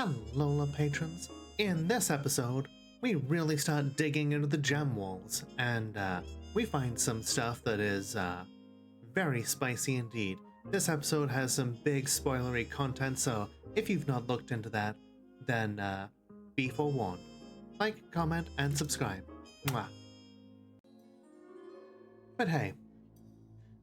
Hello, patrons. In this episode, we really start digging into the gem walls, and we find some stuff that is very spicy indeed. This episode has some big spoilery content, so if you've not looked into that, then be forewarned. Like, comment, and subscribe. Mwah. But hey,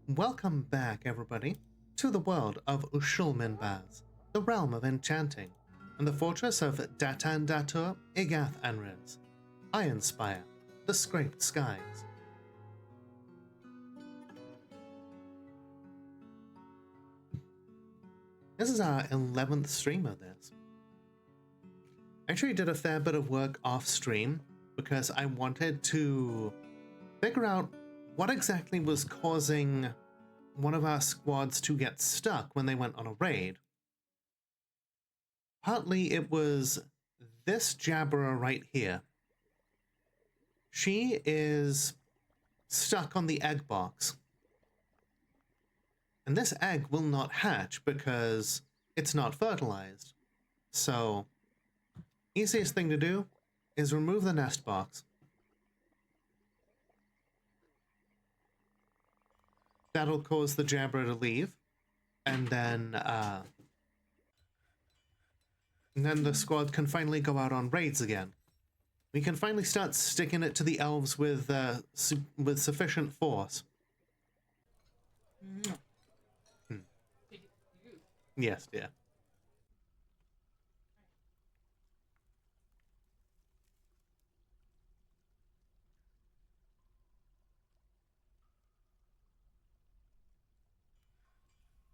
welcome back, everybody, to the world of Ushulminbaz, the realm of enchanting, and the fortress of Datan Datur Igath Anriz, Ironspire, the Scraped Skies. This is our 11th stream of this. I actually did a fair bit of work off stream because I wanted to figure out what exactly was causing one of our squads to get stuck when they went on a raid. Partly it was this jabberer right here. She is stuck on the egg box. And this egg will not hatch because it's not fertilized. So, easiest thing to do is remove the nest box. That'll cause the jabberer to leave, and then the squad can finally go out on raids again. We can finally start sticking it to the elves with sufficient force. Yes, dear.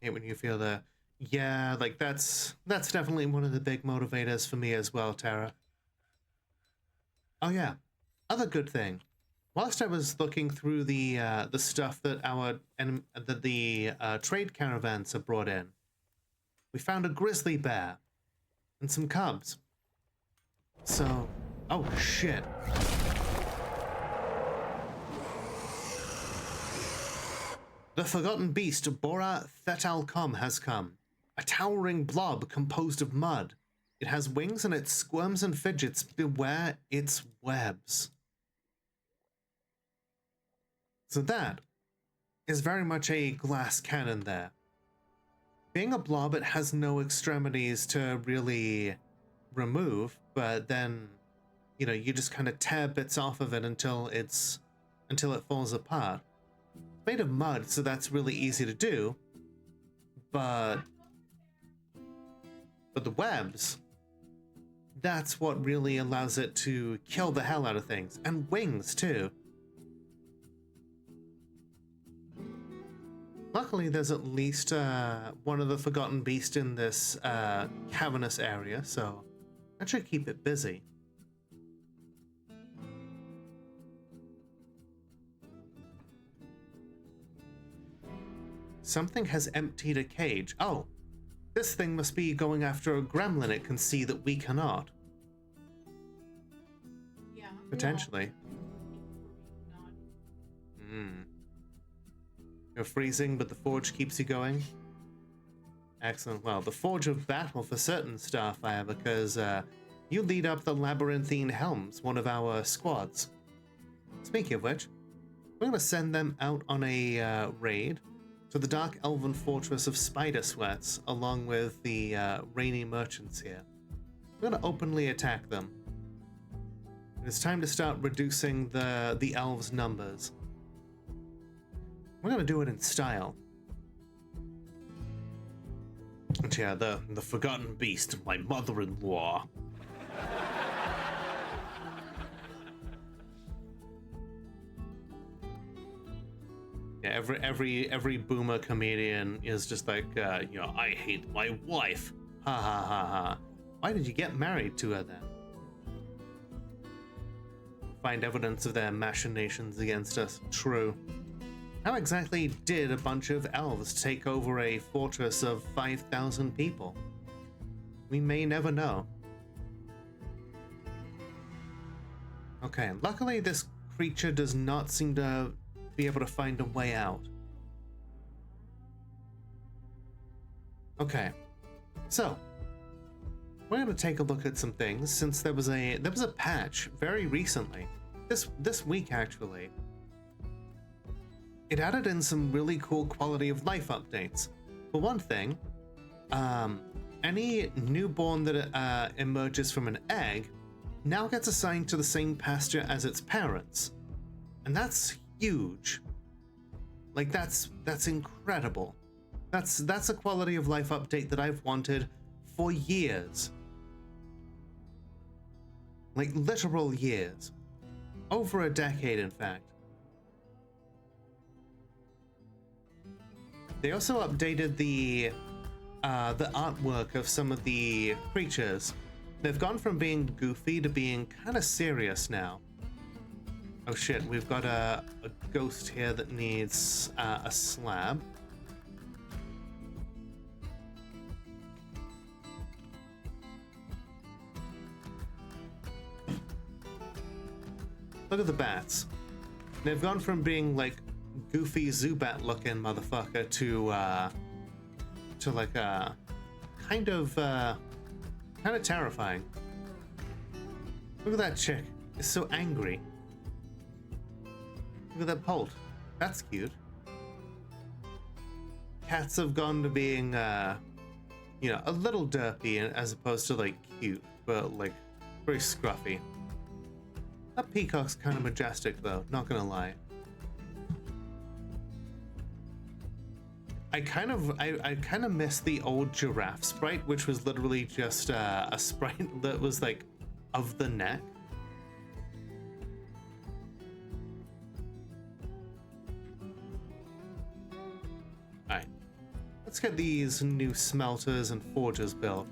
When you feel the, yeah, like that's definitely one of the big motivators for me as well, Tara. Oh yeah, other good thing. Whilst I was looking through the stuff that the trade caravans have brought in, we found a grizzly bear and some cubs. So, oh shit. The forgotten beast Bora Thetalcom has come, a towering blob composed of mud. It has wings and it squirms and fidgets. Beware its webs. So that is very much a glass cannon there. Being a blob, it has no extremities to really remove, but then, you know, you just kind of tear bits off of it until it falls apart. Made of mud, so that's really easy to do, but the webs, that's what really allows it to kill the hell out of things. And wings too. Luckily there's at least one of the forgotten beasts in this cavernous area, so that should keep it busy. Something has emptied a cage. Oh, this thing must be going after a gremlin it can see that we cannot. Yeah. Potentially. You're freezing, but the forge keeps you going? Excellent. Well, the forge of battle for certain, Starfire, because you lead up the Labyrinthine Helms, one of our squads. Speaking of which, we're going to send them out on a raid to the Dark Elven Fortress of Spider Sweats, along with the Rainy Merchants here. We're going to openly attack them. It's time to start reducing the elves' numbers. We're going to do it in style. And yeah, the forgotten beast, my mother-in-law. Yeah, every boomer comedian is just like, you know, I hate my wife. Ha ha ha ha. Why did you get married to her then? Find evidence of their machinations against us. True. How exactly did a bunch of elves take over a fortress of 5,000 people? We may never know. Okay, luckily this creature does not seem to be able to find a way out. Okay, so we're going to take a look at some things since there was a patch very recently, this week actually. It added in some really cool quality of life updates. For one thing, any newborn that emerges from an egg now gets assigned to the same pasture as its parents, and that's huge. Like that's incredible. That's a quality of life update that I've wanted for years. Like literal years. Over a decade, in fact. They also updated the artwork of some of the creatures. They've gone from being goofy to being kind of serious now. Oh shit, we've got a ghost here that needs a slab. Look at the bats. They've gone from being like goofy Zubat looking motherfucker to like kind of terrifying. Look at that chick. It's so angry. Look at that poult. That's cute. Cats have gone to being you know, a little derpy as opposed to like cute, but like very scruffy. That peacock's kind of majestic though, not gonna lie. I kind of miss the old giraffe sprite, which was literally just a sprite that was like of the neck. Alright, let's get these new smelters and forges built.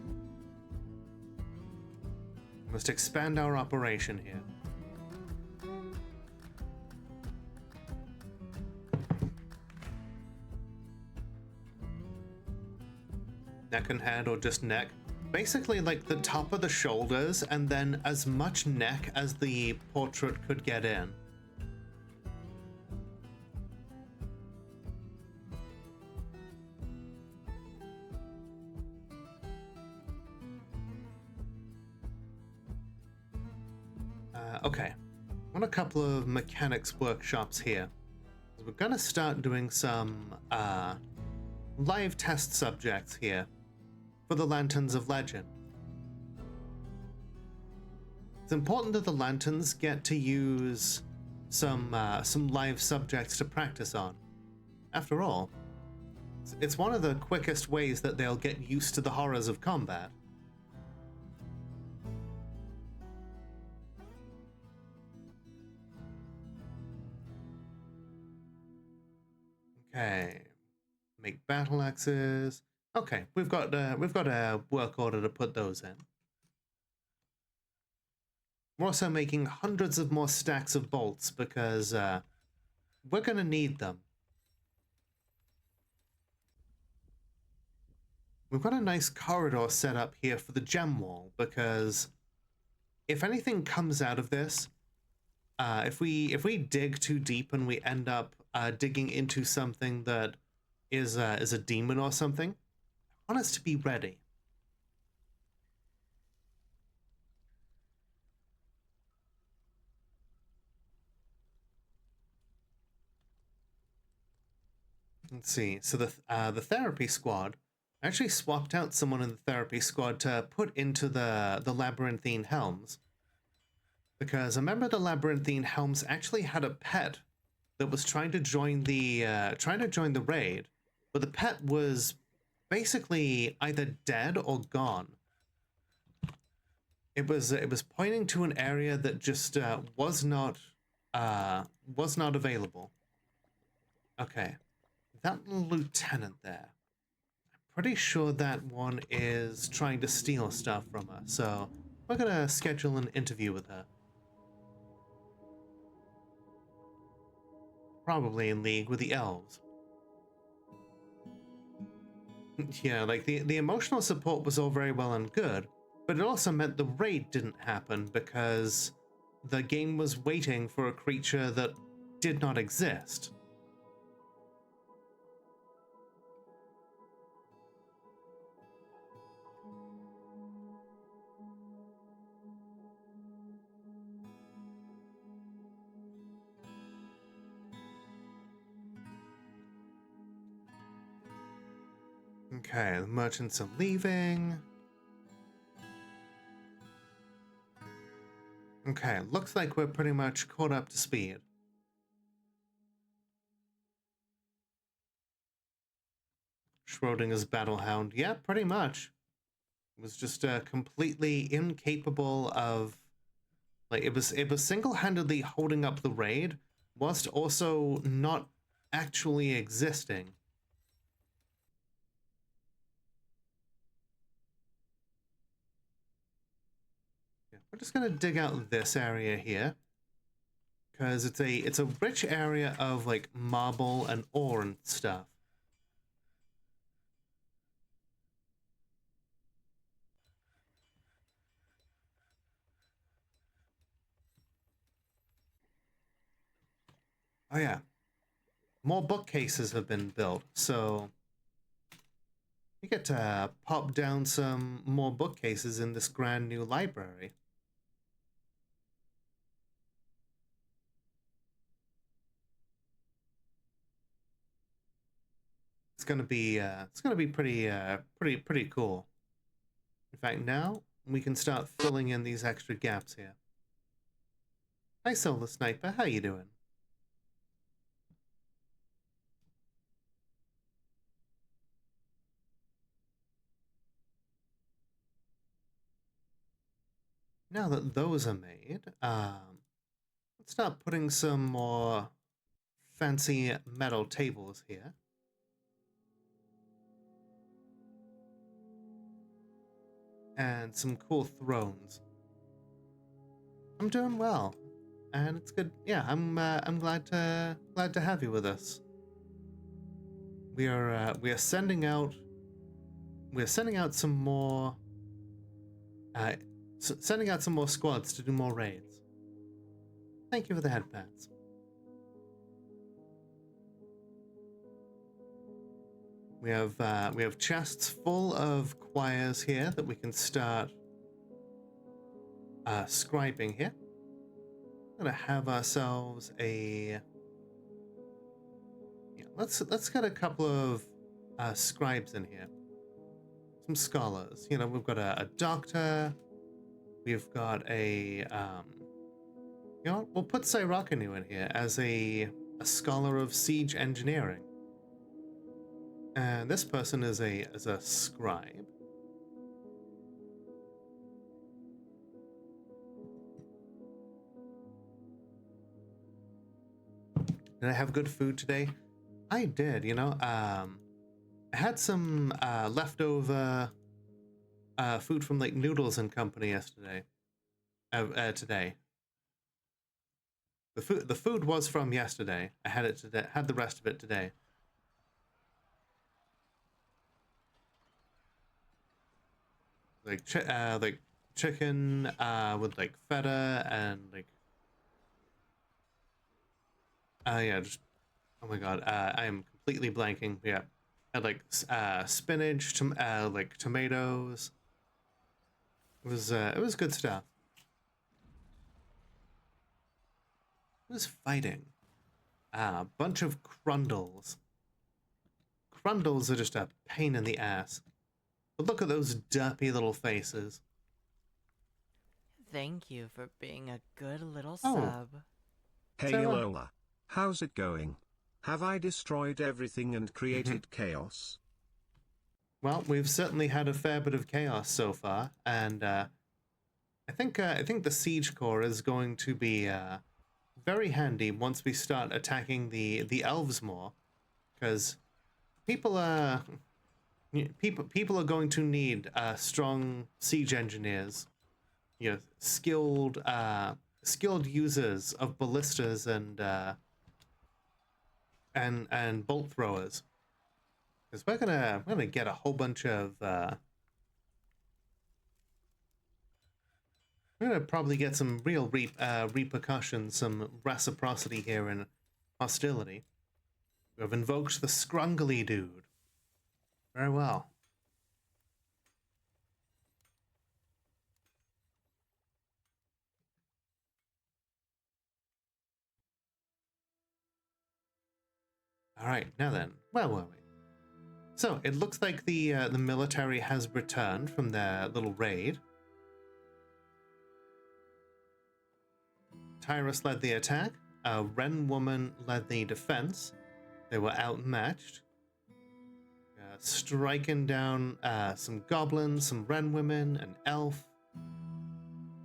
We must expand our operation here. Neck and head, or just neck. Basically like the top of the shoulders and then as much neck as the portrait could get in. Okay, I want a couple of mechanics workshops here. We're gonna start doing some live test subjects here for the Lanterns of Legend. It's important that the Lanterns get to use some live subjects to practice on. After all, it's one of the quickest ways that they'll get used to the horrors of combat. Okay, make battle axes. Okay, we've got a work order to put those in. We're also making hundreds of more stacks of bolts because we're gonna need them. We've got a nice corridor set up here for the gem wall because if anything comes out of this, if we dig too deep and we end up digging into something that is a demon or something, I want us to be ready. Let's see. So the therapy squad, I actually swapped out someone in the therapy squad to put into the labyrinthine helms, because I remember the labyrinthine helms actually had a pet that was trying to join the raid, but the pet was basically either dead or gone. It was pointing to an area that just was not available. Okay, that lieutenant there, I'm pretty sure that one is trying to steal stuff from her, so we're gonna schedule an interview with her. Probably in league with the elves. Yeah, like the emotional support was all very well and good, but it also meant the raid didn't happen because the game was waiting for a creature that did not exist. Okay, the merchants are leaving. Okay, looks like we're pretty much caught up to speed. Schrodinger's Battlehound. Yeah, pretty much. It was just completely incapable of... Like, it was single-handedly holding up the raid, whilst also not actually existing. Yeah, we're just gonna dig out this area here, because it's a rich area of like marble and ore and stuff. Oh yeah, more bookcases have been built, so you get to pop down some more bookcases in this grand new library. It's gonna be pretty cool. In fact, now we can start filling in these extra gaps here. Hi, Solar Sniper. How you doing? Now that those are made, let's start putting some more fancy metal tables here. And some cool thrones. I'm doing well, and it's good. Yeah, I'm glad to have you with us. We are sending out some more sending out some more squads to do more raids. Thank you for the headpats. We have chests full of quires here that we can start scribing here. We're gonna have ourselves a... Yeah, let's get a couple of scribes in here. Some scholars. You know, we've got a doctor. We've got a... you know, we'll put Cyrakanu in here as a scholar of siege engineering. And this person is a scribe. Did I have good food today? I did, you know. I had some leftover food from like Noodles and Company yesterday. Today. The food was from yesterday. I had it today. Had the rest of it today. Like chicken with like feta and like yeah, just oh my god, I am completely blanking. Yeah, had like spinach, like tomatoes. It was good stuff. It was fighting. A bunch of Crundles. Crundles are just a pain in the ass. But look at those derpy little faces. Thank you for being a good little Oh, sub. Hey Sarah. Lola. How's it going? Have I destroyed everything and created chaos? Well, we've certainly had a fair bit of chaos so far, and I think the siege core is going to be very handy once we start attacking the elves more, because people are people are going to need strong siege engineers, you know, skilled users of ballistas and bolt throwers, because we're gonna get a whole bunch of we're gonna probably get some real repercussions, some reciprocity here in hostility. We have invoked the Scrungly dude. Very well. All right, now then, where were we? So it looks like the military has returned from their little raid. Tyrus led the attack. A Wren woman led the defense. They were outmatched. Striking down some goblins, some Wren women, an elf.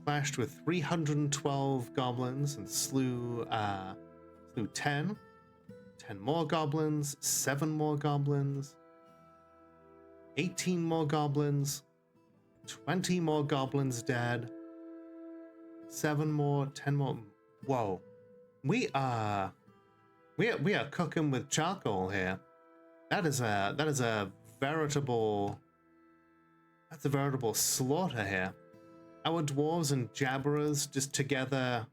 Clashed with 312 goblins and slew 10. 10 more goblins, 7 more goblins, 18 more goblins, 20 more goblins dead, 7 more, 10 more. Whoa. We are cooking with charcoal here. That is a veritable slaughter here. Our dwarves and jabberers just together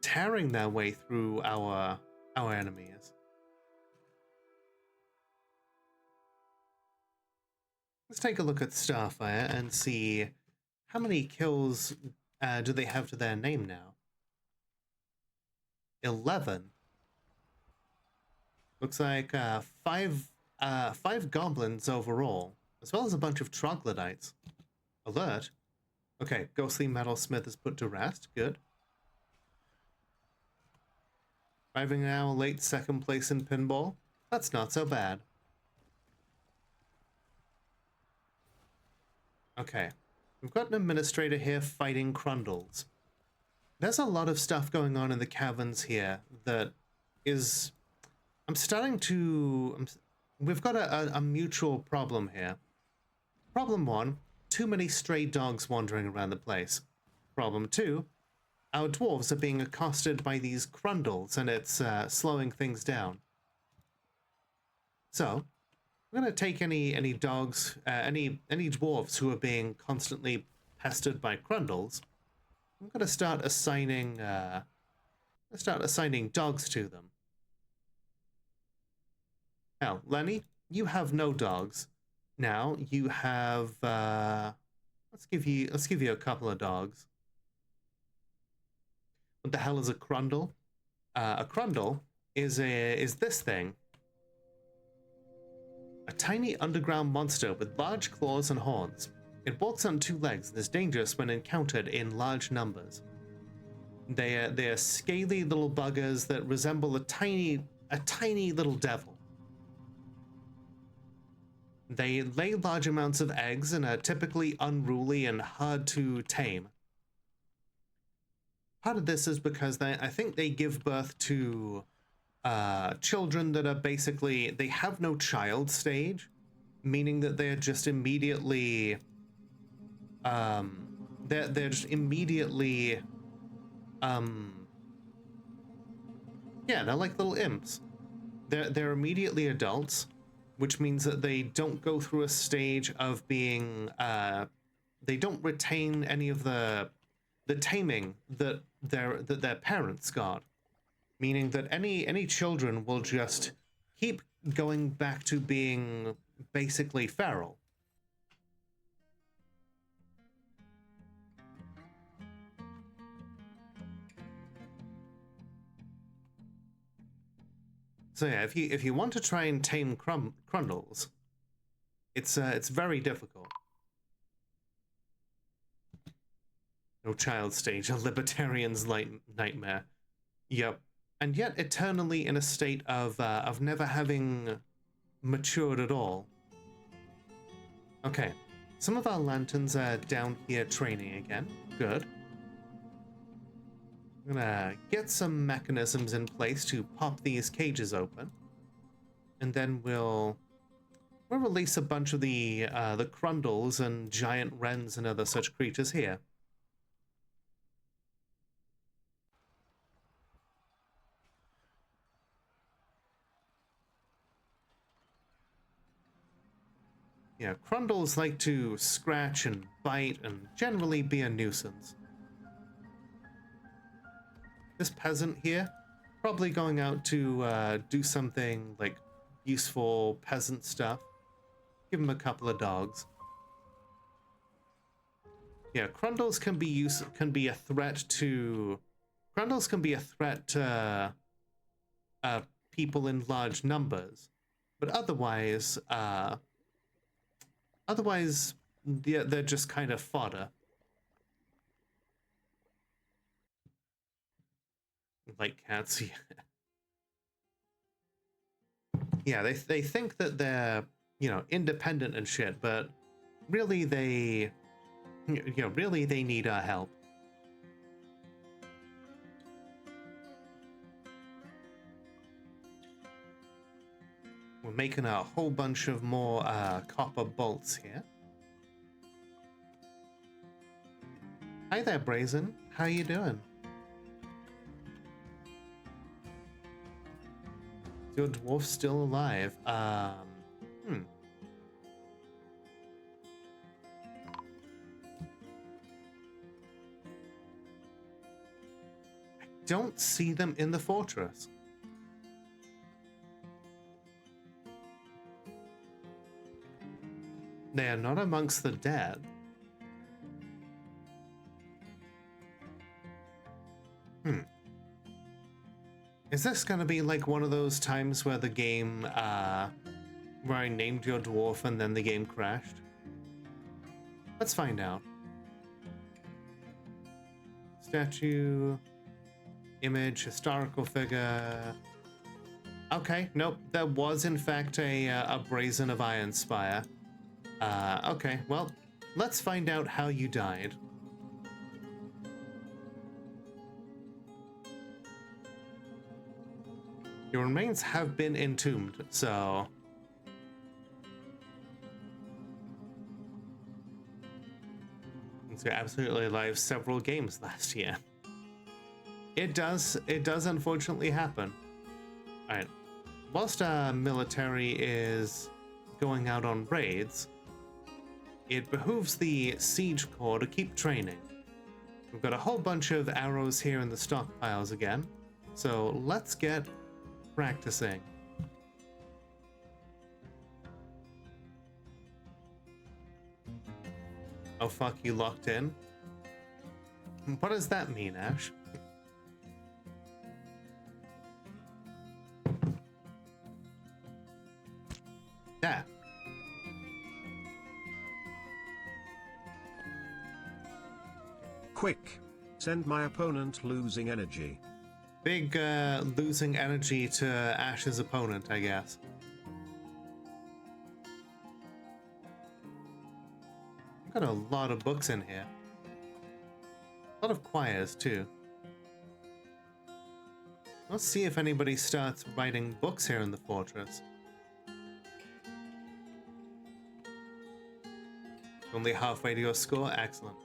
tearing their way through our enemies. Let's take a look at Starfire and see how many kills do they have to their name now. 11. Looks like five goblins overall, as well as a bunch of troglodytes. Alert. Okay, Ghostly Metalsmith is put to rest. Good. Arriving now, late second place in pinball. That's not so bad. Okay, we've got an administrator here fighting Crundles. There's a lot of stuff going on in the caverns here that is... We've got a mutual problem here. Problem 1, too many stray dogs wandering around the place. Problem 2, our dwarves are being accosted by these Crundles and it's slowing things down. So, I'm going to take any dogs, any dwarves who are being constantly pestered by Crundles. I'm going to start assigning dogs to them. Now, Lenny, you have no dogs. Now you have. Let's give you a couple of dogs. What the hell is a Crundle? A Crundle is this thing. A tiny underground monster with large claws and horns. It walks on 2 legs and is dangerous when encountered in large numbers. They are scaly little buggers that resemble a tiny little devil. They lay large amounts of eggs and are typically unruly and hard to tame. Part of this is because I think they give birth to children that are basically, they have no child stage, meaning that they're just immediately, they're just immediately, yeah, they're like little imps. They're immediately adults, which means that they don't go through a stage of being, they don't retain any of the taming that their parents got. Meaning that any children will just keep going back to being basically feral. So yeah, if you want to try and tame Crundles, it's very difficult. No child stage, a libertarian's nightmare. Yep. And yet eternally in a state of never having matured at all. Okay, some of our lanterns are down here training again. Good. I'm gonna get some mechanisms in place to pop these cages open, and then we'll release a bunch of the Crundles and giant wrens and other such creatures here. Yeah, Crundles like to scratch and bite and generally be a nuisance. This peasant here, probably going out to do something like useful peasant stuff. Give him a couple of dogs. Yeah, Crundles can be a threat to. Crundles can be a threat to people in large numbers, But otherwise, they're just kind of fodder. Like cats, yeah. Yeah, they think that they're, you know, independent and shit, but really really they need our help. We're making a whole bunch of more copper bolts here. Hi there, Brazen. How you doing? Is your dwarf still alive? I don't see them in the fortress. They are not amongst the dead. Is this gonna be like one of those times where the game, where I named your dwarf and then the game crashed? Let's find out. Statue, image, historical figure. Okay, nope, there was in fact a brazen of Ironspire. Okay, well, let's find out how you died. Your remains have been entombed, so... you're absolutely alive several games last year. It does unfortunately happen. Alright, whilst our military is going out on raids, it behooves the siege corps to keep training. We've got a whole bunch of arrows here in the stockpiles again, so let's get practicing. Oh fuck, you locked in? What does that mean, Ash? Yeah. Quick! Send my opponent losing energy. Big losing energy to Ash's opponent, I guess. I've got a lot of books in here. A lot of choirs, too. Let's see if anybody starts writing books here in the fortress. Only halfway to your score? Excellent.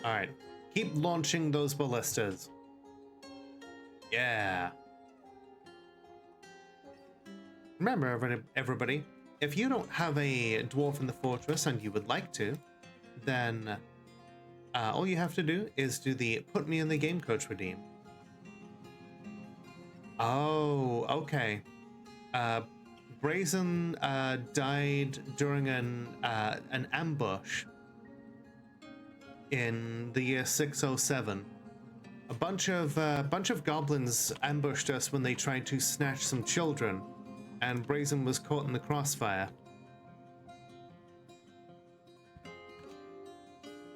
Alright. Keep launching those ballistas. Yeah. Remember, everybody, if you don't have a dwarf in the fortress and you would like to, then all you have to do is do the put me in the game coach redeem. Oh, okay. Brazen died during an ambush in the year 607. A bunch of goblins ambushed us when they tried to snatch some children, and Brazen was caught in the crossfire.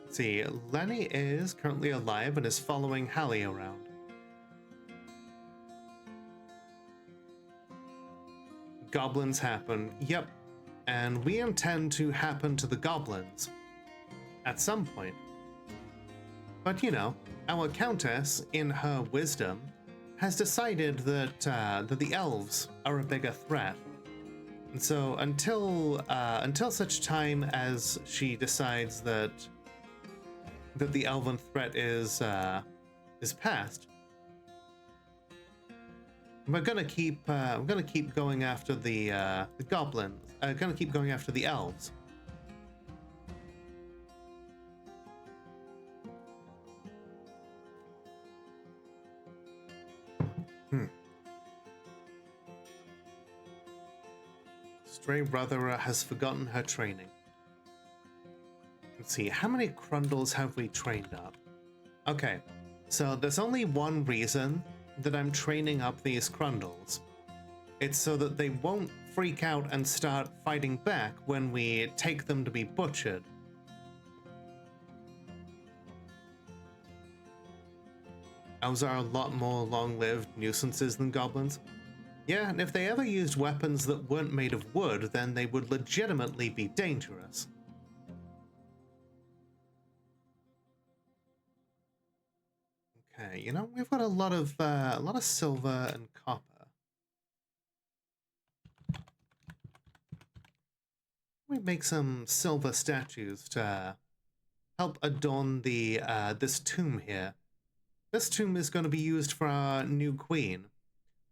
Let's see, Lenny is currently alive and is following Hallie around. Goblins happen, yep, and we intend to happen to the goblins at some point. But you know, our countess, in her wisdom, has decided that that the elves are a bigger threat, and so until such time as she decides that the elven threat is past, we're gonna keep going after the goblins. Gonna keep going after the elves. Stray brother has forgotten her training. Let's see, how many Crundles have we trained up? Okay, so there's only one reason that I'm training up these Crundles. It's so that they won't freak out and start fighting back when we take them to be butchered. Elves are a lot more long-lived nuisances than goblins. Yeah, and if they ever used weapons that weren't made of wood, then they would legitimately be dangerous. Okay, you know, we've got a lot of silver and copper. We make some silver statues to help adorn the this tomb here. This tomb is going to be used for our new queen,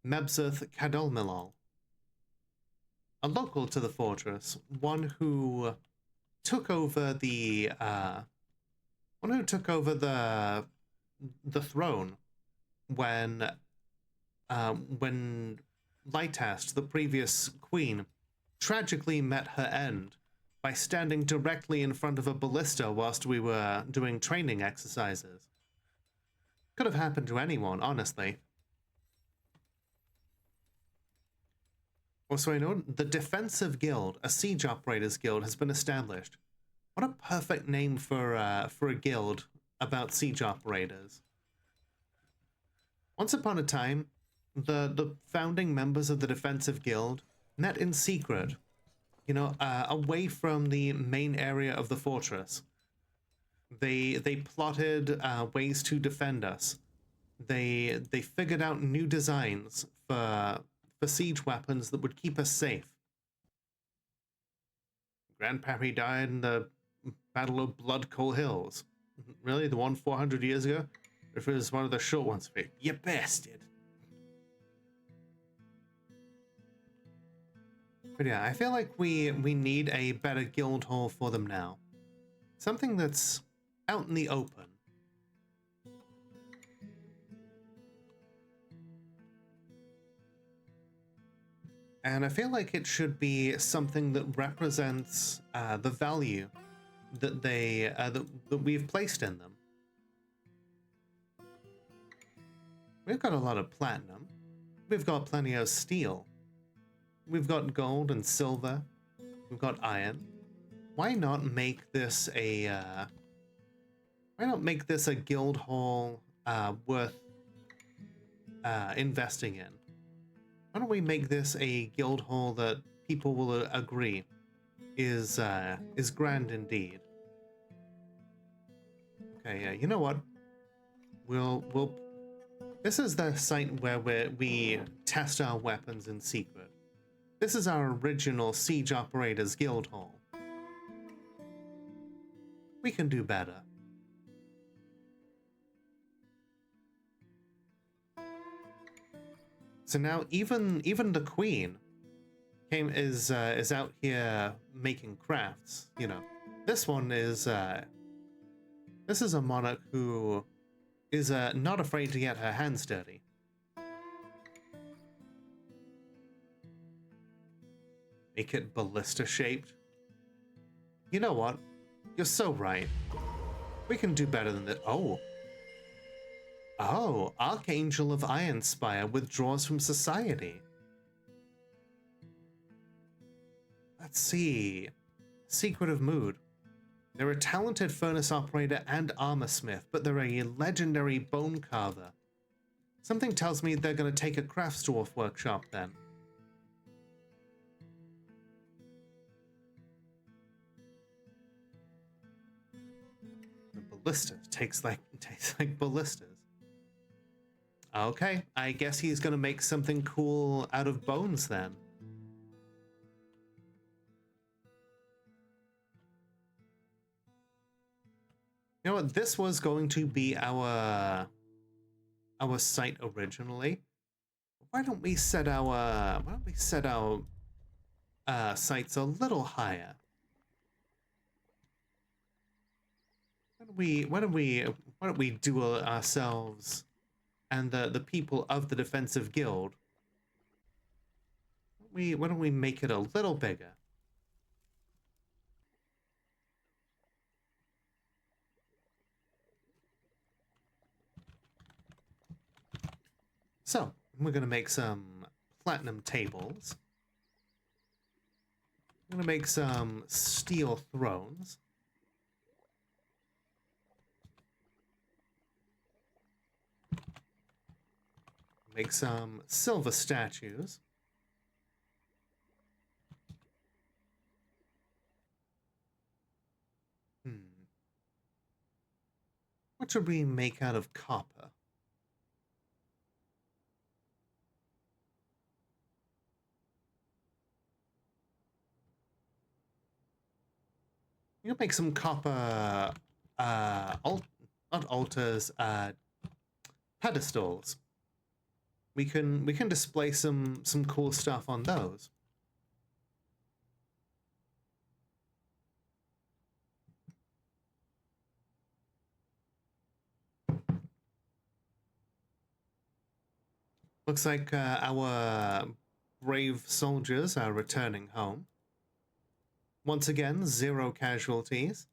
Mebzeth Cadolmilol, a local to the fortress, one who took over the throne when Lightast, the previous queen, tragically met her end by standing directly in front of a ballista whilst we were doing training exercises. Could have happened to anyone, honestly. Also, I know the Defensive Guild, a siege operators guild, has been established. What a perfect name for a guild about siege operators. Once upon a time, the founding members of the Defensive Guild met in secret, you know, away from the main area of the fortress. They plotted ways to defend us. They figured out new designs for siege weapons that would keep us safe. Grandpappy died in the Battle of Blood Coal Hills. Really? The one 400 years ago? If it was one of the short ones, you bastard. But yeah, I feel like we need a better guild hall for them now. Something that's out in the open. And I feel like it should be something that represents the value that that we've placed in them. We've got a lot of platinum. We've got plenty of steel. We've got gold and silver. We've got iron. Why not make this a guild hall worth investing in? Why don't we make this a guild hall that people will agree is grand indeed? Okay, you know what? We'll. This is the site where we test our weapons in secret. This is our original Siege Operators Guild Hall. We can do better. So now even the Queen is out here making crafts. You know, this one is this is a monarch who is not afraid to get her hands dirty. Make it ballista shaped. You know what? You're so right. We can do better than that. Oh, Archangel of Ironspire withdraws from society. Let's see. Secret of Mood. They're a talented furnace operator and armor smith, but they're a legendary bone carver. Something tells me they're going to take a crafts dwarf workshop then. The ballista tastes like ballistas. Okay, I guess he's going to make something cool out of bones then. You know what? This was going to be our site originally. Why don't we set our sights a little higher? Why don't we do ourselves and the people of the defensive guild? Why don't we make it a little bigger? So, we're going to make some platinum tables. I'm gonna make some steel thrones. Make some silver statues. What should we make out of copper? You can make some copper, not altars, pedestals. We can display some cool stuff on those. Looks like our brave soldiers are returning home. Once again, 0 casualties.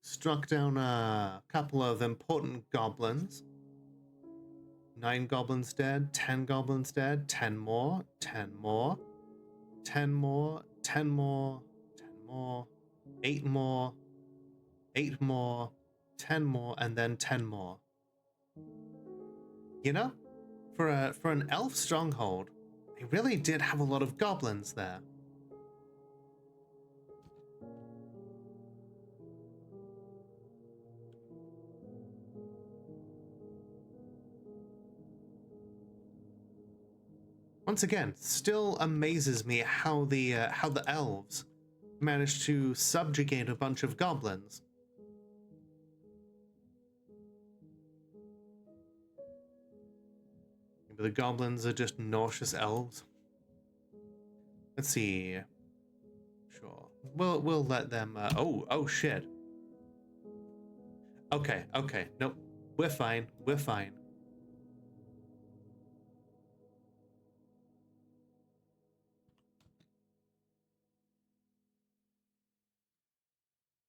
Struck down a couple of important goblins. 9 goblins dead, 10 goblins dead, 10 more, 10 more, 10 more, 10 more, 10 more, 8 more, 8 more, 10 more, and then 10 more. You know, for an elf stronghold, they really did have a lot of goblins there. Once again, still amazes me how the elves managed to subjugate a bunch of goblins. Maybe the goblins are just nauseous elves. Let's see. Sure, we'll let them. Oh shit. Okay, nope, we're fine. We're fine.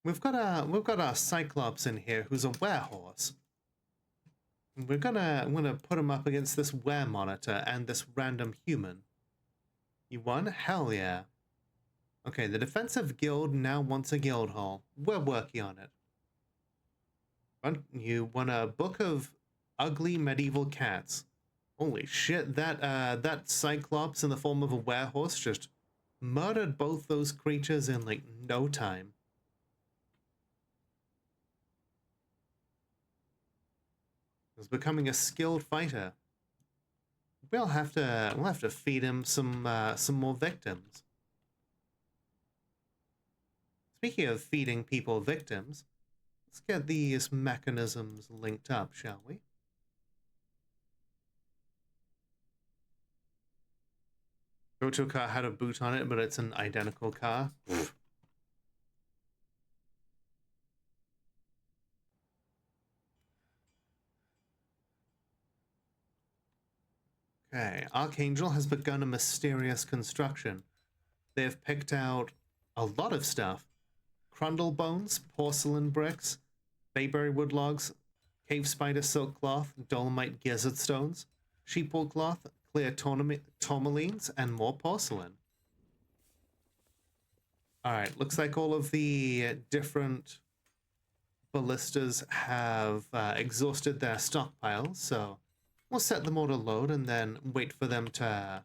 We've got our Cyclops in here who's a werehorse. I'm gonna put him up against this were monitor and this random human. You won? Hell yeah. Okay, the defensive guild now wants a guild hall. We're working on it. You won a book of ugly medieval cats. Holy shit, that Cyclops in the form of a werehorse just murdered both those creatures in like no time. He's becoming a skilled fighter. We'll have to feed him some more victims. Speaking of feeding people victims, let's get these mechanisms linked up, shall we? Go-to car had a boot on it, but it's an identical car. Okay, Archangel has begun a mysterious construction. They have picked out a lot of stuff. Crundle bones, porcelain bricks, bayberry wood logs, cave spider silk cloth, dolomite gizzard stones, sheepwool cloth, clear tourmalines, and more porcelain. Alright, looks like all of the different ballistas have exhausted their stockpiles, so we'll set them all to load and then wait for them to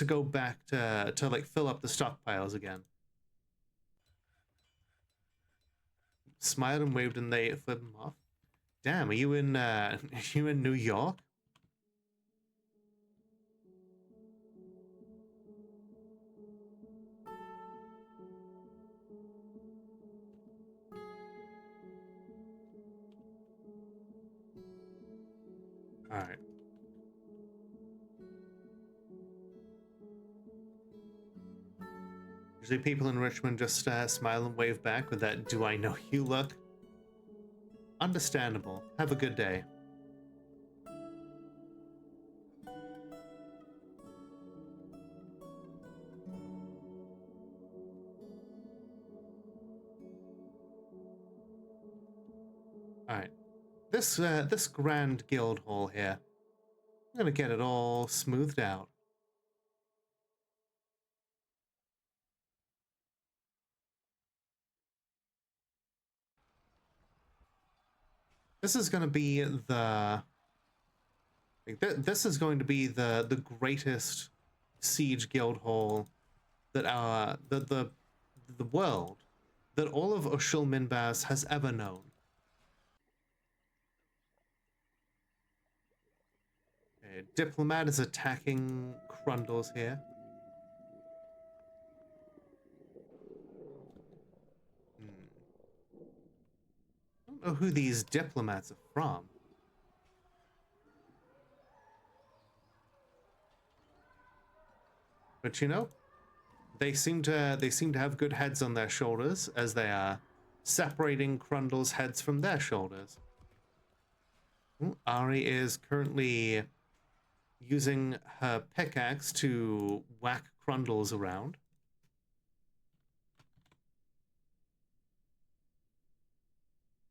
go back to like fill up the stockpiles again. Smiled and waved and they flipped them off. Damn, are you in you in New York? All right. Usually people in Richmond just smile and wave back with that "do I know you" look. Understandable. Have a good day. Alright. this grand guild hall here. I'm gonna get it all smoothed out. This is gonna be the this is going to be the greatest siege guild hall that the world, that all of Ushul Minbas has ever known. Okay, Diplomat is attacking Crundles here. I don't know who these diplomats are from. But you know, they seem to have good heads on their shoulders as they are separating Crundle's heads from their shoulders. Ooh, Ari is currently using her pickaxe to whack Crundles around.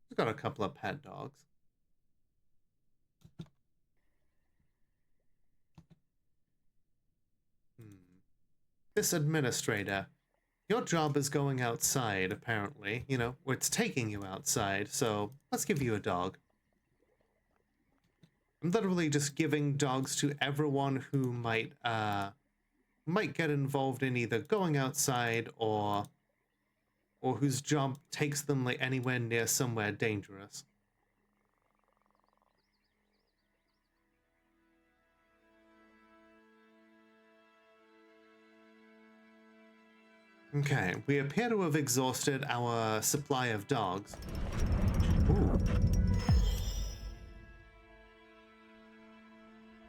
She's got a couple of pet dogs. This administrator, your job is going outside, apparently. You know, it's taking you outside, so let's give you a dog. I'm literally just giving dogs to everyone who might get involved in either going outside or whose job takes them like anywhere near somewhere dangerous. Okay, we appear to have exhausted our supply of dogs. Ooh.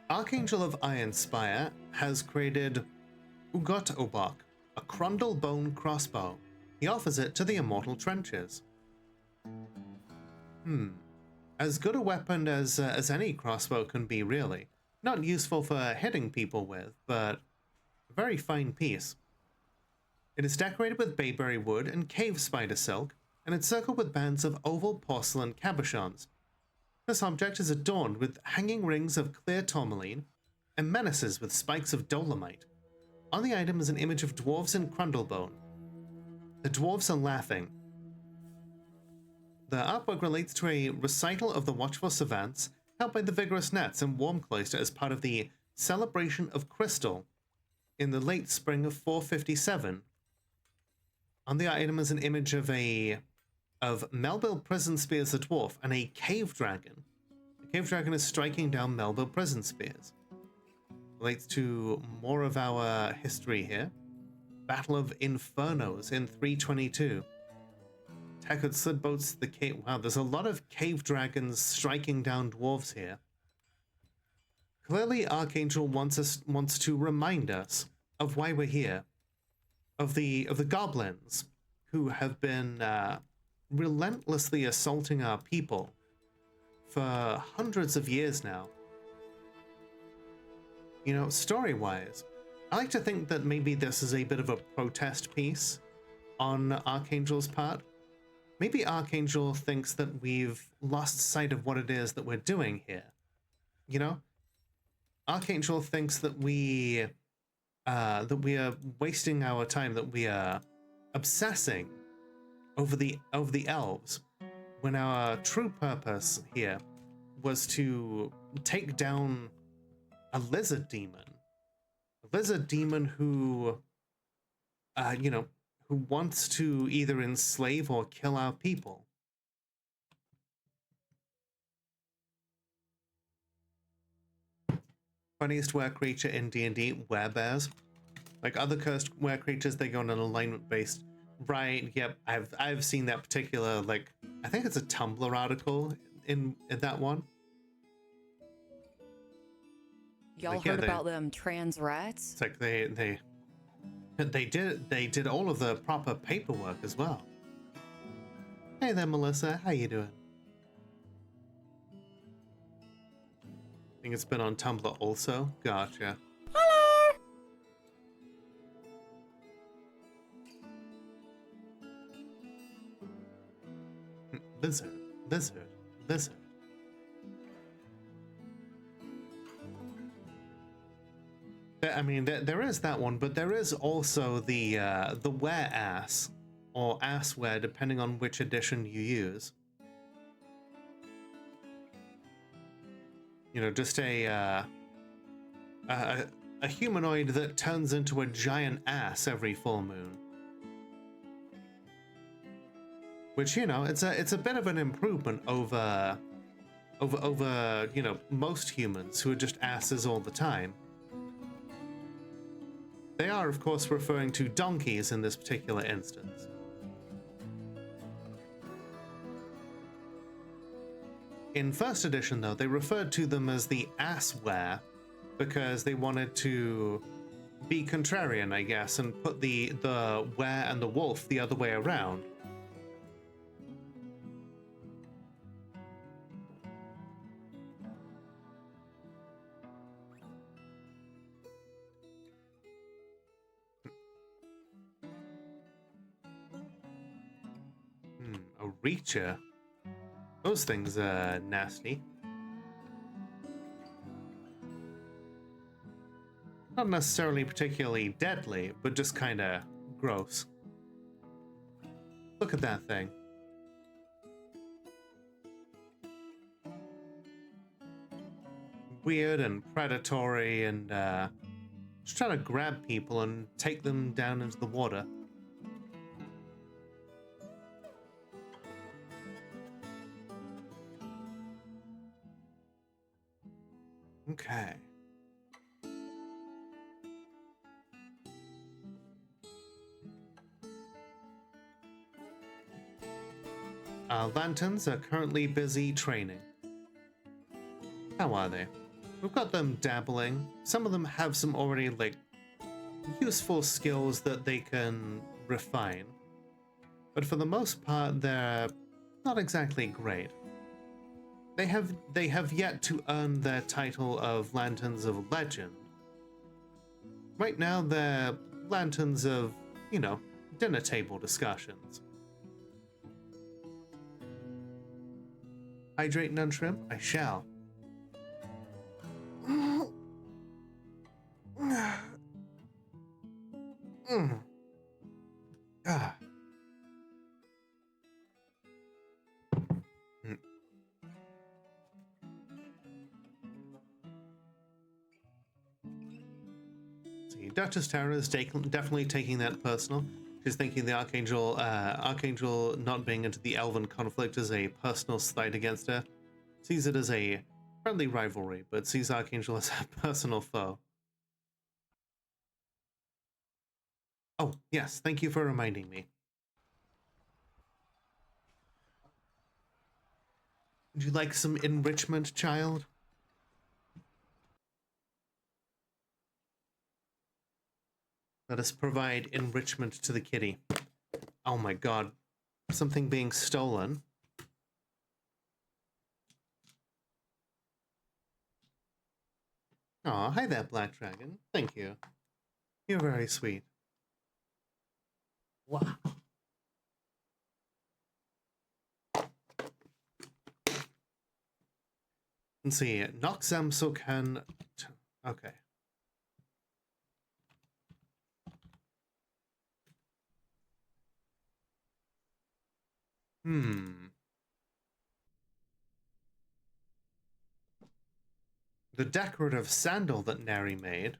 Archangel of Ironspire has created Ugot Obok, a Crundle bone crossbow. He offers it to the Immortal Trenches. As good a weapon as any crossbow can be, really. Not useful for hitting people with, but a very fine piece. It is decorated with bayberry wood and cave spider silk, and encircled with bands of oval porcelain cabochons. This object is adorned with hanging rings of clear tourmaline and menaces with spikes of dolomite. On the item is an image of dwarves in Crundlebone. The dwarves are laughing. The artwork relates to a recital of the watchful savants held by the vigorous Nets in Warm Cloister as part of the Celebration of Crystal in the late spring of 457. On the item is an image of Melville Prison Spears the Dwarf and a cave dragon. The cave dragon is striking down Melville Prison Spears. Relates to more of our history here. Battle of Infernos in 322. Tekut Slidboats the cave. Wow, there's a lot of cave dragons striking down dwarves here. Clearly, Archangel wants to remind us of why we're here. Of the goblins who have been relentlessly assaulting our people for hundreds of years now. You know, story-wise, I like to think that maybe this is a bit of a protest piece on Archangel's part. Maybe Archangel thinks that we've lost sight of what it is that we're doing here. You know? Archangel thinks that we are wasting our time, that we are obsessing over the elves, when our true purpose here was to take down a lizard demon who, you know, who wants to either enslave or kill our people. Funniest were creature in D&D, werebears. Like other cursed were creatures, they go on an alignment based. Right, yep, I've seen that particular, like, I think it's a Tumblr article in that one. Y'all Like, yeah, heard about them trans rats? It's like they did all of the proper paperwork as well. Hey there, Melissa, how you doing? I think it's been on Tumblr also. Gotcha. Hello! Lizard, lizard, lizard. I mean, there is that one, but there is also the were-ass, or assware, depending on which edition you use. You know, just a humanoid that turns into a giant ass every full moon. Which, you know, it's a bit of an improvement over you know, most humans who are just asses all the time. They are, of course, referring to donkeys in this particular instance. In first edition, though, they referred to them as the assware because they wanted to be contrarian, I guess, and put the were and the wolf the other way around. A reacher? Those things are nasty. Not necessarily particularly deadly, but just kinda gross. Look at that thing. Weird and predatory and just trying to grab people and take them down into the water. Okay. Our lanterns are currently busy training. How are they? We've got them dabbling. Some of them have some already, like, useful skills that they can refine. But for the most part, they're not exactly great. They have yet to earn their title of Lanterns of Legend. Right now, they're Lanterns of, you know, dinner table discussions. Hydrate none shrimp? I shall. Ah. See, Duchess Tara is definitely taking that personal. She's thinking the Archangel not being into the Elven conflict is a personal slight against her. Sees it as a friendly rivalry, but sees Archangel as a personal foe. Oh, yes, thank you for reminding me. Would you like some enrichment, child? Let us provide enrichment to the kitty. Oh my god. Something being stolen. Aw, hi there, Black Dragon. Thank you. You're very sweet. Wow. Let's see. Noxam Sokan. Okay. The decorative sandal that Neri made.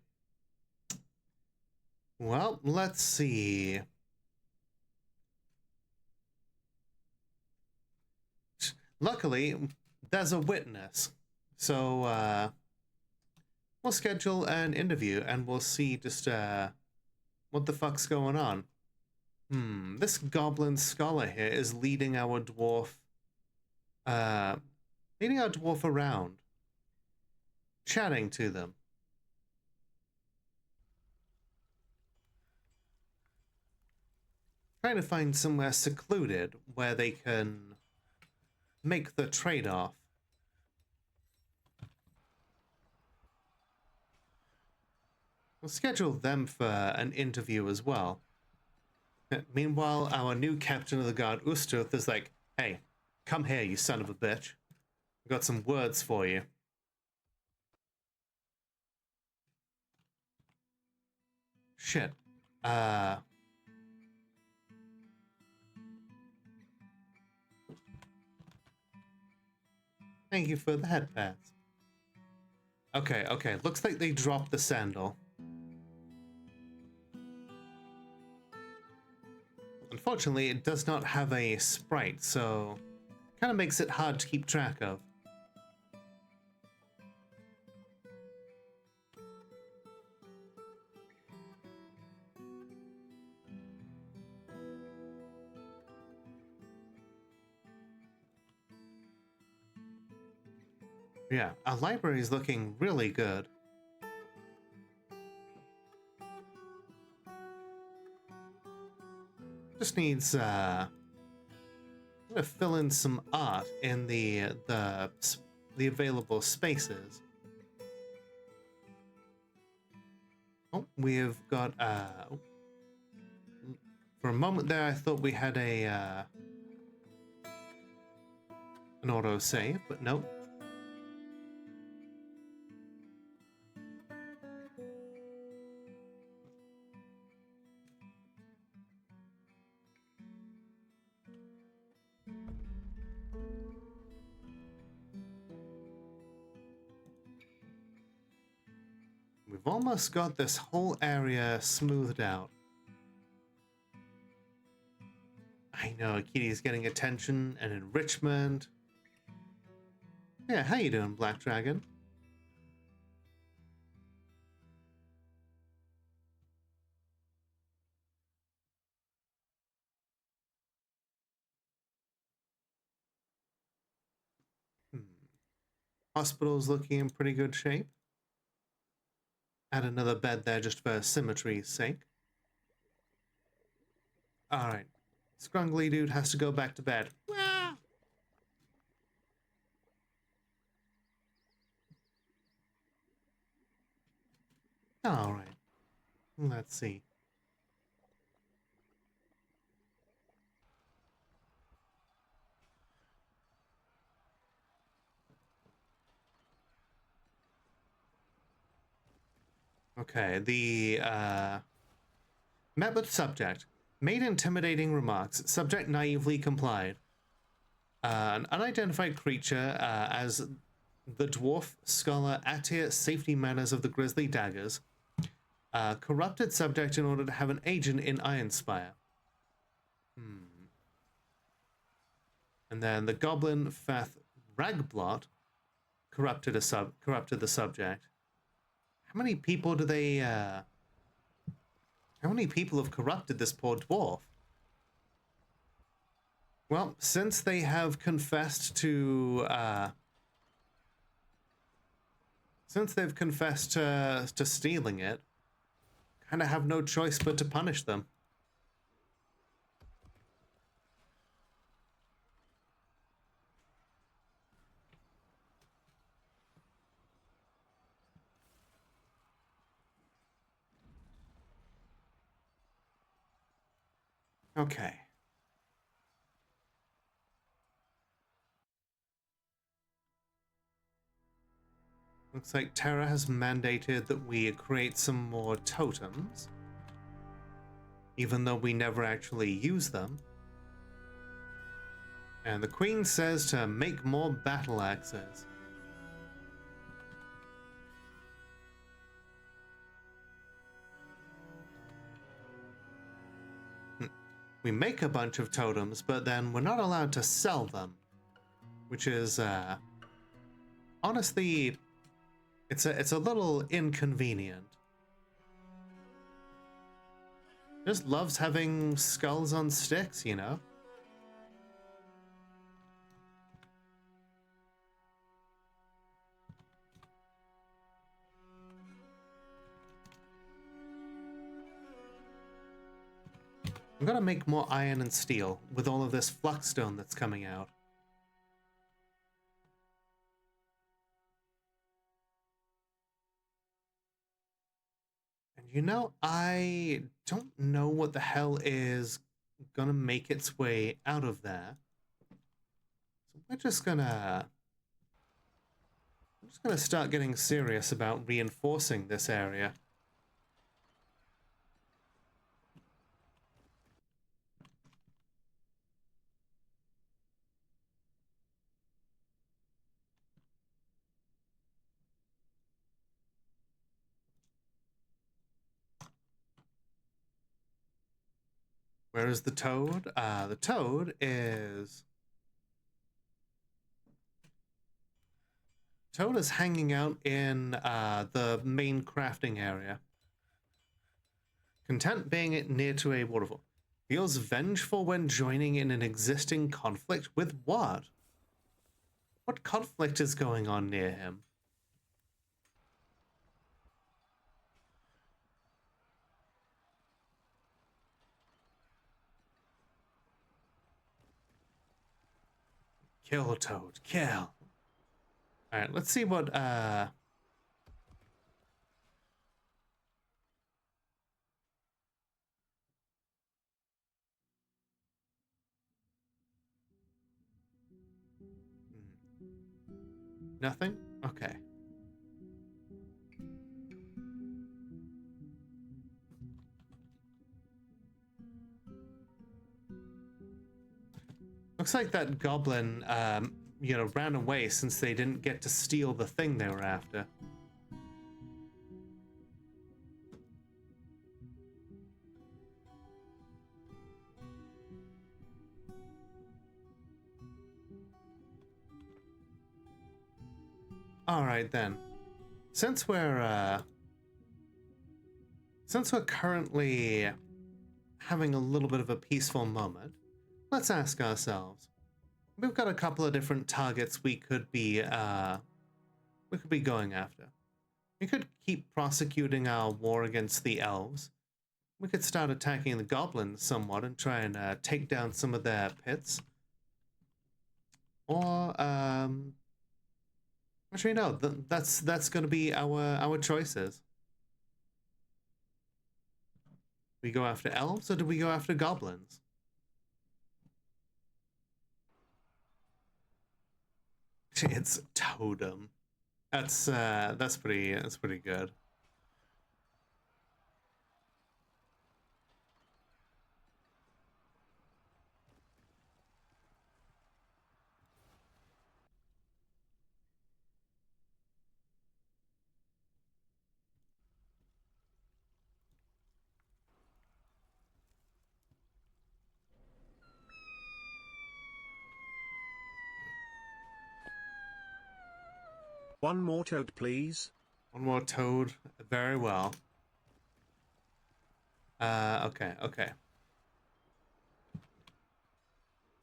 Well, let's see. Luckily, there's a witness. So, we'll schedule an interview and we'll see just, what the fuck's going on. This goblin scholar here is leading our dwarf around. Chatting to them. Trying to find somewhere secluded where they can make the trade-off. We'll schedule them for an interview as well. Meanwhile, our new captain of the guard, Ustruth, is like, hey, come here, you son of a bitch. I've got some words for you. Shit. Thank you for the head pads. Okay, okay. Looks like they dropped the sandal. Unfortunately, it does not have a sprite, so kind of makes it hard to keep track of. Yeah, our library is looking really good. Just needs to fill in some art in the available spaces. Oh, we've got for a moment there I thought we had a an auto save, but nope. We've almost got this whole area smoothed out. I know, Kitty's getting attention and enrichment. Yeah, how you doing, Black Dragon? Hospital's looking in pretty good shape. Add another bed there just for symmetry's sake. Alright. Scrungly dude has to go back to bed. Alright. Let's see. Okay, the met with subject. Made intimidating remarks. Subject naively complied. An unidentified creature as the dwarf scholar Atir safety manners of the grisly daggers. Corrupted subject in order to have an agent in Ironspire. And then the goblin Fath Ragblot corrupted the subject. How many people do they how many people have corrupted this poor dwarf? Well, since they have confessed to stealing it, kind of have no choice but to punish them. Okay. Looks like Terra has mandated that we create some more totems, even though we never actually use them. And the Queen says to make more battle axes. We make a bunch of totems, but then we're not allowed to sell them, which is honestly, it's a little inconvenient. Just loves having skulls on sticks, you know? I'm gonna make more iron and steel with all of this fluxstone that's coming out. And you know, I don't know what the hell is gonna make its way out of there. So I'm just gonna start getting serious about reinforcing this area. Where is the toad? The toad is... Toad is hanging out in the main crafting area. Content being near to a waterfall. Feels vengeful when joining in an existing conflict with what? What conflict is going on near him? Kill Toad, kill. Alright, let's see what nothing? Okay. Looks like that goblin, you know, ran away since they didn't get to steal the thing they were after. All right then. Since we're currently having a little bit of a peaceful moment, let's ask ourselves. We've got a couple of different targets we could be going after. We could keep prosecuting our war against the elves. We could start attacking the goblins somewhat and try and take down some of their pits. Or actually no, that's going to be our choices. We go after elves or do we go after goblins? It's totem. That's pretty good. One more toad, please. One more toad. Very well. Okay.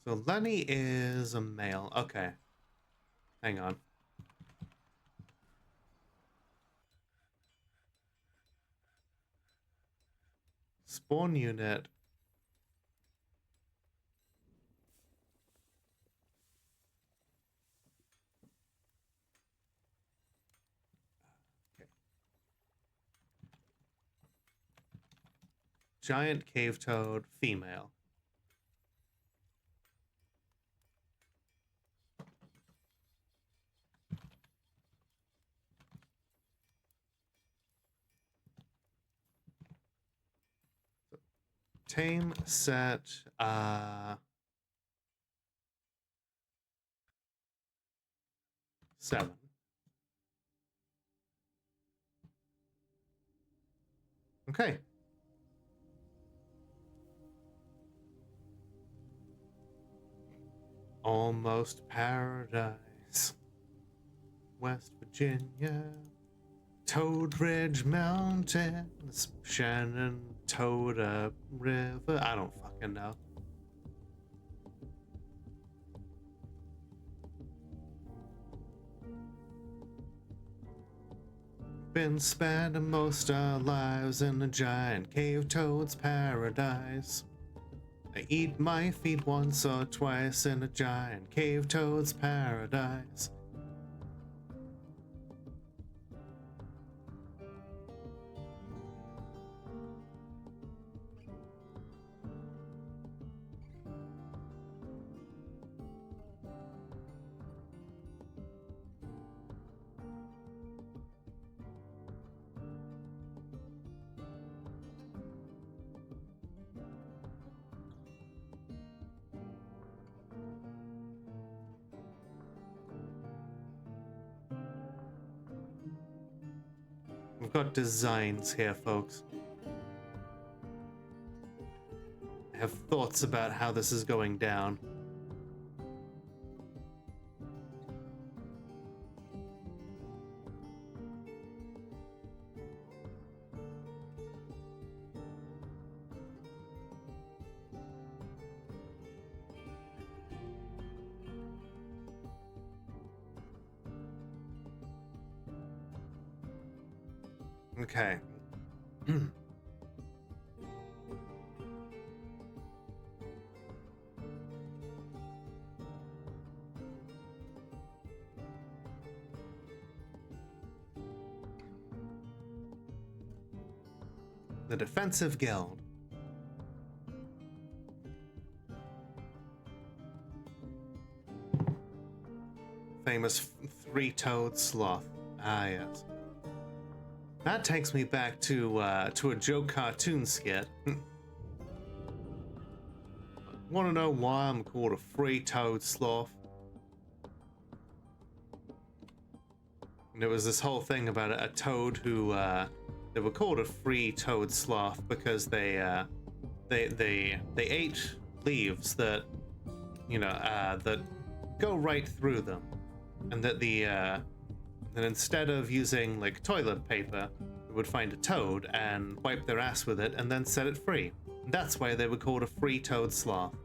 So Lenny is a male. Okay. Hang on. Spawn unit. Okay. Giant cave toad, female. Tame set 7. Okay. Almost paradise. West Virginia. Toad Ridge Mountains. Shenandoah River. I don't fucking know. Been spending most our lives in a giant cave toad's paradise. I eat my feet once or twice in a giant cave toad's paradise. We've got designs here, folks. have thoughts about how this is going down. Okay. The Defensive Guild. Famous three-toed sloth. Ah, yes. That takes me back to a Joe cartoon skit. Want to know why I'm called a three-toed sloth? And it was this whole thing about a toad who they were called a three-toed sloth because they ate leaves that that go right through them, and that that instead of using like toilet paper, they would find a toad and wipe their ass with it and then set it free. And that's why they were called a three-toed sloth.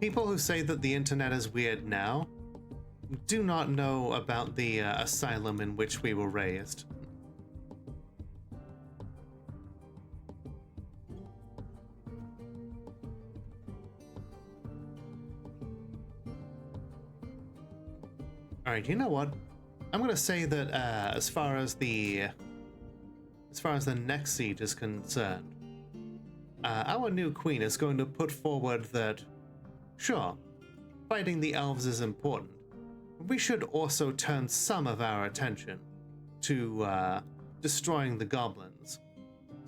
People who say that the internet is weird now do not know about the asylum in which we were raised. All right, you know what? I'm gonna say that as far as the next siege is concerned, our new queen is going to put forward that, sure, fighting the elves is important, but we should also turn some of our attention to destroying the goblins.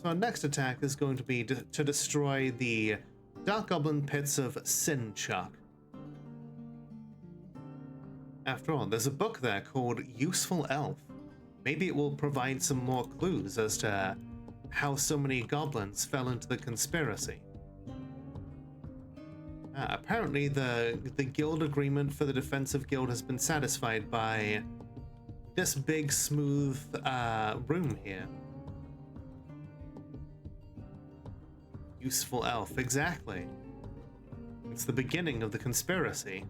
So our next attack is going to be to destroy the Dark Goblin Pits of Sinchuck. After all, there's a book there called Useful Elf. Maybe it will provide some more clues as to how so many goblins fell into the conspiracy. Apparently the guild agreement for the defensive guild has been satisfied by this big smooth room here. Useful Elf, exactly. It's the beginning of the conspiracy.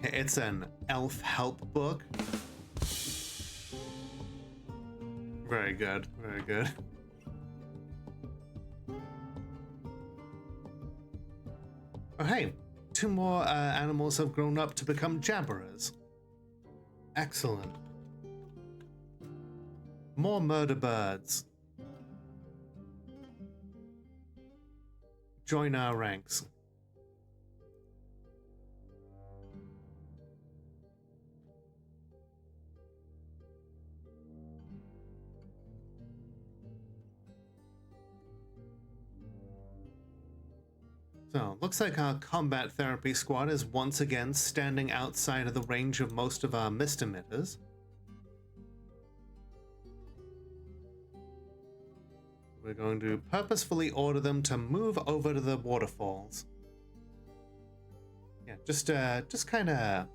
It's an elf help book. Very good, very good. Oh hey, two more animals have grown up to become jabberers. Excellent. More murder birds. Join our ranks. So, looks like our combat therapy squad is once again standing outside of the range of most of our mist emitters. We're going to purposefully order them to move over to the waterfalls. Yeah, just kind of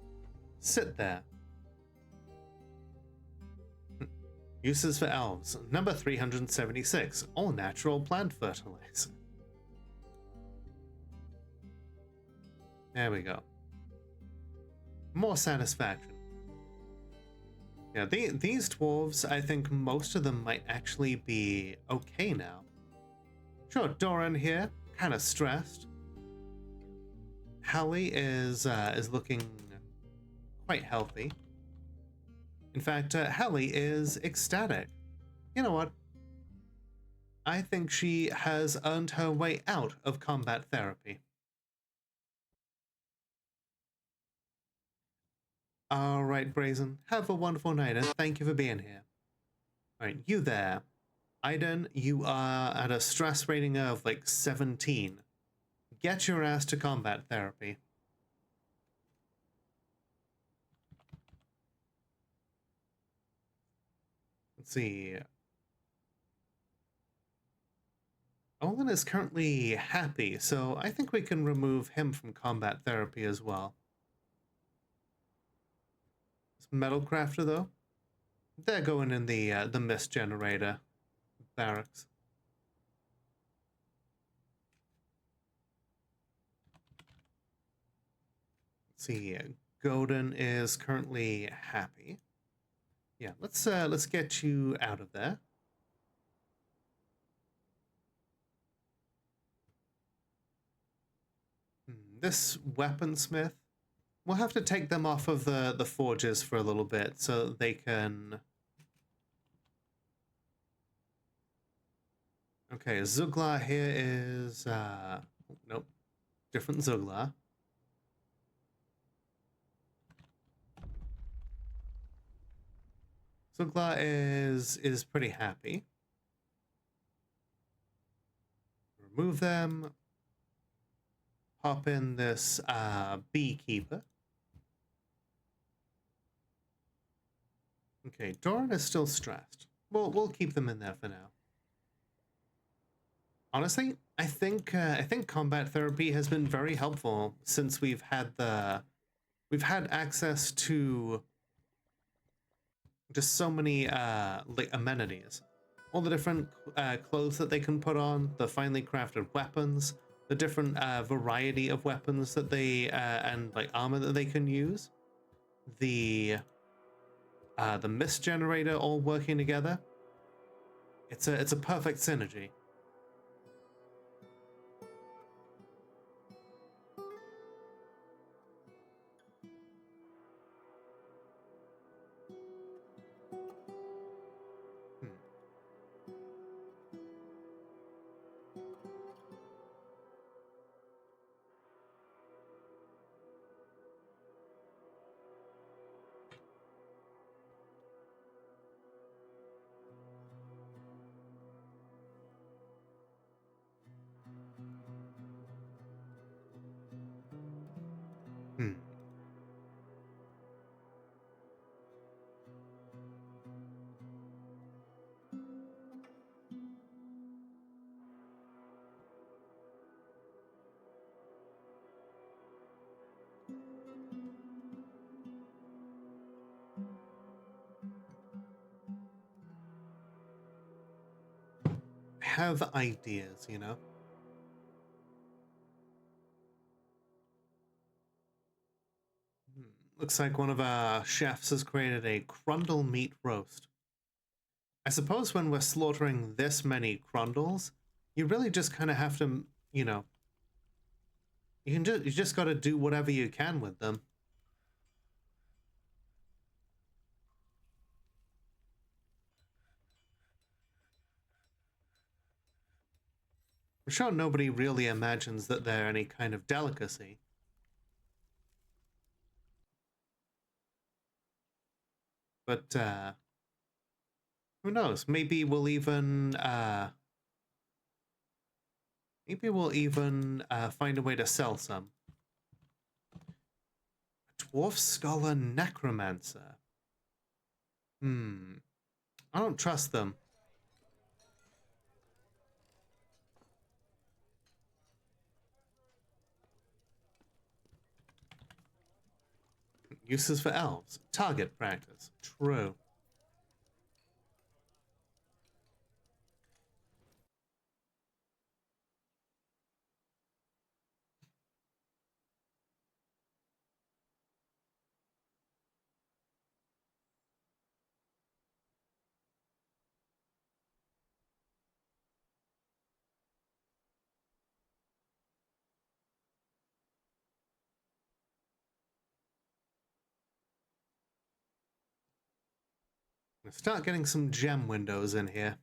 sit there. Uses for elves. Number 376. All natural plant fertilizer. There we go. More satisfaction. Yeah, these dwarves, I think most of them might actually be okay now. Sure, Doran here, kind of stressed. Hallie is looking quite healthy. In fact, Hallie is ecstatic. You know what? I think she has earned her way out of combat therapy. All right, Brazen. Have a wonderful night, and thank you for being here. Alright, you there. Aiden, you are at a stress rating of like 17. Get your ass to combat therapy. Let's see. Olin is currently happy, so I think we can remove him from combat therapy as well. This metal crafter, though, they're going in the mist generator barracks. Let's see. Godin is currently happy. Yeah, let's get you out of there. This weaponsmith, we'll have to take them off of the forges for a little bit so they can... Okay, Zuglar here is... nope, different Zuglar. Zuglar is pretty happy. Remove them. Pop in this beekeeper. Okay, Doran is still stressed. We'll keep them in there for now. Honestly, I think combat therapy has been very helpful since we've had access to just so many like amenities. All the different clothes that they can put on, the finely crafted weapons, the different variety of weapons that they and like armor that they can use, the mist generator all working together. It's a perfect synergy. Have ideas, you know? Looks like one of our chefs has created a crundle meat roast. I suppose when we're slaughtering this many crundles, you really just kind of have to, you know, you just got to do whatever you can with them. I'm sure nobody really imagines that they're any kind of delicacy. But, who knows? Maybe we'll even find a way to sell some. A dwarf scholar necromancer. I don't trust them. Uses for elves. Target practice. True. Start getting some gem windows in here.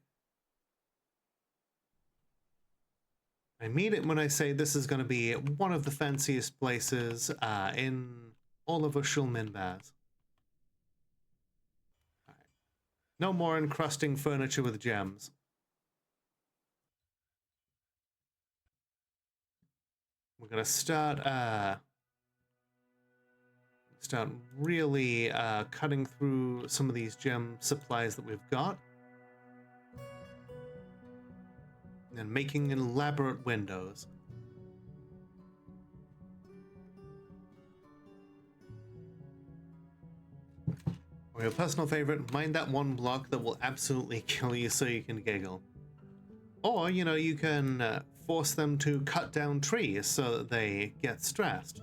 I mean it when I say this is going to be one of the fanciest places in all of Ushul Minbaz. No more encrusting furniture with gems. We're gonna start really cutting through some of these gem supplies that we've got. And making elaborate windows. Or your personal favorite, mind that one block that will absolutely kill you so you can giggle. Or, you know, you can force them to cut down trees so that they get stressed.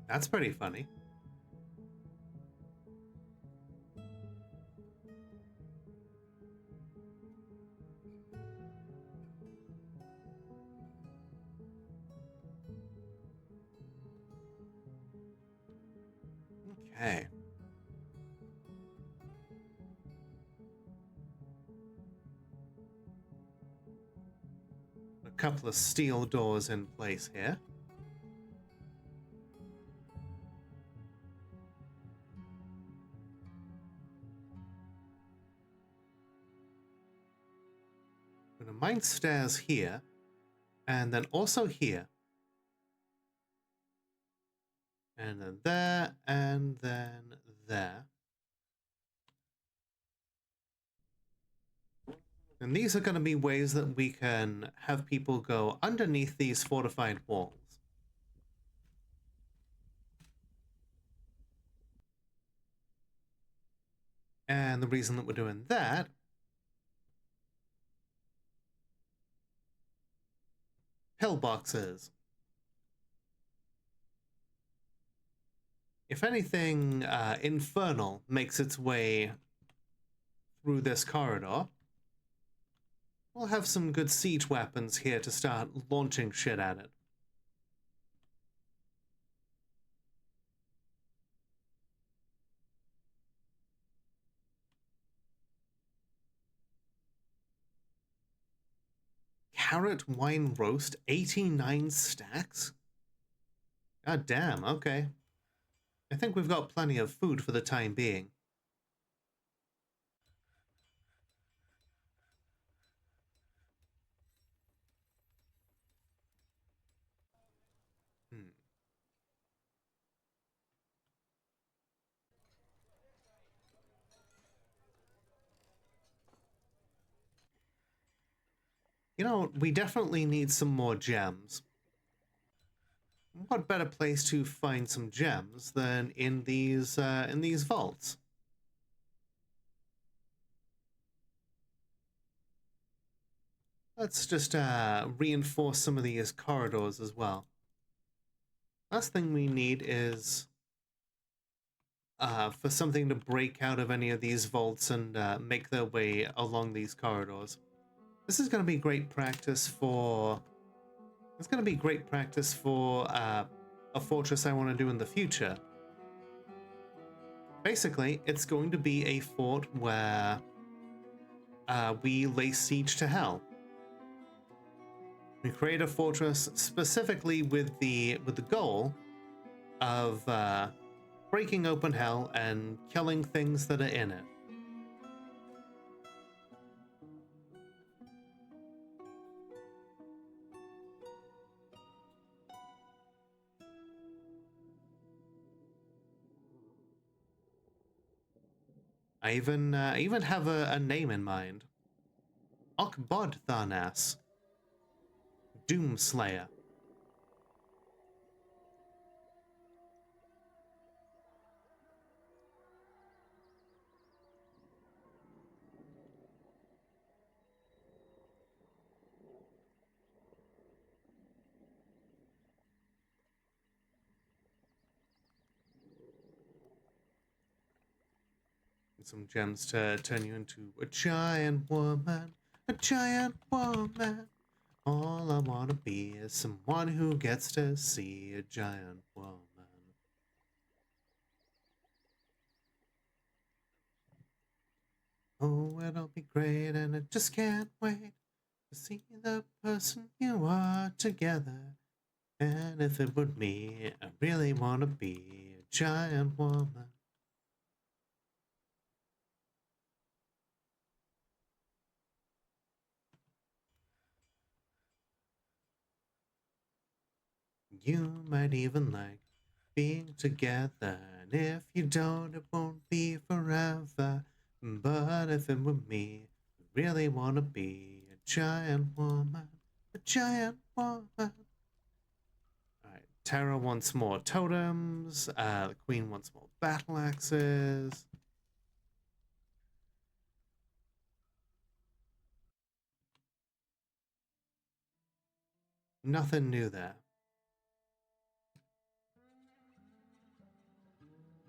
That's pretty funny. Okay. A couple of steel doors in place here. I'm gonna mine stairs here, and then also here. And then there, and then there. And these are going to be ways that we can have people go underneath these fortified walls. And the reason that we're doing that pillboxes. If anything infernal makes its way through this corridor, we'll have some good siege weapons here to start launching shit at it. Carrot wine roast, 89 stacks? God damn, okay. I think we've got plenty of food for the time being. You know, we definitely need some more gems. What better place to find some gems than in these vaults? Let's just reinforce some of these corridors as well. Last thing we need is for something to break out of any of these vaults and make their way along these corridors. This is going to be great practice for... It's going to be great practice for a fortress I want to do in the future. Basically, it's going to be a fort where we lay siege to hell. We create a fortress specifically with the goal of breaking open hell and killing things that are in it. I even have a name in mind. Okbod Tharnas. Doomslayer. Some gems to turn you into a giant woman, a giant woman. All I want to be is someone who gets to see a giant woman. Oh, it'll be great, and I just can't wait to see the person you are together. And if it were me, I really want to be a giant woman. You might even like being together, and if you don't, it won't be forever. But if it were me, I really wanna be a giant woman, a giant woman. Alright, Tara wants more totems, the Queen wants more battle axes. Nothing new there.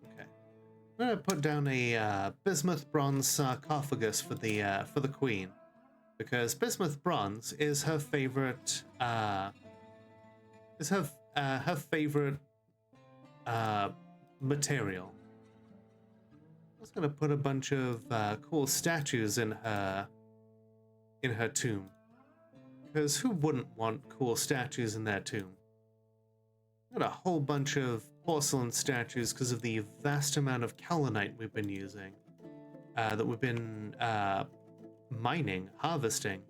Okay. I'm gonna put down a bismuth bronze sarcophagus for the Queen, because bismuth bronze is her favorite her favorite material. I was gonna put a bunch of cool statues in her tomb, because who wouldn't want cool statues in their tomb? Got a whole bunch of porcelain statues because of the vast amount of kaolinite we've been using, that we've been mining, harvesting.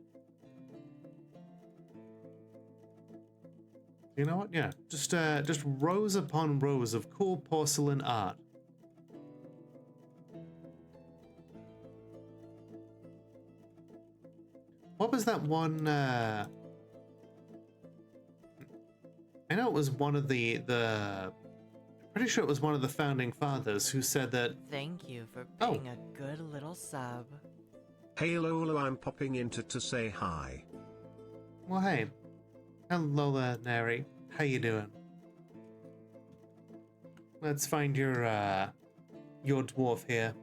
You know what? Yeah, just rows upon rows of cool porcelain art. What was that one? I know it was one of the. Pretty sure it was one of the founding fathers who said that. Thank you for Oh. being a good little sub. Hey Lolo, I'm popping in to say hi. Well, hey, hello there, Neri. How you doing? Let's find your dwarf here.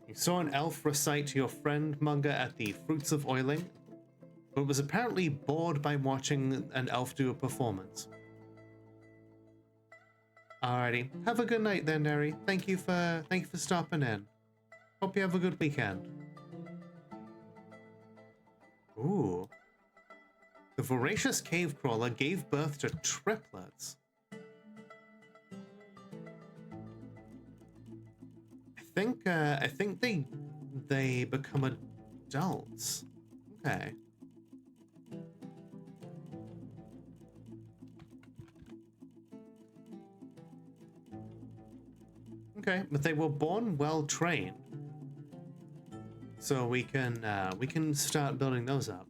You saw an elf recite to your friend Munga at the Fruits of Oiling, but was apparently bored by watching an elf do a performance. Alrighty, have a good night then, Neri. Thank you for stopping in. Hope you have a good weekend. Ooh. The voracious cave crawler gave birth to triplets. I think they become adults. Okay. Okay, but they were born well trained. So we can start building those up.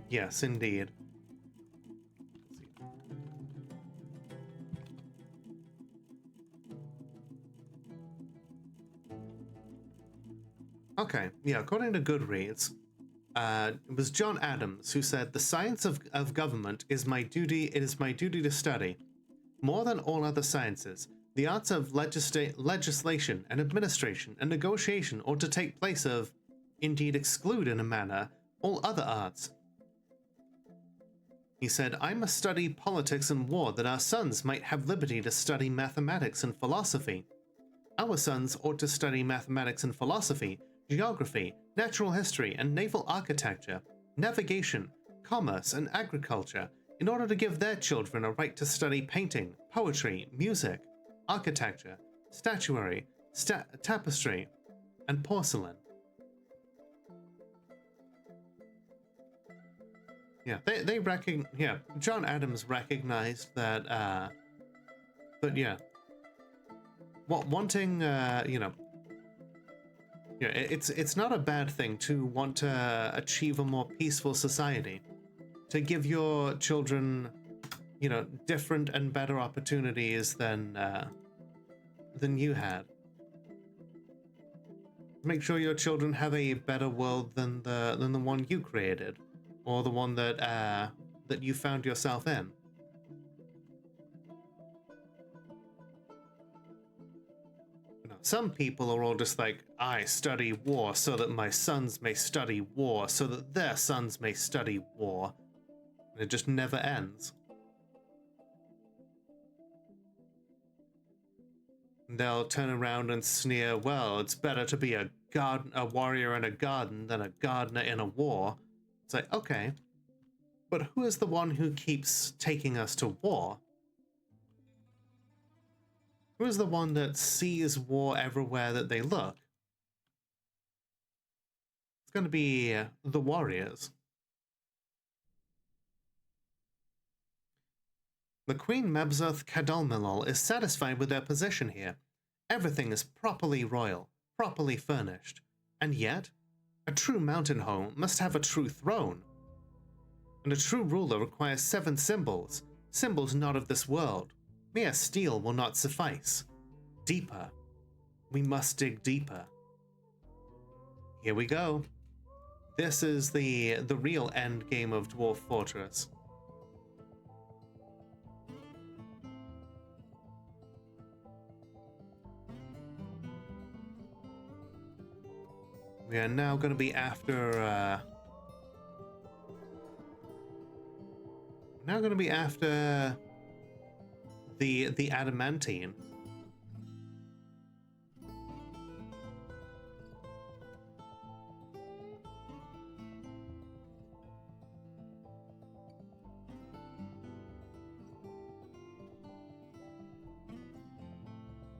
Yes, indeed. Okay, yeah, according to Goodreads, it was John Adams who said, "The science of government is my duty. It is my duty to study. More than all other sciences, the arts of legislation and administration and negotiation ought to take place of, indeed exclude in a manner, all other arts." He said, "I must study politics and war that our sons might have liberty to study mathematics and philosophy. Our sons ought to study mathematics and philosophy, geography, natural history and naval architecture, navigation, commerce and agriculture, in order to give their children a right to study painting, poetry, music, architecture, statuary, tapestry, and porcelain." Yeah, John Adams recognized that, but yeah, wanting, it's not a bad thing to want to achieve a more peaceful society, to give your children, different and better opportunities than you had. Make sure your children have a better world than the one you created, or the one that you found yourself in. Some people are all just like, "I study war so that my sons may study war, so that their sons may study war." And it just never ends. They'll turn around and sneer, "Well, it's better to be a warrior in a garden than a gardener in a war. It's like, okay, but who is the one who keeps taking us to war? Who is the one that sees war everywhere that they look? It's going to be the warriors. The Queen Mebzoth Kadalmelol is satisfied with their position here. Everything is properly royal, properly furnished. And yet, a true mountain home must have a true throne. And a true ruler requires 7 symbols, symbols not of this world. Mere steel will not suffice. Deeper. We must dig deeper. Here we go. This is the real end game of Dwarf Fortress. We are now going to be after the adamantine.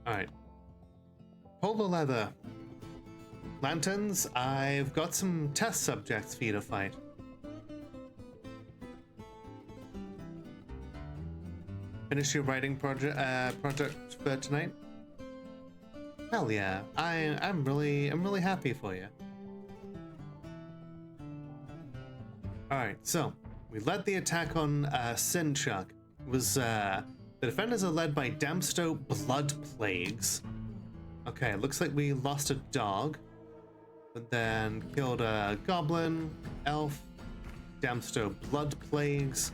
All right. Pull the leather. Lanterns, I've got some test subjects for you to fight. Finish your writing project for tonight? Hell yeah! I'm really happy for you. All right, so we led the attack on Sinchuk. The defenders are led by Damsto Blood Plagues. Okay, looks like we lost a dog. But then killed a goblin, elf, Damsto Blood Plagues,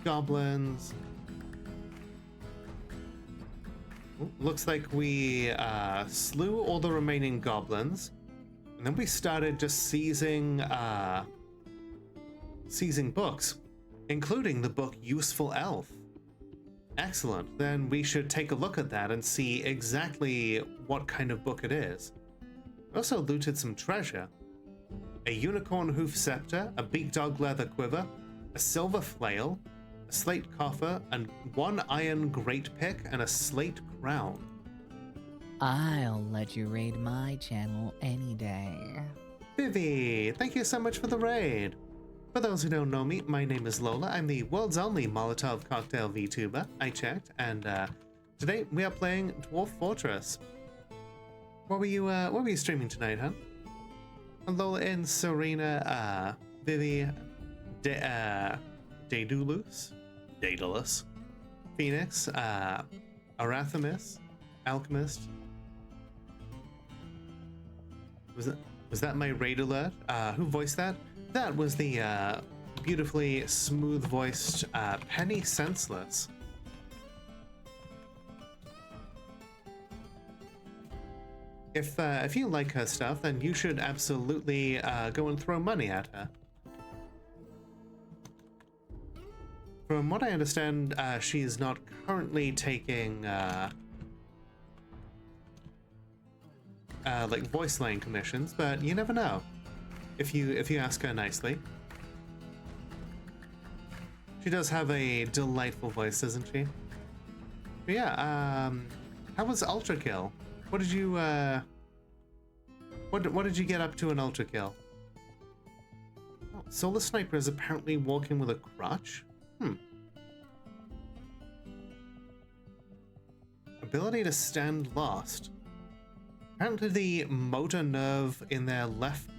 goblins. Ooh, looks like we slew all the remaining goblins, and then we started just seizing books, including the book Useful Elf. Excellent. Then we should take a look at that and see exactly what kind of book it is. Also looted some treasure. A unicorn hoof scepter, a big dog leather quiver, a silver flail, a slate coffer, and 1 iron great pick, and a slate crown. I'll let you raid my channel any day. Vivi, thank you so much for the raid. For those who don't know me, my name is Lola. I'm the world's only Molotov cocktail VTuber. I checked, and today we are playing Dwarf Fortress. What were you streaming tonight, huh? Lola and Serena, Vivi, Daedalus, Phoenix, Arathamis, Alchemist. Was that my raid alert? Who voiced that? That was the beautifully smooth-voiced Penny Senseless. If you like her stuff, then you should absolutely go and throw money at her. From what I understand, she is not currently taking like voice line commissions, but you never know. If you ask her nicely. She does have a delightful voice, doesn't she? But yeah, how was Ultra Kill? What did you what did you get up to in Ultra Kill? Oh, Solar Sniper is apparently walking with a crutch? Ability to stand lost. Apparently the motor nerve in their left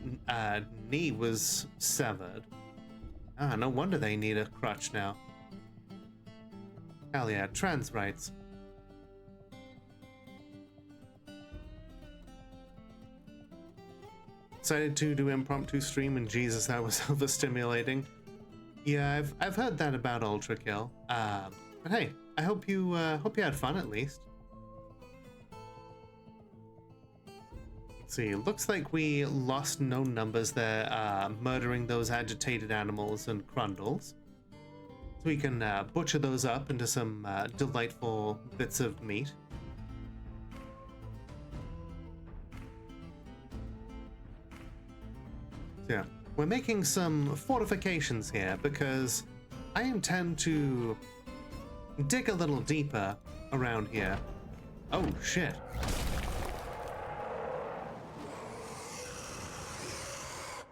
knee was severed. Ah, no wonder they need a crutch now. Hell yeah, trans rights. Decided to do impromptu stream, and Jesus, that was overstimulating. Yeah, I've heard that about Ultra Kill. But hey, I hope you had fun at least. Let's see, looks like we lost no numbers there, murdering those agitated animals and crundles. So we can butcher those up into some delightful bits of meat. So yeah, we're making some fortifications here because I intend to dig a little deeper around here. Oh, shit.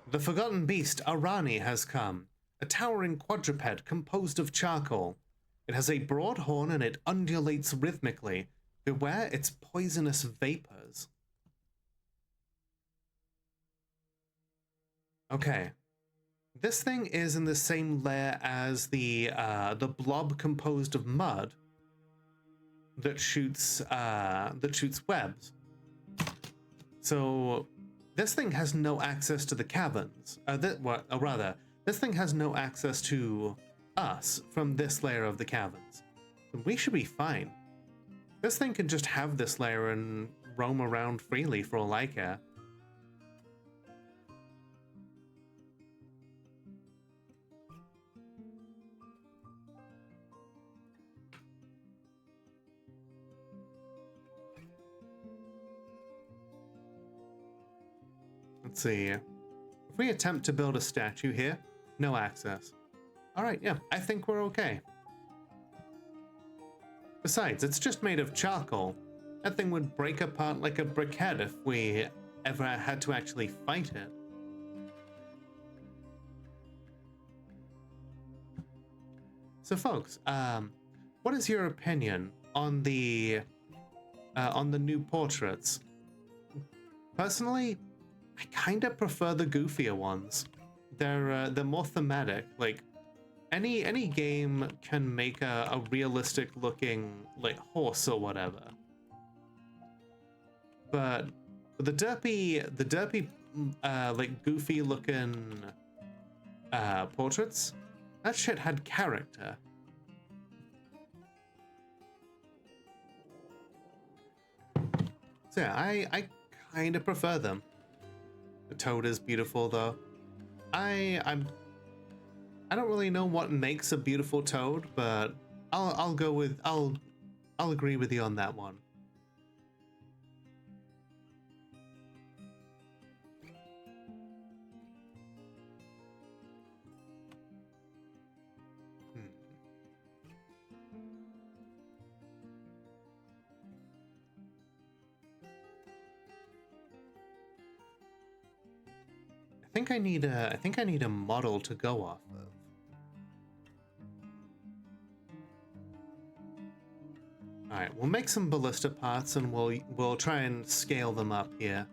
The forgotten beast, Arani, has come. A towering quadruped composed of charcoal. It has a broad horn and it undulates rhythmically. Beware its poisonous vapors. Okay. This thing is in the same layer as the blob composed of mud that shoots webs. So this thing has no access to the caverns. This thing has no access to us from this layer of the caverns. We should be fine. This thing can just have this layer and roam around freely for all I care. Let's see. If we attempt to build a statue here, no access. Alright, yeah, I think we're okay. Besides, it's just made of charcoal. That thing would break apart like a briquette if we ever had to actually fight it. So folks, what is your opinion on the new portraits? Personally, I kind of prefer the goofier ones. They're more thematic. Like any game can make a realistic looking like horse or whatever, but the derpy like goofy looking portraits, that shit had character. So yeah, I kind of prefer them. The toad is beautiful though. I don't really know what makes a beautiful toad, but I'll agree with you on that one. I think I need a model to go off of. All right, we'll make some ballista parts and we'll try and scale them up here.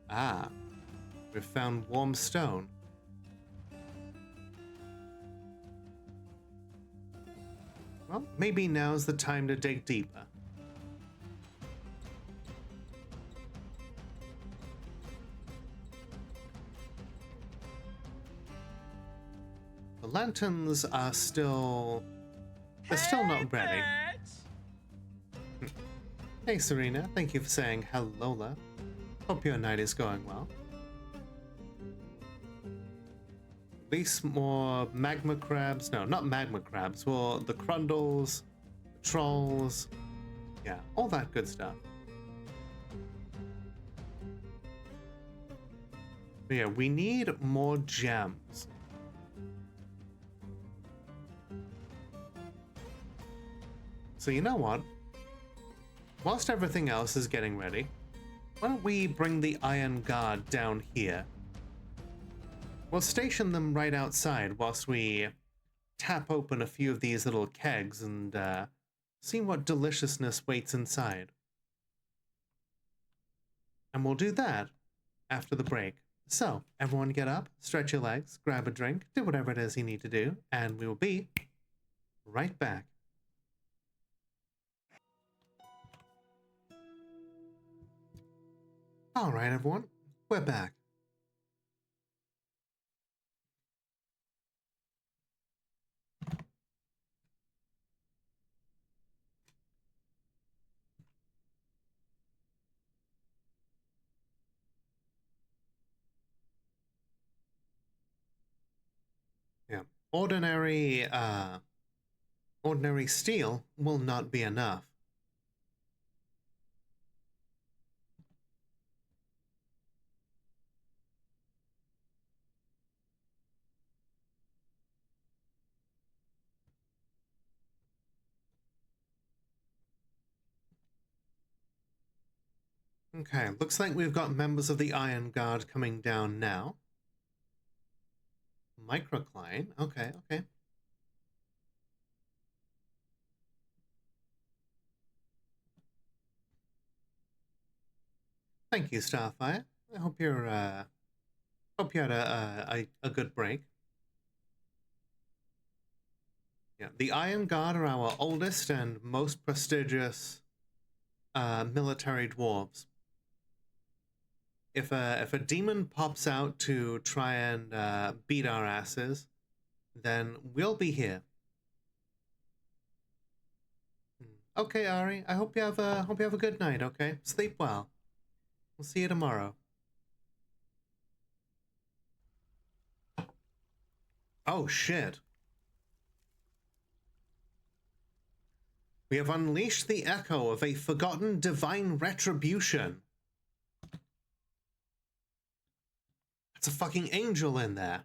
Ah, we've found warm stone. Well, maybe now's the time to dig deeper. The lanterns are still... they're still not ready. Hey Serena, thank you for saying hello. Hope your night is going well. At least more magma crabs. No, not magma crabs. Well, the crundles, the trolls. Yeah, all that good stuff. But yeah, we need more gems. So you know what? Whilst everything else is getting ready, why don't we bring the Iron Guard down here? We'll station them right outside whilst we tap open a few of these little kegs and see what deliciousness waits inside. And we'll do that after the break. So, everyone get up, stretch your legs, grab a drink, do whatever it is you need to do, and we will be right back. All right, everyone, we're back. Yeah. ordinary, ordinary steel will not be enough. Okay, looks like we've got members of the Iron Guard coming down now. Microcline, okay, okay. Thank you, Starfire. I hope hope you had a good break. Yeah, the Iron Guard are our oldest and most prestigious military dwarves. If a demon pops out to try and beat our asses, then we'll be here. Okay, Ari. I hope you have a good night. Okay, sleep well. We'll see you tomorrow. Oh shit! We have unleashed the echo of a forgotten divine retribution. It's a fucking angel in there.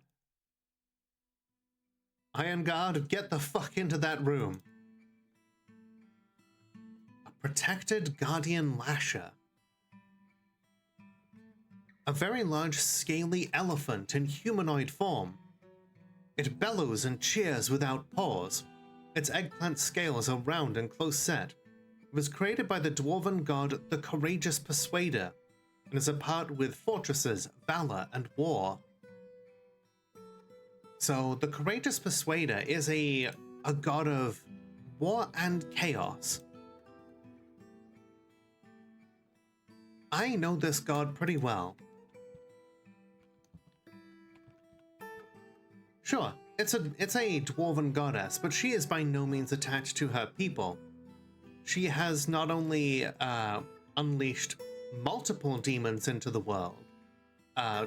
Iron Guard, get the fuck into that room. A protected guardian lasher. A very large scaly elephant in humanoid form. It bellows and cheers without pause. Its eggplant scales are round and close set. It was created by the dwarven god the Courageous Persuader, and is a part with fortresses, valor, and war. So the Courageous Persuader is a god of war and chaos. I know this god pretty well. Sure, it's a dwarven goddess, but she is by no means attached to her people. She has not only unleashed multiple demons into the world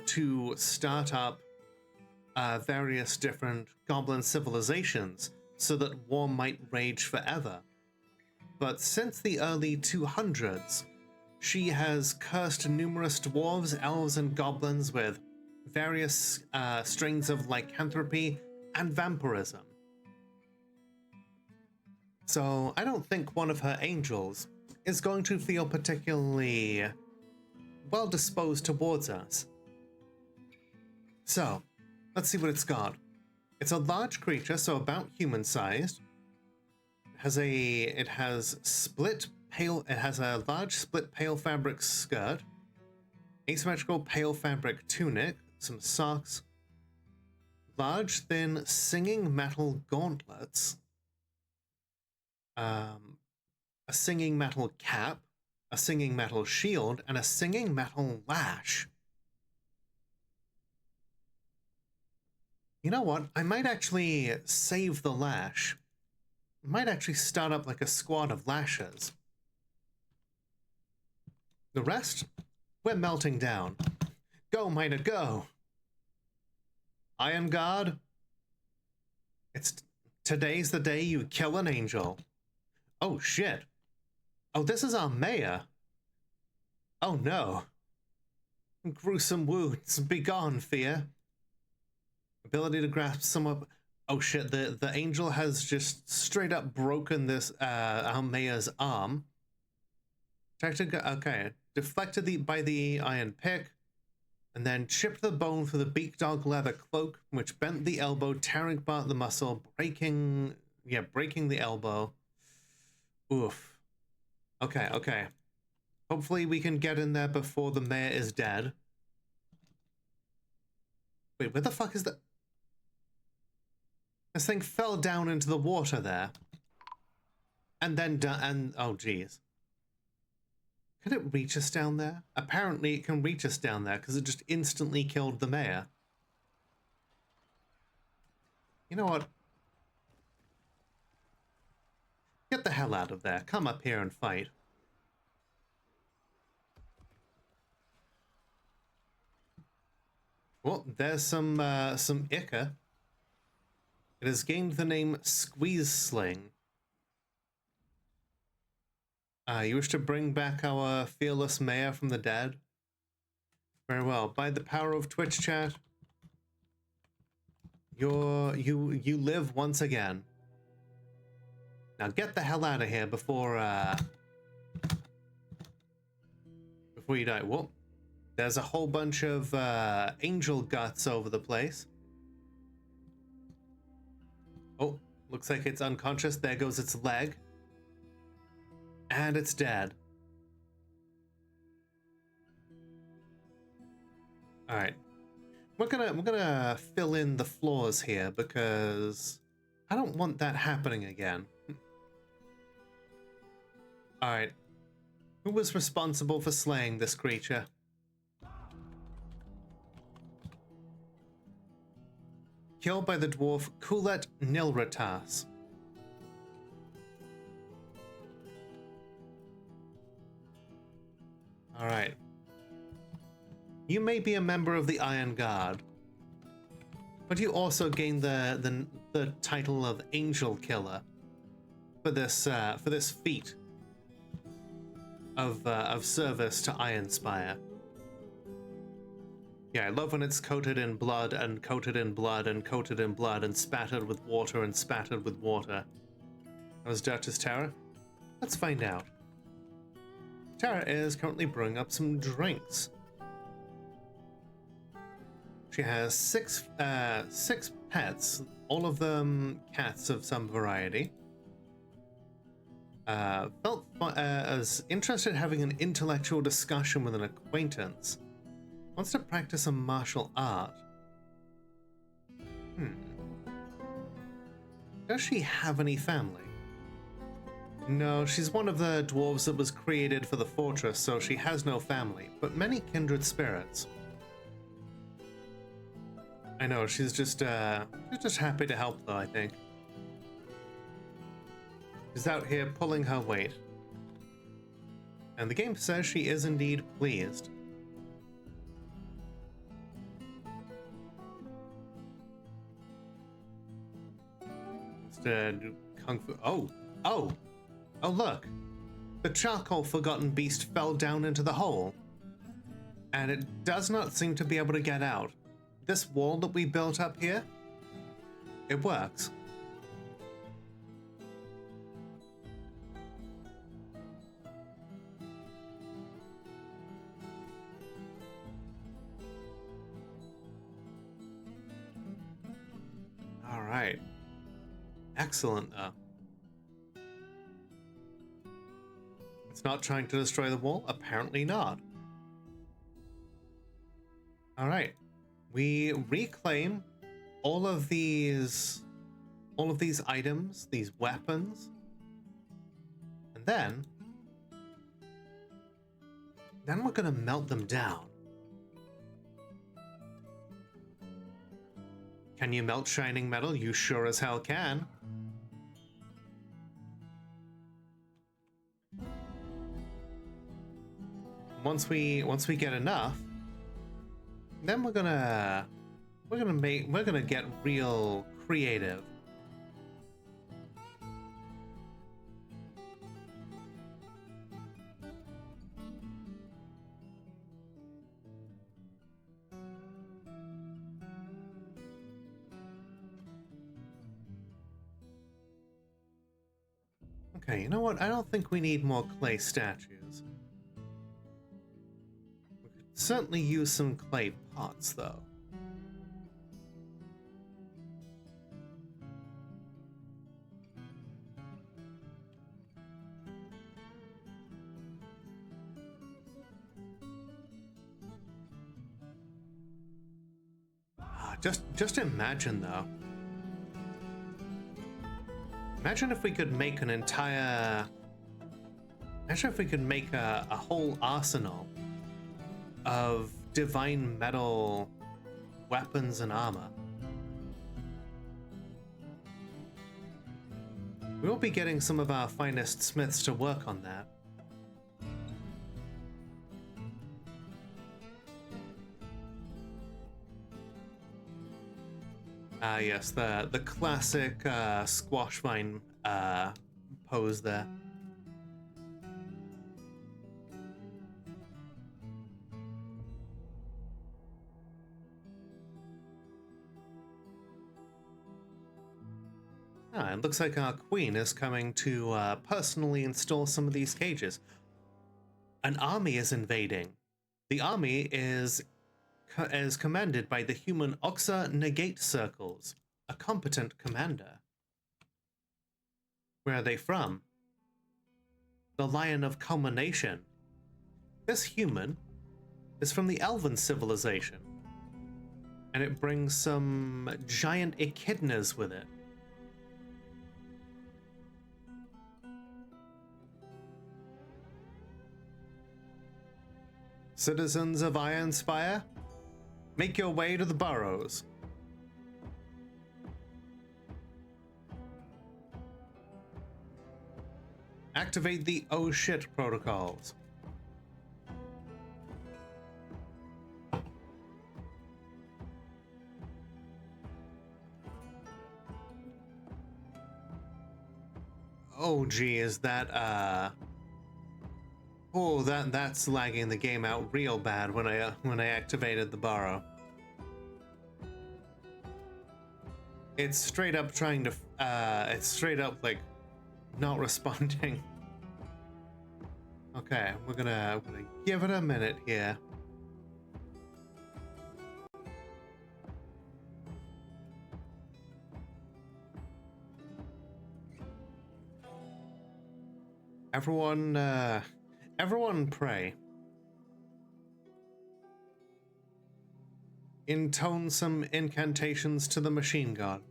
to start up various different goblin civilizations so that war might rage forever, but since the early 200s, she has cursed numerous dwarves, elves, and goblins with various strains of lycanthropy and vampirism. So I don't think one of her angels is going to feel particularly well disposed towards us. So, let's see what it's got. It's a large creature, so about human-sized. It has a large split pale fabric skirt, asymmetrical pale fabric tunic, some socks, large thin singing metal gauntlets, a singing metal cap, a singing metal shield, and a singing metal lash. You know what? I might actually save the lash. I might actually start up like a squad of lashes. The rest, we're melting down. Go, Miner, go! Iron Guard, today's the day you kill an angel. Oh shit. Oh, this is our mayor. Oh no. Gruesome wounds, begone, fear. Ability to grasp some up. Oh shit, the angel has just straight up broken this our mayor's arm. Okay, deflected by the iron pick, and then chipped the bone through the beak dog leather cloak, which bent the elbow, tearing apart the muscle, breaking the elbow. Oof. Okay, okay. Hopefully we can get in there before the mayor is dead. Wait, where the fuck is that? This thing fell down into the water there. And then, oh geez. Could it reach us down there? Apparently it can reach us down there because it just instantly killed the mayor. You know what? Get the hell out of there. Come up here and fight. Well, there's some Ica. It has gained the name Squeeze Sling. You wish to bring back our fearless mayor from the dead? Very well. By the power of Twitch chat, you live once again. Now get the hell out of here before you die. Whoa. There's a whole bunch of angel guts over the place. Oh, looks like it's unconscious. There goes its leg. And it's dead. All right. We're gonna fill in the floors here because I don't want that happening again. All right. Who was responsible for slaying this creature? Killed by the dwarf Kulet Nilratas. All right. You may be a member of the Iron Guard, but you also gain the title of Angel Killer for this feat of service to Ironspire. Yeah, I love when it's coated in blood and coated in blood and coated in blood and spattered with water and spattered with water. That was Duchess Tara. Let's find out. Tara is currently brewing up some drinks. She has six pets, all of them cats of some variety. Felt as interested in having an intellectual discussion with an acquaintance. Wants to practice a martial art. Does she have any family? No, she's one of the dwarves that was created for the fortress, so she has no family, but many kindred spirits. I know, she's just happy to help though, I think. She's out here pulling her weight. And the game says she is indeed pleased. Do kung fu. Oh, look. The charcoal forgotten beast fell down into the hole. And it does not seem to be able to get out. This wall that we built up here, it works. All right. Excellent, though. It's not trying to destroy the wall? Apparently not. All right. We reclaim all of these items, these weapons, and then we're gonna melt them down. Can you melt shining metal? You sure as hell can. Once we get enough, then we're gonna get real creative. Okay, you know what? I don't think we need more clay statues. We could certainly use some clay pots, though. Just imagine, though. Imagine if we could make an entire... Imagine if we could make a whole arsenal of divine metal weapons and armor. We'll be getting some of our finest smiths to work on that. Ah, yes, the classic squash vine pose there. Ah, it looks like our queen is coming to personally install some of these cages. An army is invading. The army is commanded by the human Oxa Negate Circles, a competent commander. Where are they from? The Lion of Culmination. This human is from the Elven civilization, and it brings some giant echidnas with it. Citizens of Ironspire, make your way to the burrows. Activate the oh shit protocols. Oh gee, is that oh, that's lagging the game out real bad when I activated the burrow. It's straight up trying to it's straight up like not responding. Okay, we're gonna give it a minute here. Everyone pray. Intone some incantations to the machine god.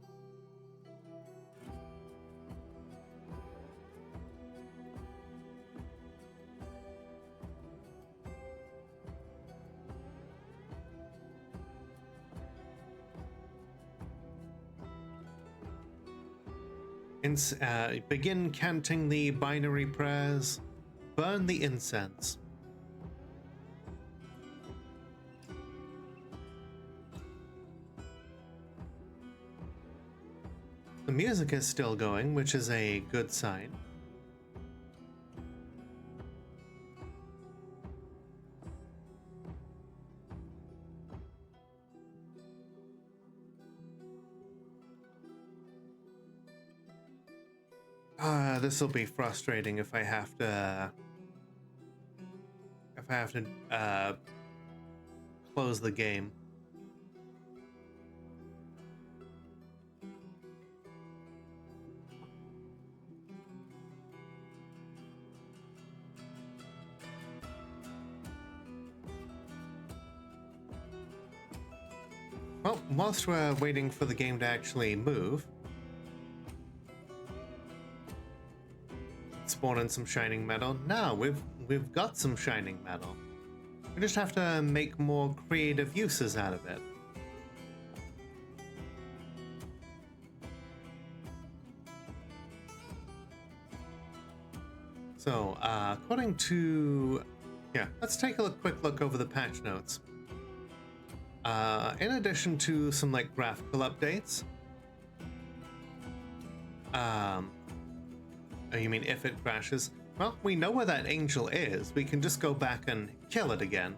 Begin chanting the binary prayers. Burn the incense. The music is still going, which is a good sign. This will be frustrating if I have to close the game. Well, whilst we're waiting for the game to actually move, spawn in some shining metal. Now we've got some shining metal. We just have to make more creative uses out of it. So, according to... Yeah, let's take a quick look over the patch notes. In addition to some, like, graphical updates... Oh, you mean if it crashes? Well, we know where that angel is. We can just go back and kill it again.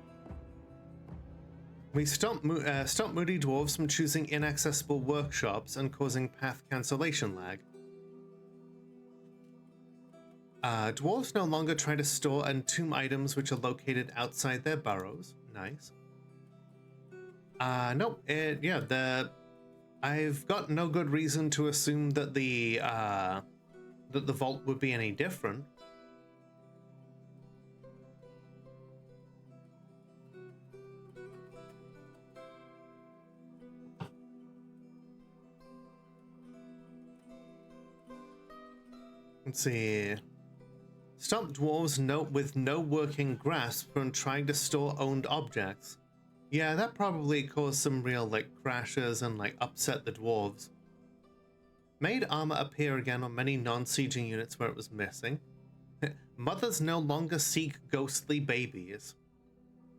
We stop moody dwarves from choosing inaccessible workshops and causing path cancellation lag. Dwarves no longer try to store and tomb items which are located outside their burrows. Nice. Nope. I've got no good reason to assume that the vault would be any different. Let's see. Stop dwarves with no working grasp from trying to store owned objects. Yeah, that probably caused some real, like, crashes and, like, upset the dwarves. Made armor appear again on many non-sieging units where it was missing. Mothers no longer seek ghostly babies.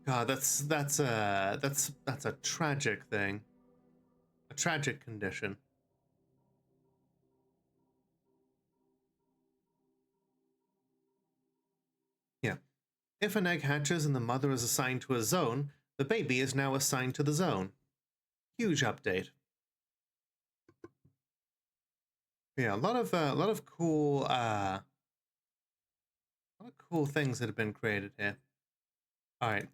God, that's a tragic thing. a tragic condition. Yeah. If an egg hatches and the mother is assigned to a zone, the baby is now assigned to the zone. Huge update. Yeah, a lot of cool things that have been created here. All right.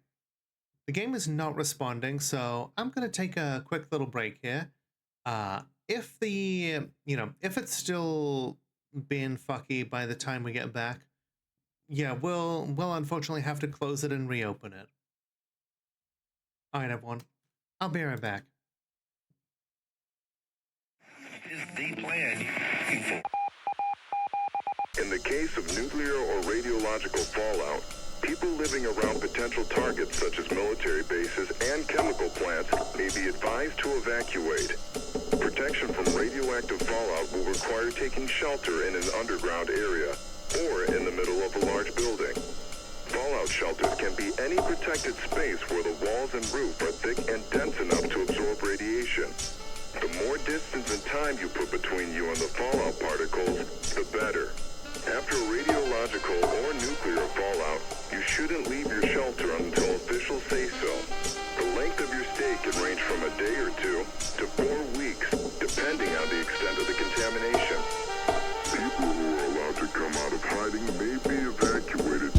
The game is not responding, so I'm going to take a quick little break here. If if it's still being fucky by the time we get back, yeah, we'll unfortunately have to close it and reopen it. All right, everyone. I'll be right back. Is the plan you're looking for? In the case of nuclear or radiological fallout, people living around potential targets such as military bases and chemical plants may be advised to evacuate. Protection from radioactive fallout will require taking shelter in an underground area or in the middle of a large building. Fallout shelters can be any protected space where the walls and roof are thick and dense enough to absorb radiation. The more distance and time you put between you and the fallout particles, the better. After radiological or nuclear fallout, you shouldn't leave your shelter until officials say so. The length of your stay can range from a day or 2 to 4 weeks, depending on the extent of the contamination. People who are allowed to come out of hiding may be evacuated.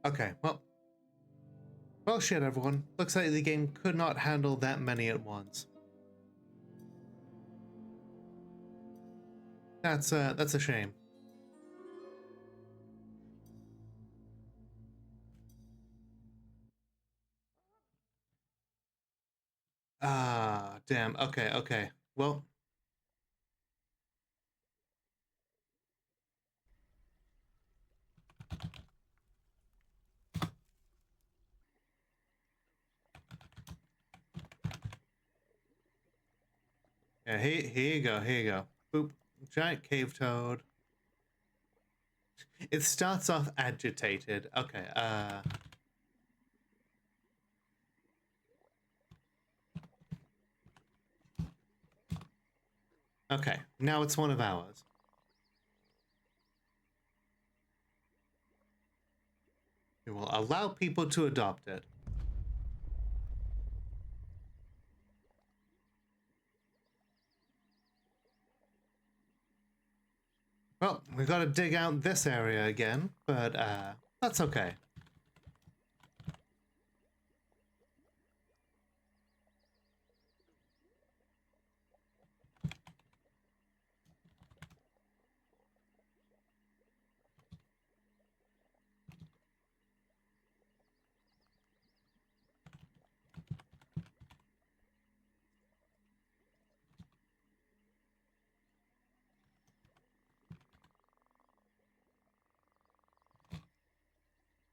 Okay, well, shit, everyone. Looks like the game could not handle that many at once. That's a shame. Ah, damn. Okay, okay. Well, yeah, here you go, here you go. Boop. Giant cave toad. It starts off agitated. Okay, okay, now it's one of ours. We will allow people to adopt it. Well, we gotta dig out this area again, but that's okay.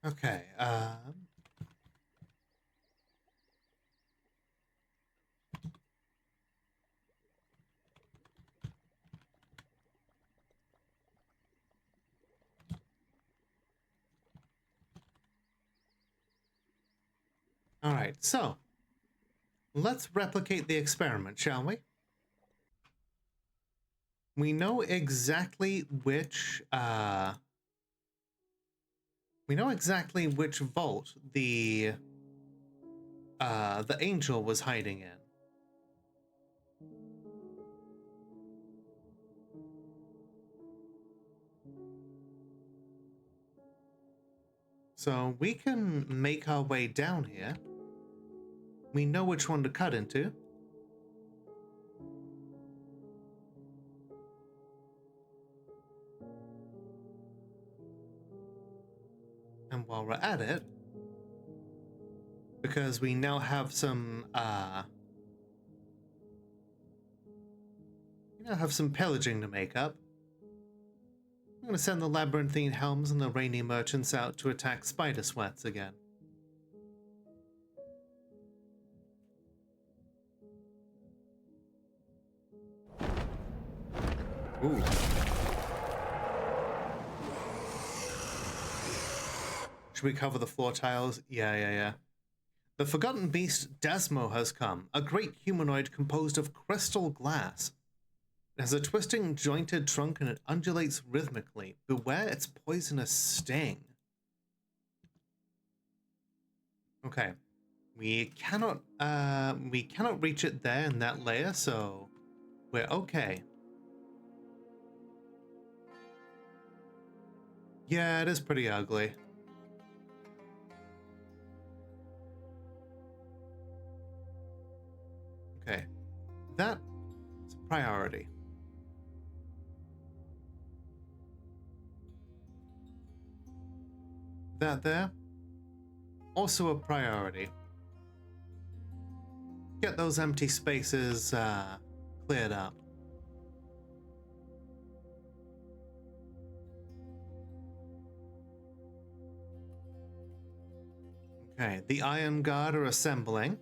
Okay, all right, so let's replicate the experiment, shall we? We know exactly which vault the angel was hiding in. So we can make our way down here. We know which one to cut into. And while we're at it, because we now have some pillaging to make up, I'm gonna send the labyrinthine helms and the rainy merchants out to attack spider sweats again. Ooh. Should we cover the floor tiles? Yeah. The forgotten beast Dasmo has come, a great humanoid composed of crystal glass. It has a twisting, jointed trunk and it undulates rhythmically. Beware its poisonous sting. Okay. We cannot reach it there in that layer, so we're okay. Yeah, it is pretty ugly. Okay. That's a priority. That there, also a priority. Get those empty spaces cleared up. Okay, the Iron Guard are assembling.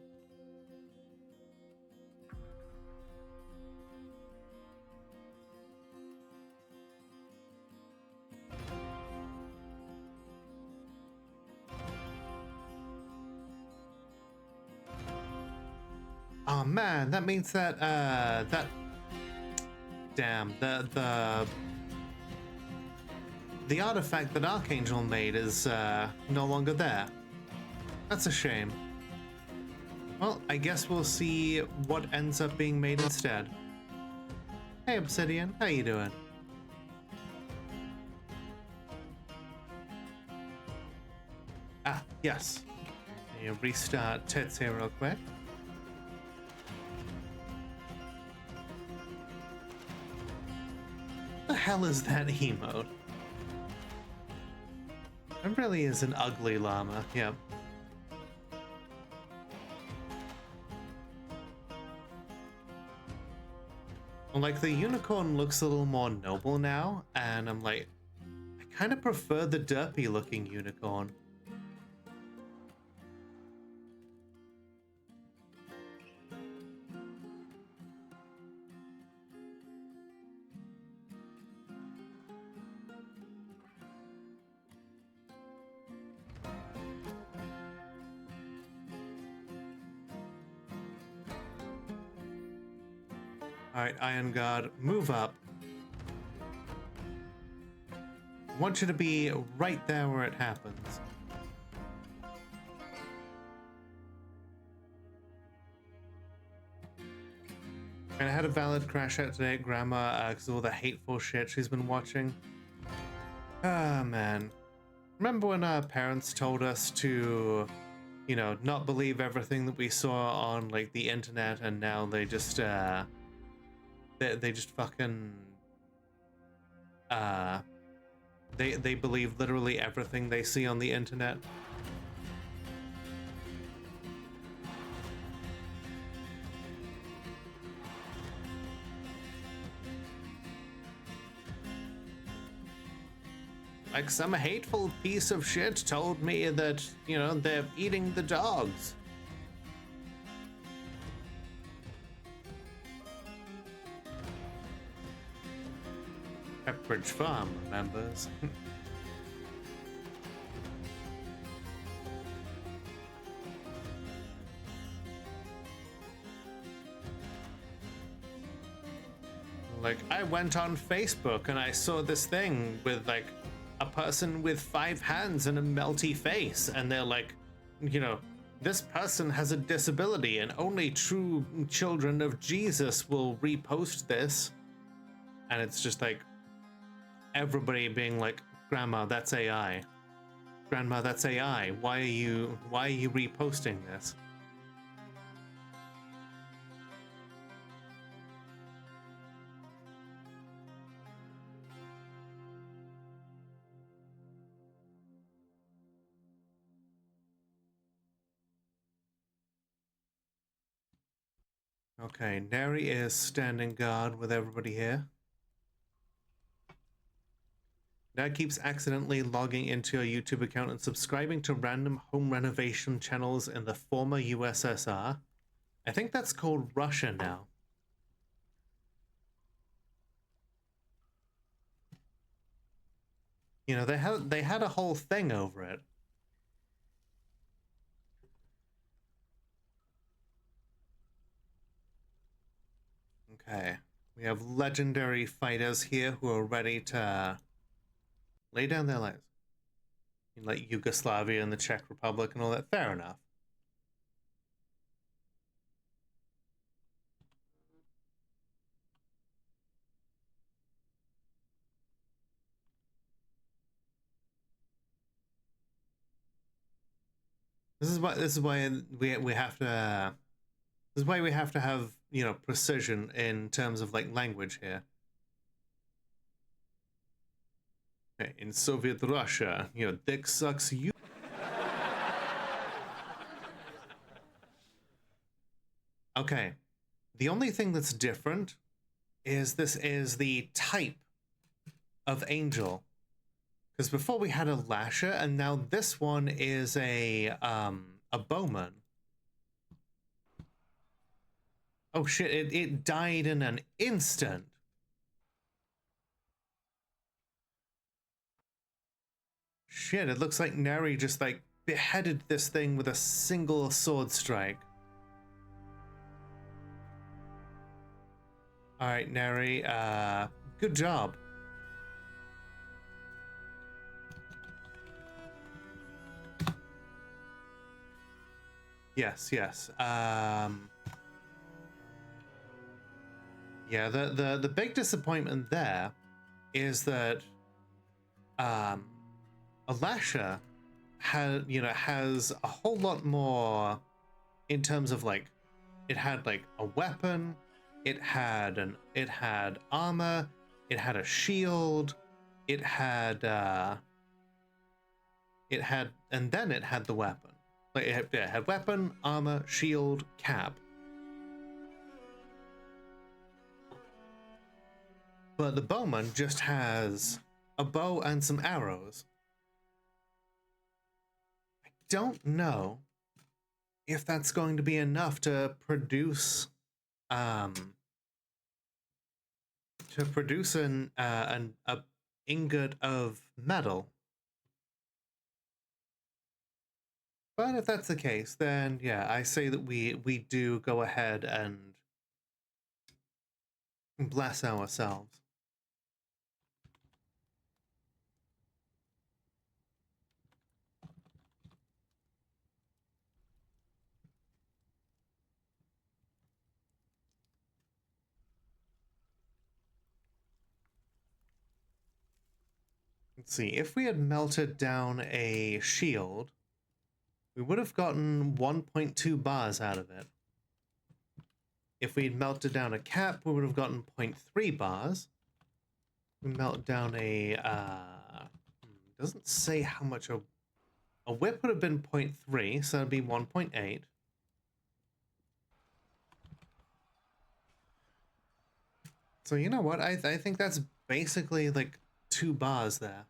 Oh man, that means that damn, the artifact that Archangel made is no longer there. That's a shame. Well, I guess we'll see what ends up being made instead. Hey Obsidian, how you doing? Yes. You restart tits here real quick. What the hell is that emote? It really is an ugly llama, yep. Like, the unicorn looks a little more noble now, and I'm like, I kind of prefer the derpy looking unicorn. Alright, Iron Guard, move up. I want you to be right there where it happens. And I had a valid crash out today at Grandma because of all the hateful shit she's been watching. Ah, man. Remember when our parents told us to, you know, not believe everything that we saw on, like, the internet, and now they just, they just fucking, they believe literally everything they see on the internet. Like, some hateful piece of shit told me that, you know, they're eating the dogs. Pepperidge Farm remembers. Like, I went on Facebook and I saw this thing with, like, a person with 5 hands and a melty face, and they're like, you know, this person has a disability and only true children of Jesus will repost this. And it's just like everybody being like, Grandma, that's AI. Grandma, that's AI. Why are you reposting this? Okay, Neri is standing guard with everybody here. Dad keeps accidentally logging into your YouTube account and subscribing to random home renovation channels in the former USSR. I think that's called Russia now. You know, they had a whole thing over it. Okay, we have legendary fighters here who are ready to lay down their lives. Like Yugoslavia and the Czech Republic and all that. Fair enough. This is why we have to. This is why we have to have, you know, precision in terms of like language here. Okay, in Soviet Russia, you know, dick sucks you. Okay, the only thing that's different is this is the type of angel. Because before we had a lasher, and now this one is a bowman. Oh shit, it died in an instant. Shit, it looks like Neri just like beheaded this thing with a single sword strike. Alright, Neri, good job. Yes, yes. Yeah, the big disappointment there is that Alasha has a whole lot more in terms of like, it had like a weapon, it had armor, it had a shield, it had and then it had the weapon. Like it had weapon, armor, shield, cap. But the bowman just has a bow and some arrows. I don't know if that's going to be enough to produce an ingot of metal. But if that's the case, then yeah, I say that we do go ahead and bless ourselves. Let's see, if we had melted down a shield, we would have gotten 1.2 bars out of it. If we'd melted down a cap, we would have gotten 0.3 bars. We melt down a, doesn't say how much a whip would have been 0.3, so that'd be 1.8. So you know what, I think that's basically like 2 bars there.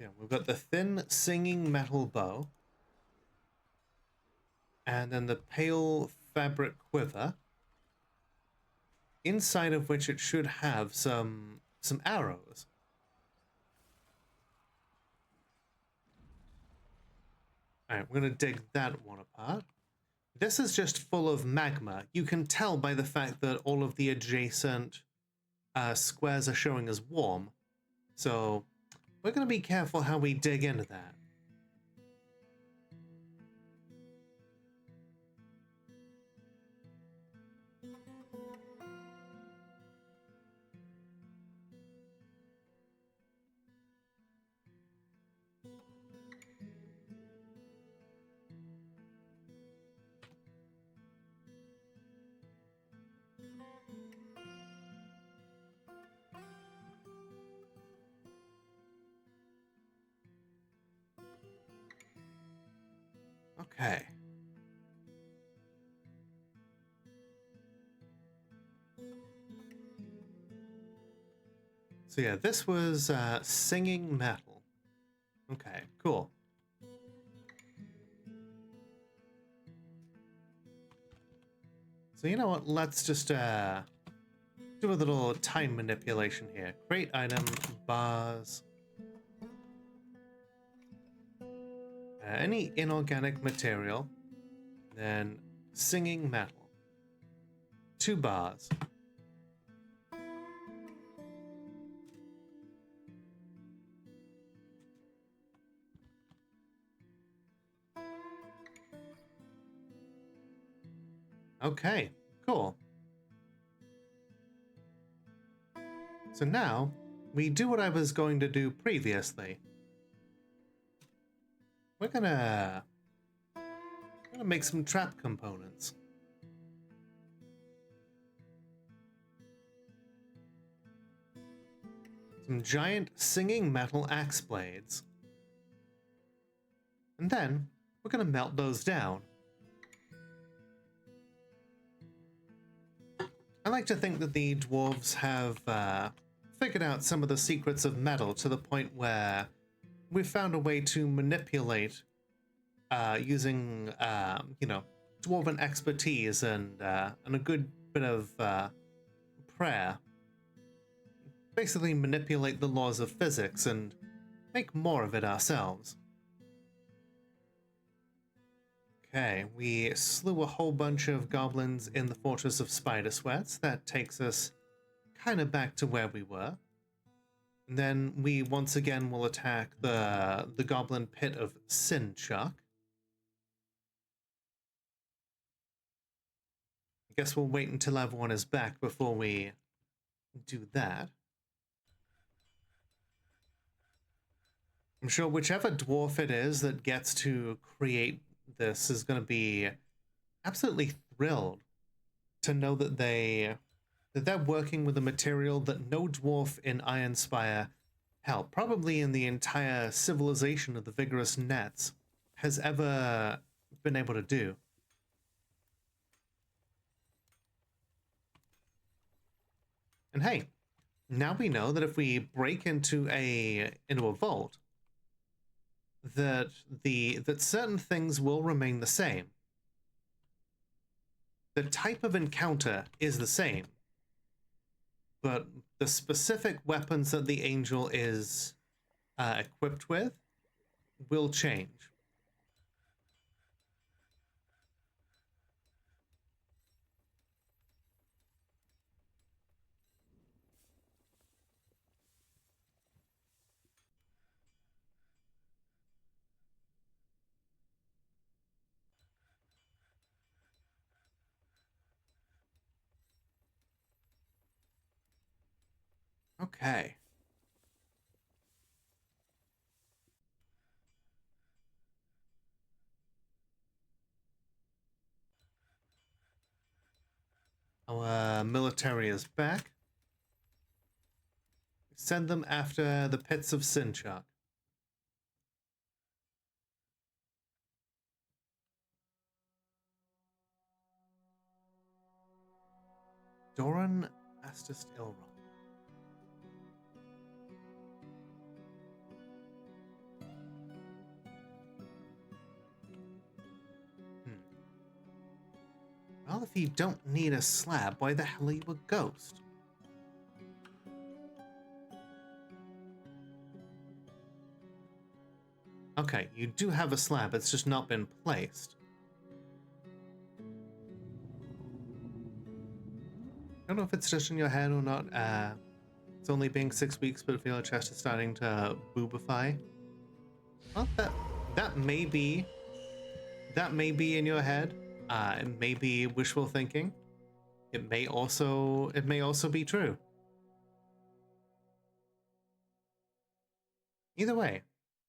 Yeah, we've got the thin singing metal bow. And then the pale fabric quiver, inside of which it should have some arrows. Alright, we're gonna dig that one apart. This is just full of magma. You can tell by the fact that all of the adjacent squares are showing as warm. So we're gonna be careful how we dig into that. Okay. So yeah, this was singing metal. Okay, cool. So you know what, let's just do a little time manipulation here. Create item, bars. Any inorganic material. Then singing metal. 2 bars. Okay, cool. So now, we do what I was going to do previously. We're gonna make some trap components. Some giant singing metal axe blades. And then, we're gonna melt those down. I like to think that the dwarves have figured out some of the secrets of metal to the point where we've found a way to manipulate using, dwarven expertise and a good bit of prayer. Basically manipulate the laws of physics and make more of it ourselves. Okay, we slew a whole bunch of goblins in the Fortress of Spider Sweats. That takes us kind of back to where we were. And then we once again will attack the goblin pit of Sinchuck. I guess we'll wait until everyone is back before we do that. I'm sure whichever dwarf it is that gets to create this is going to be absolutely thrilled to know that they're working with a material that no dwarf in Ironspire, hell, probably in the entire civilization of the Vigorous Nets, has ever been able to do. And hey, now we know that if we break into a vault, that certain things will remain the same. The type of encounter is the same, but the specific weapons that the angel is equipped with will change. Okay. Our military is back. Send them after the pits of Sinchak. Doran Astus Ilron. Well, if you don't need a slab, why the hell are you a ghost? Okay, you do have a slab, it's just not been placed. I don't know if it's just in your head or not. It's only been 6 weeks, but I feel your chest is starting to boobify. Well, that may be in your head. It may be wishful thinking. It may also be true. Either way,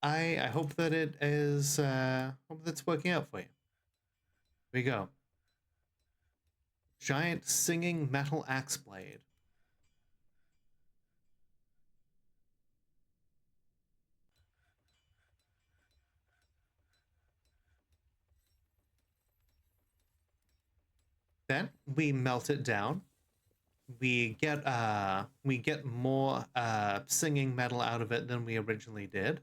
I hope that it is hope that's working out for you. Here we go. Giant singing metal axe blade. Then we melt it down. We get more singing metal out of it than we originally did.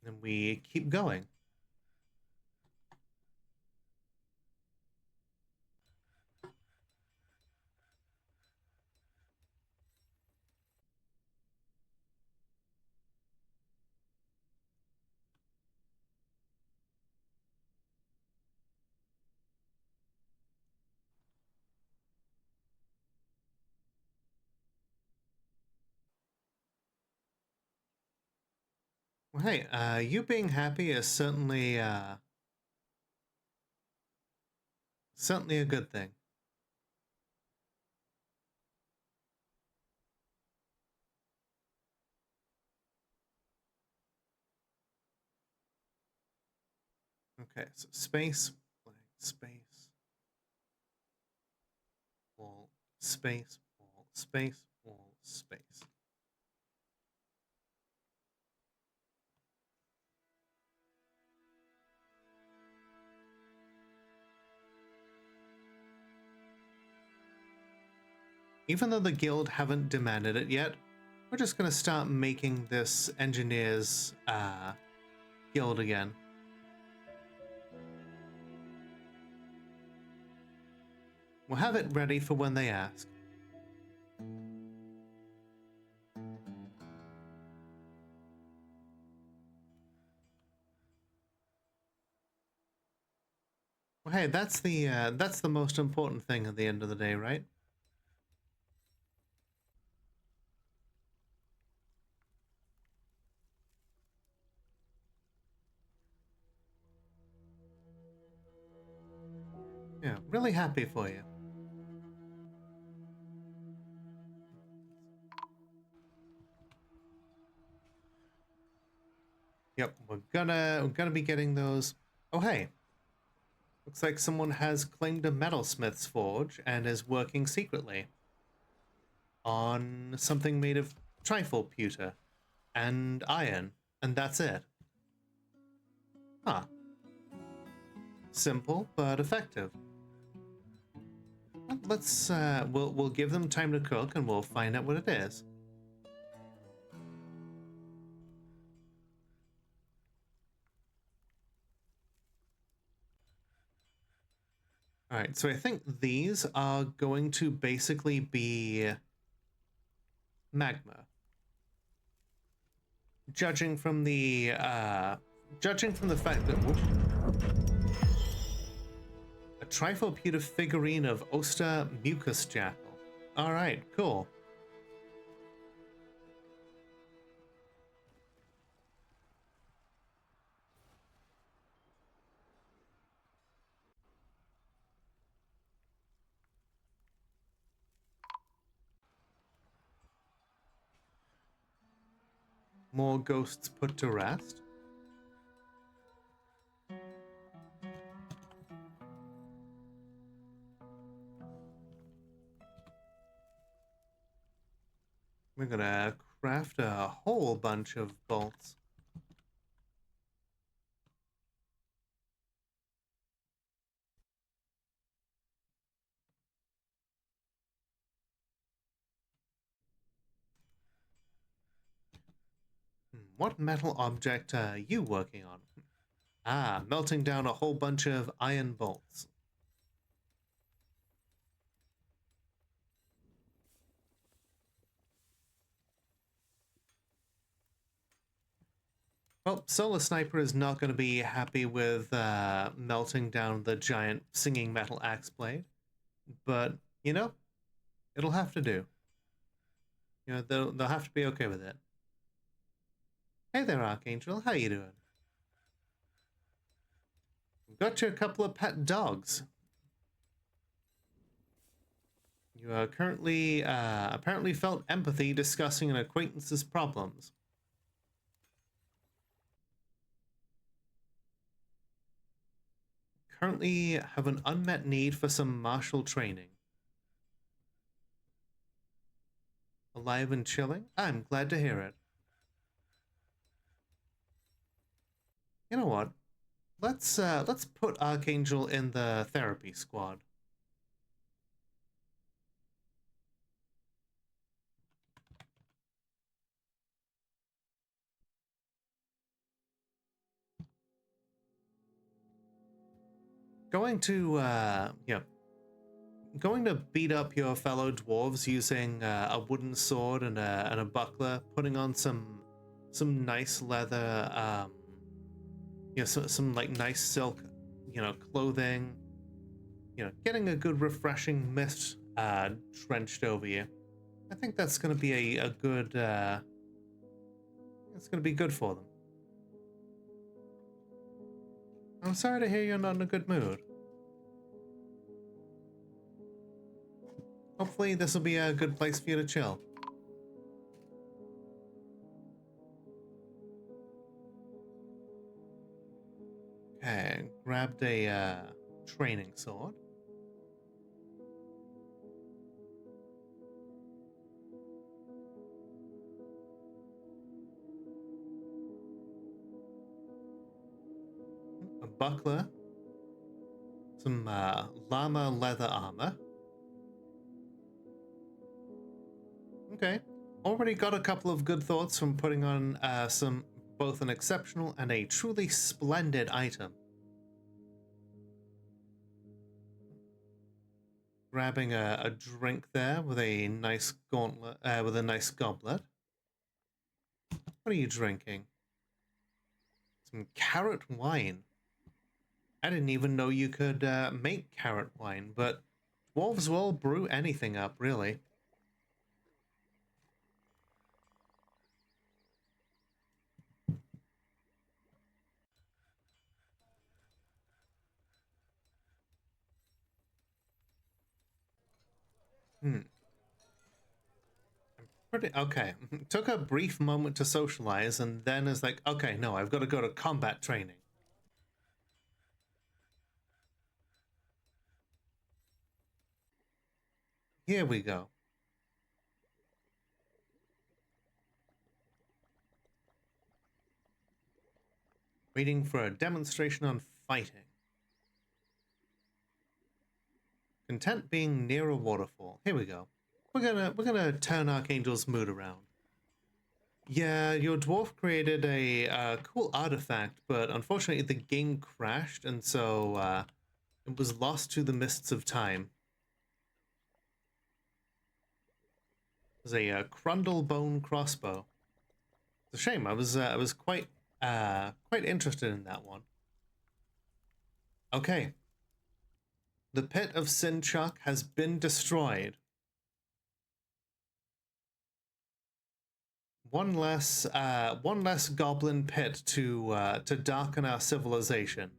And we keep going. Well, hey, you being happy is certainly a good thing. Okay, so space, blank, space, wall, space, wall, space, wall, space. Even though the guild haven't demanded it yet, we're just gonna start making this engineers guild again. We'll have it ready for when they ask. Well, hey, that's the most important thing at the end of the day, right? Yeah, really happy for you. Yep, we're gonna be getting those. Oh hey, looks like someone has claimed a metalsmith's forge and is working secretly on something made of trifle pewter and iron, and that's it. Huh. Simple but effective. Well, let's we'll give them time to cook and we'll find out what it is. All right, so I think these are going to basically be magma. Judging from the fact that a trifle pewter figurine of Oster Mucus Jackal. All right, cool. More ghosts put to rest. We're gonna craft a whole bunch of bolts. What metal object are you working on? Ah, melting down a whole bunch of iron bolts. Well, Solar Sniper is not going to be happy with melting down the giant singing metal axe blade, but you know, it'll have to do. You know, they'll have to be okay with it. Hey there, Archangel. How you doing? We've got you a couple of pet dogs. You are currently apparently felt empathy discussing an acquaintance's problems. Currently have an unmet need for some martial training. Alive and chilling? I'm glad to hear it. You know what? Let's put Archangel in the therapy squad. Going to going to beat up your fellow dwarves using a wooden sword and a buckler, putting on some nice leather, you know, some like nice silk, you know, clothing. You know, getting a good refreshing mist drenched over you. I think that's going to be a good. It's going to be good for them. I'm sorry to hear you're not in a good mood. Hopefully this will be a good place for you to chill. Okay, grabbed a training sword. A buckler. Some llama leather armor. Okay. Already got a couple of good thoughts from putting on some both an exceptional and a truly splendid item. Grabbing a drink there with a nice gauntlet, with a nice goblet. What are you drinking? Some carrot wine. I didn't even know you could make carrot wine, but dwarves will brew anything up, really. Pretty okay. Took a brief moment to socialize, and then is like, okay, no, I've got to go to combat training. Here we go. Waiting for a demonstration on fighting. Content being near a waterfall. Here we go. We're gonna turn Archangel's mood around. Yeah, your dwarf created a cool artifact, but unfortunately the game crashed, and so it was lost to the mists of time. It was a Crundle Bone crossbow. It's a shame. I was quite interested in that one. Okay. The pit of Sinchuk has been destroyed. One less goblin pit to darken our civilization.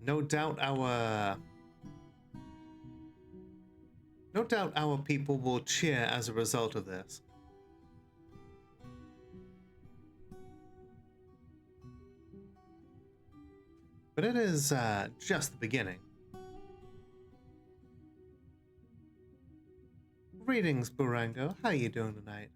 No doubt our people will cheer as a result of this. But it is just the beginning. Greetings, Burango. How you doing tonight?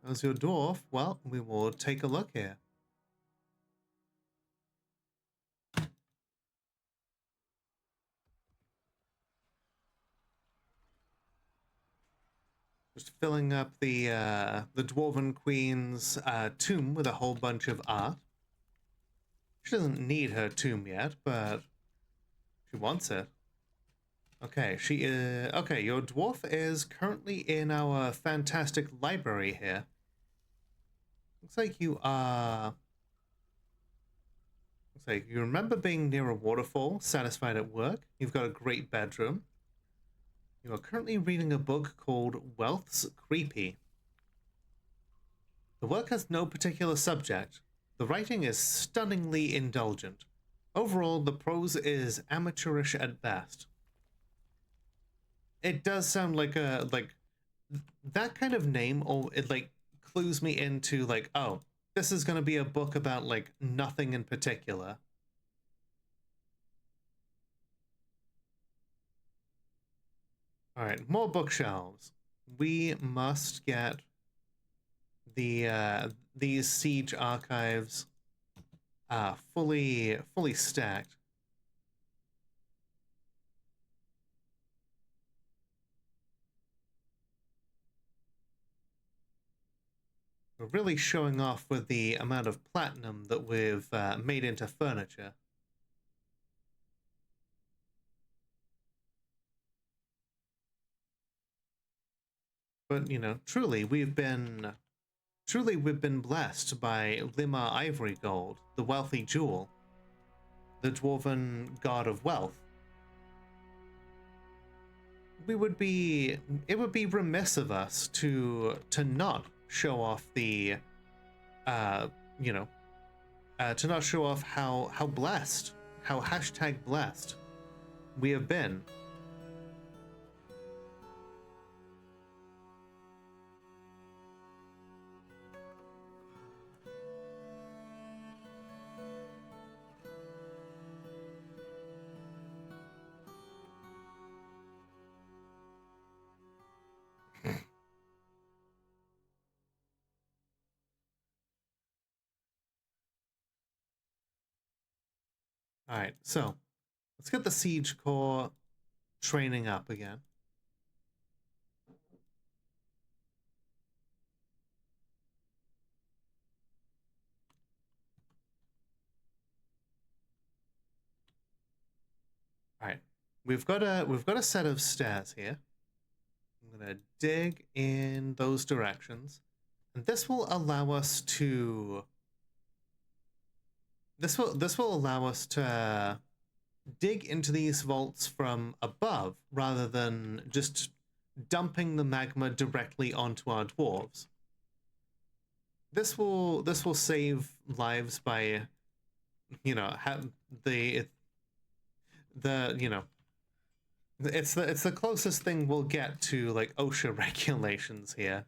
How's your dwarf? Well, we will take a look here. Just filling up the Dwarven Queen's tomb with a whole bunch of art. She doesn't need her tomb yet, but she wants it. Okay, she is... Okay, your dwarf is currently in our fantastic library here. Looks like you are... Looks like you remember being near a waterfall, satisfied at work. You've got a great bedroom. You are currently reading a book called Wealth's Creepy. The work has no particular subject. The writing is stunningly indulgent. Overall, the prose is amateurish at best. It does sound like that kind of name, or it like clues me into like, oh, this is gonna be a book about like nothing in particular. All right, more bookshelves. We must get the these siege archives fully stacked. We're really showing off with the amount of platinum that we've made into furniture. But, you know, truly we've been blessed by Limar Ivory Gold, the wealthy jewel, the dwarven god of wealth. It would be remiss of us to not show off the, you know, to not show off how blessed, how #blessed we have been. All right, so let's get the siege core training up again. All right, we've got a set of stairs here. I'm gonna dig in those directions, and this will allow us to. This will allow us to dig into these vaults from above rather than just dumping the magma directly onto our dwarves. This will save lives by, you know, have the you know, it's the closest thing we'll get to like OSHA regulations here.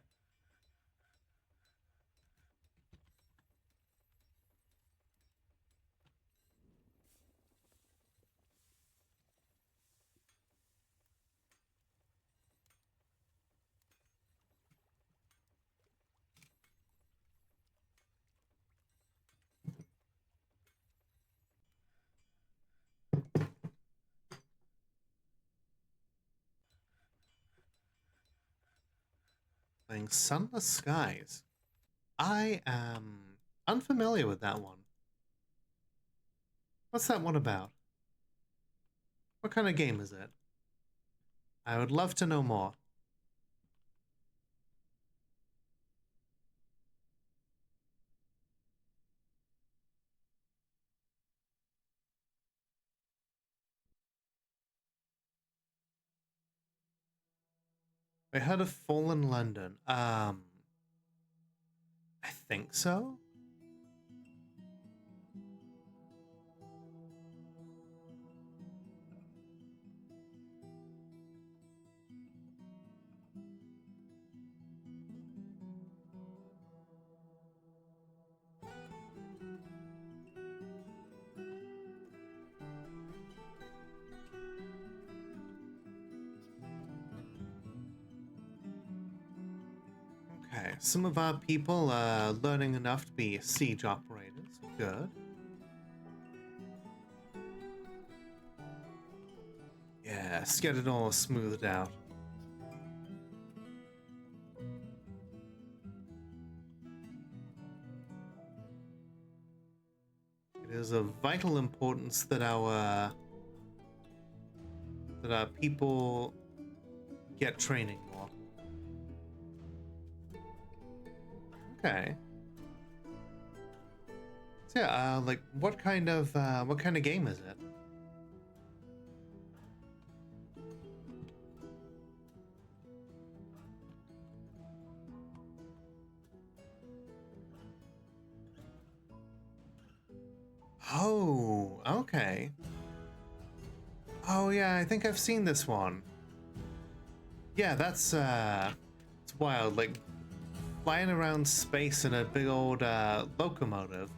Playing Sunless Skies. I am unfamiliar with that one. What's that one about? What kind of game is it? I would love to know more. I heard of Fallen London. I think so. Okay, some of our people are learning enough to be siege operators. Good. Yeah, let's get it all smoothed out. It is of vital importance that our people get training more. Okay. So yeah, like what kind of game is it? Oh, okay. Oh yeah, I think I've seen this one. Yeah, that's it's wild, like flying around space in a big old locomotive.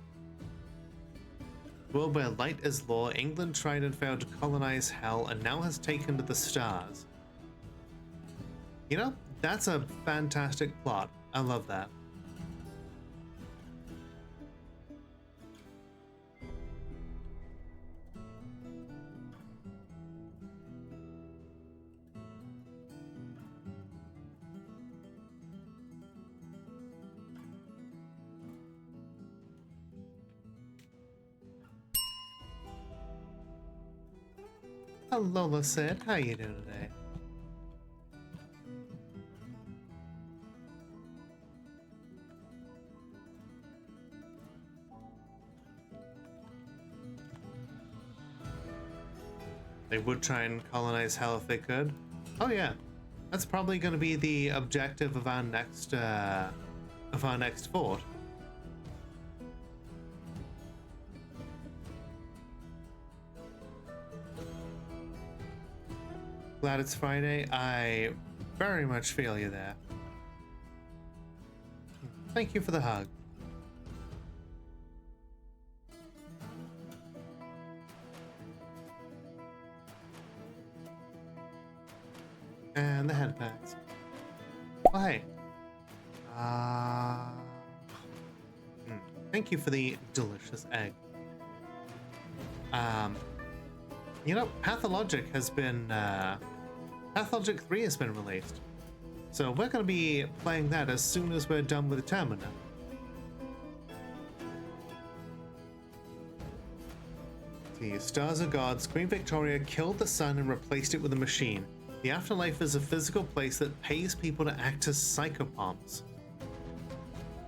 World where light is law, England tried and failed to colonize hell and now has taken to the stars. You know, that's a fantastic plot. I love that. Hello, Sid. How you doing today? They would try and colonize hell if they could. Oh yeah, that's probably going to be the objective of our next fort. Glad it's Friday. I very much feel you there. Thank you for the hug. And the head pats. Oh, hey. Thank you for the delicious egg. You know, Pathologic has been, Pathologic 3 has been released. So we're going to be playing that as soon as we're done with the Termina. The Stars of Gods, Queen Victoria killed the sun and replaced it with a machine. The afterlife is a physical place that pays people to act as psychopomps.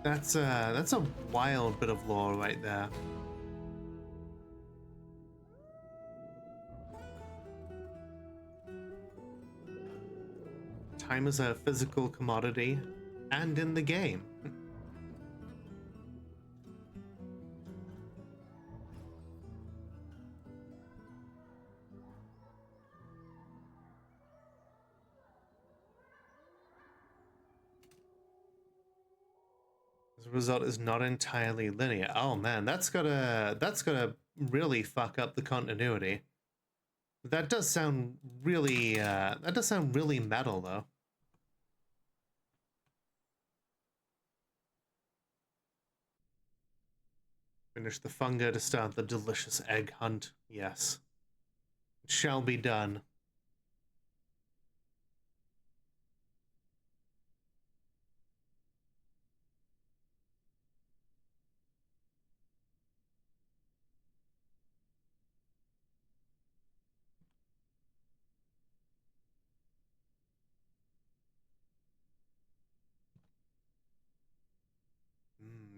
That's a wild bit of lore right there. time is a physical commodity, and in the game. As a result, is not entirely linear. Oh man, that's gotta really fuck up the continuity. That does sound really metal though. Finish the funga to start the delicious egg hunt. Yes. It shall be done.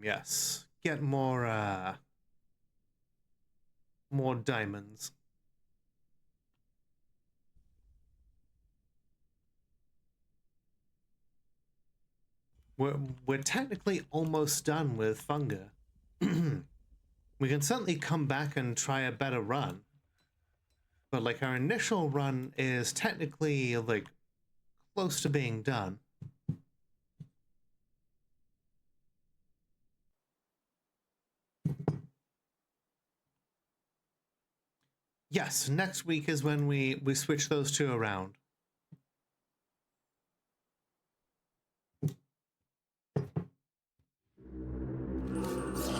Yes. Get more diamonds. We're technically almost done with funga. We can certainly come back and try a better run. But like our initial run is technically like close to being done. Yes, next week is when we switch those two around.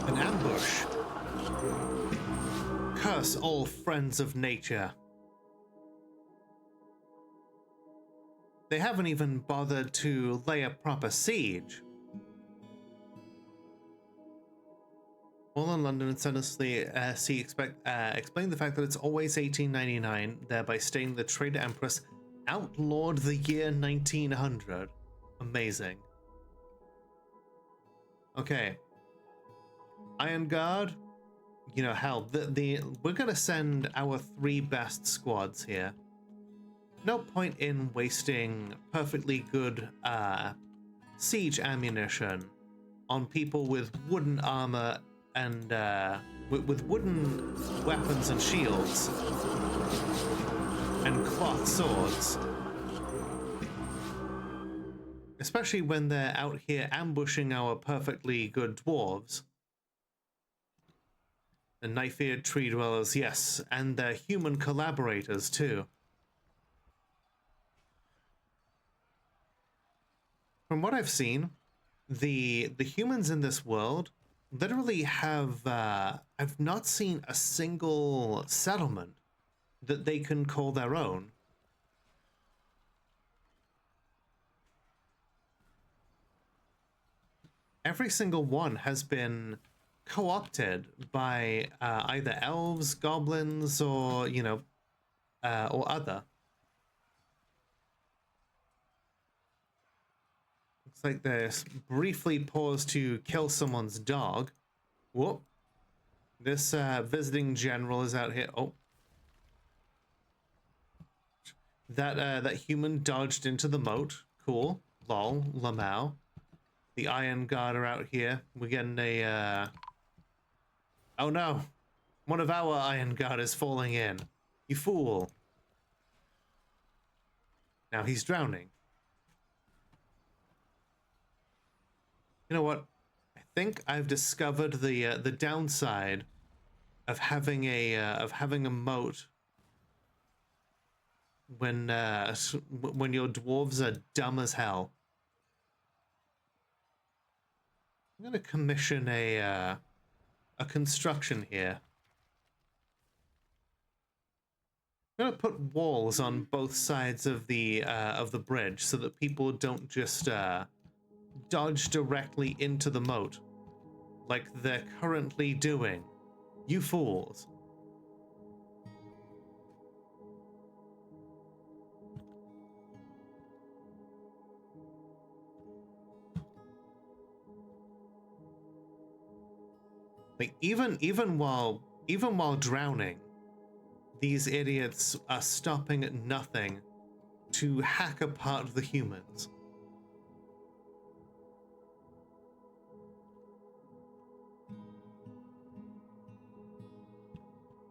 An ambush. Curse all friends of nature. They haven't even bothered to lay a proper siege. All in London and senselessly explain the fact that it's always 1899, thereby stating the Trader Empress outlawed the year 1900. Amazing. Okay. Iron Guard, you know, hell, we're gonna send our 3 best squads here. No point in wasting perfectly good siege ammunition on people with wooden armor and with wooden weapons and shields and cloth swords. Especially when they're out here ambushing our perfectly good dwarves. The knife-eared tree dwellers, yes, and their human collaborators too. From what I've seen, the humans in this world literally have I've not seen a single settlement that they can call their own. Every single one has been co-opted by either elves, goblins, or, you know, or other. Looks like they briefly paused to kill someone's dog. Whoop. This visiting general is out here. Oh. That human dodged into the moat. Cool. Lol. Lamau. The Iron Guard are out here. We're getting a, Oh no. One of our Iron Guard is falling in. You fool. Now he's drowning. You know what? I think I've discovered the downside of having a moat when your dwarves are dumb as hell. I'm gonna commission a construction here. I'm gonna put walls on both sides of the bridge so that people don't just dodge directly into the moat like they're currently doing. You fools. Like even while drowning, these idiots are stopping at nothing to hack apart the humans.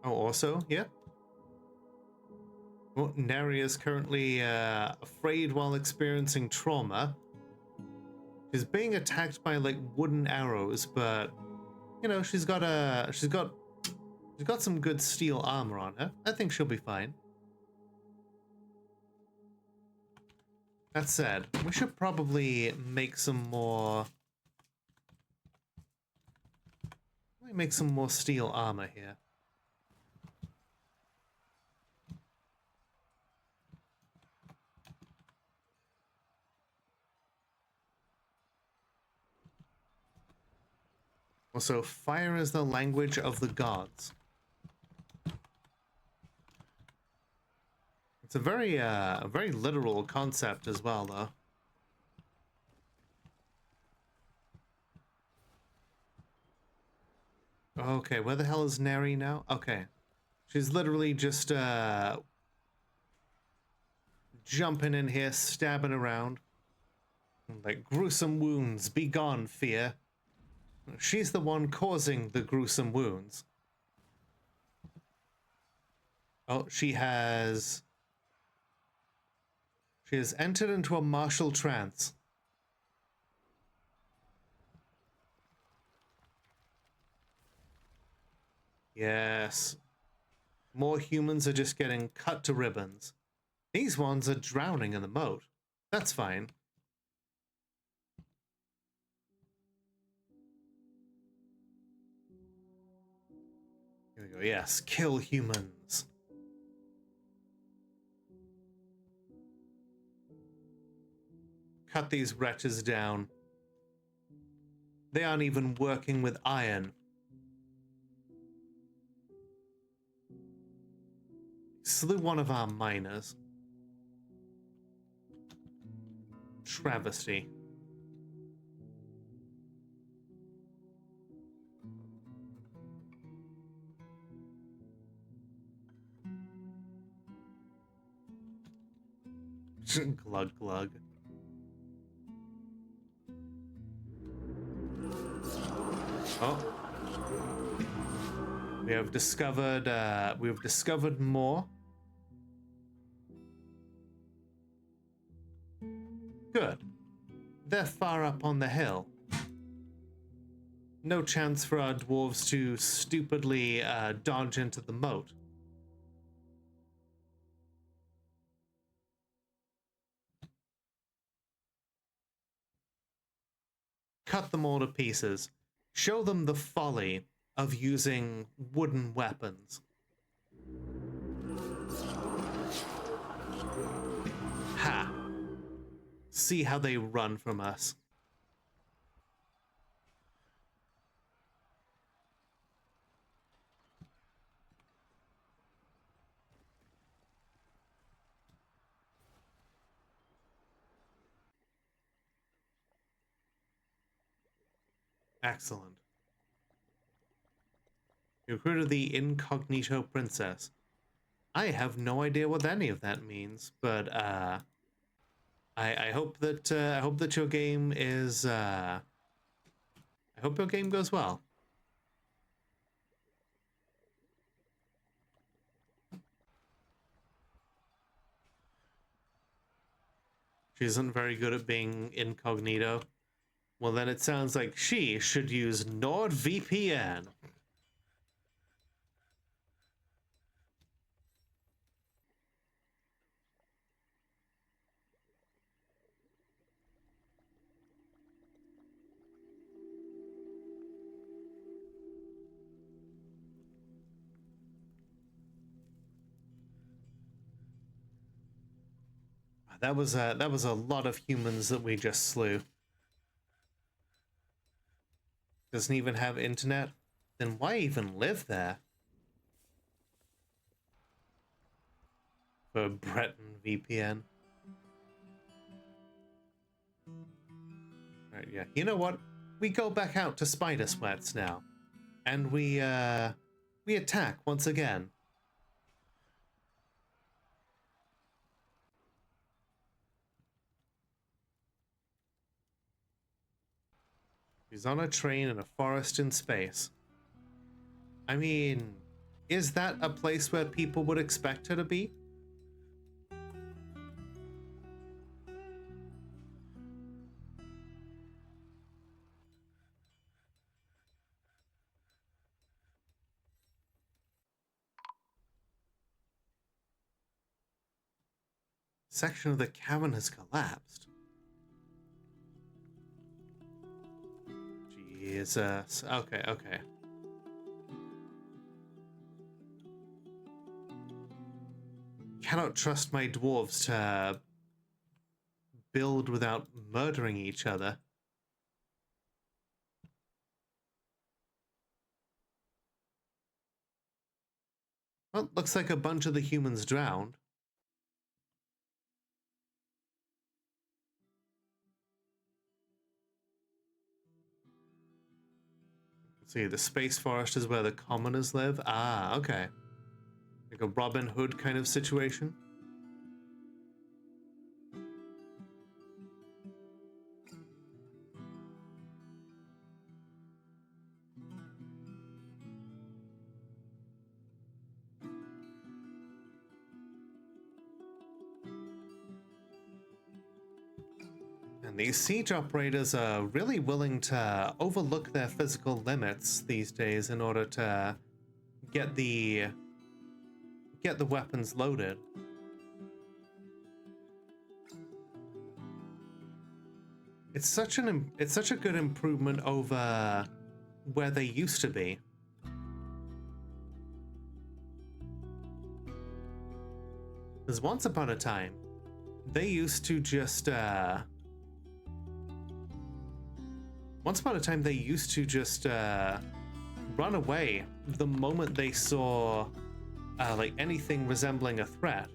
Oh, also, yeah. Well, Neri is currently afraid while experiencing trauma. She's being attacked by like wooden arrows, but you know she's got some good steel armor on her. I think she'll be fine. That said, we should probably make some more. Let me make some more steel armor here. Also, fire is the language of the gods. It's a very literal concept as well, though. Okay, where the hell is Neri now? Okay. She's literally just, jumping in here, stabbing around. Like, gruesome wounds, be gone, fear. She's the one causing the gruesome wounds. Oh, she has entered into a martial trance. Yes. More humans are just getting cut to ribbons. These ones are drowning in the moat. That's fine. Here we go. Yes, kill humans. Cut these wretches down. They aren't even working with iron. Slew one of our miners. Travesty. Glug glug. Oh. We have discovered more. Good. They're far up on the hill. No chance for our dwarves to stupidly dodge into the moat. Cut them all to pieces. Show them the folly of using wooden weapons. Ha! See how they run from us. Excellent. You recruited the Incognito Princess. I have no idea what any of that means, but I hope that your game is I hope your game goes well. She isn't very good at being incognito. Well, then it sounds like she should use NordVPN. That was a lot of humans that we just slew. Doesn't even have internet? Then why even live there? For Breton VPN. Alright, yeah. You know what? We go back out to Spider Sweats now. And we attack once again. She's on a train in a forest in space. I mean, is that a place where people would expect her to be? Section of the cavern has collapsed. Jesus. Okay, okay. Cannot trust my dwarves to build without murdering each other. Well, looks like a bunch of the humans drowned. See, the space forest is where the commoners live. Ah, okay. Like a Robin Hood kind of situation. And these siege operators are really willing to overlook their physical limits these days in order to get the weapons loaded. It's such a good improvement over where they used to be. Because once upon a time, they used to just run away the moment they saw like anything resembling a threat,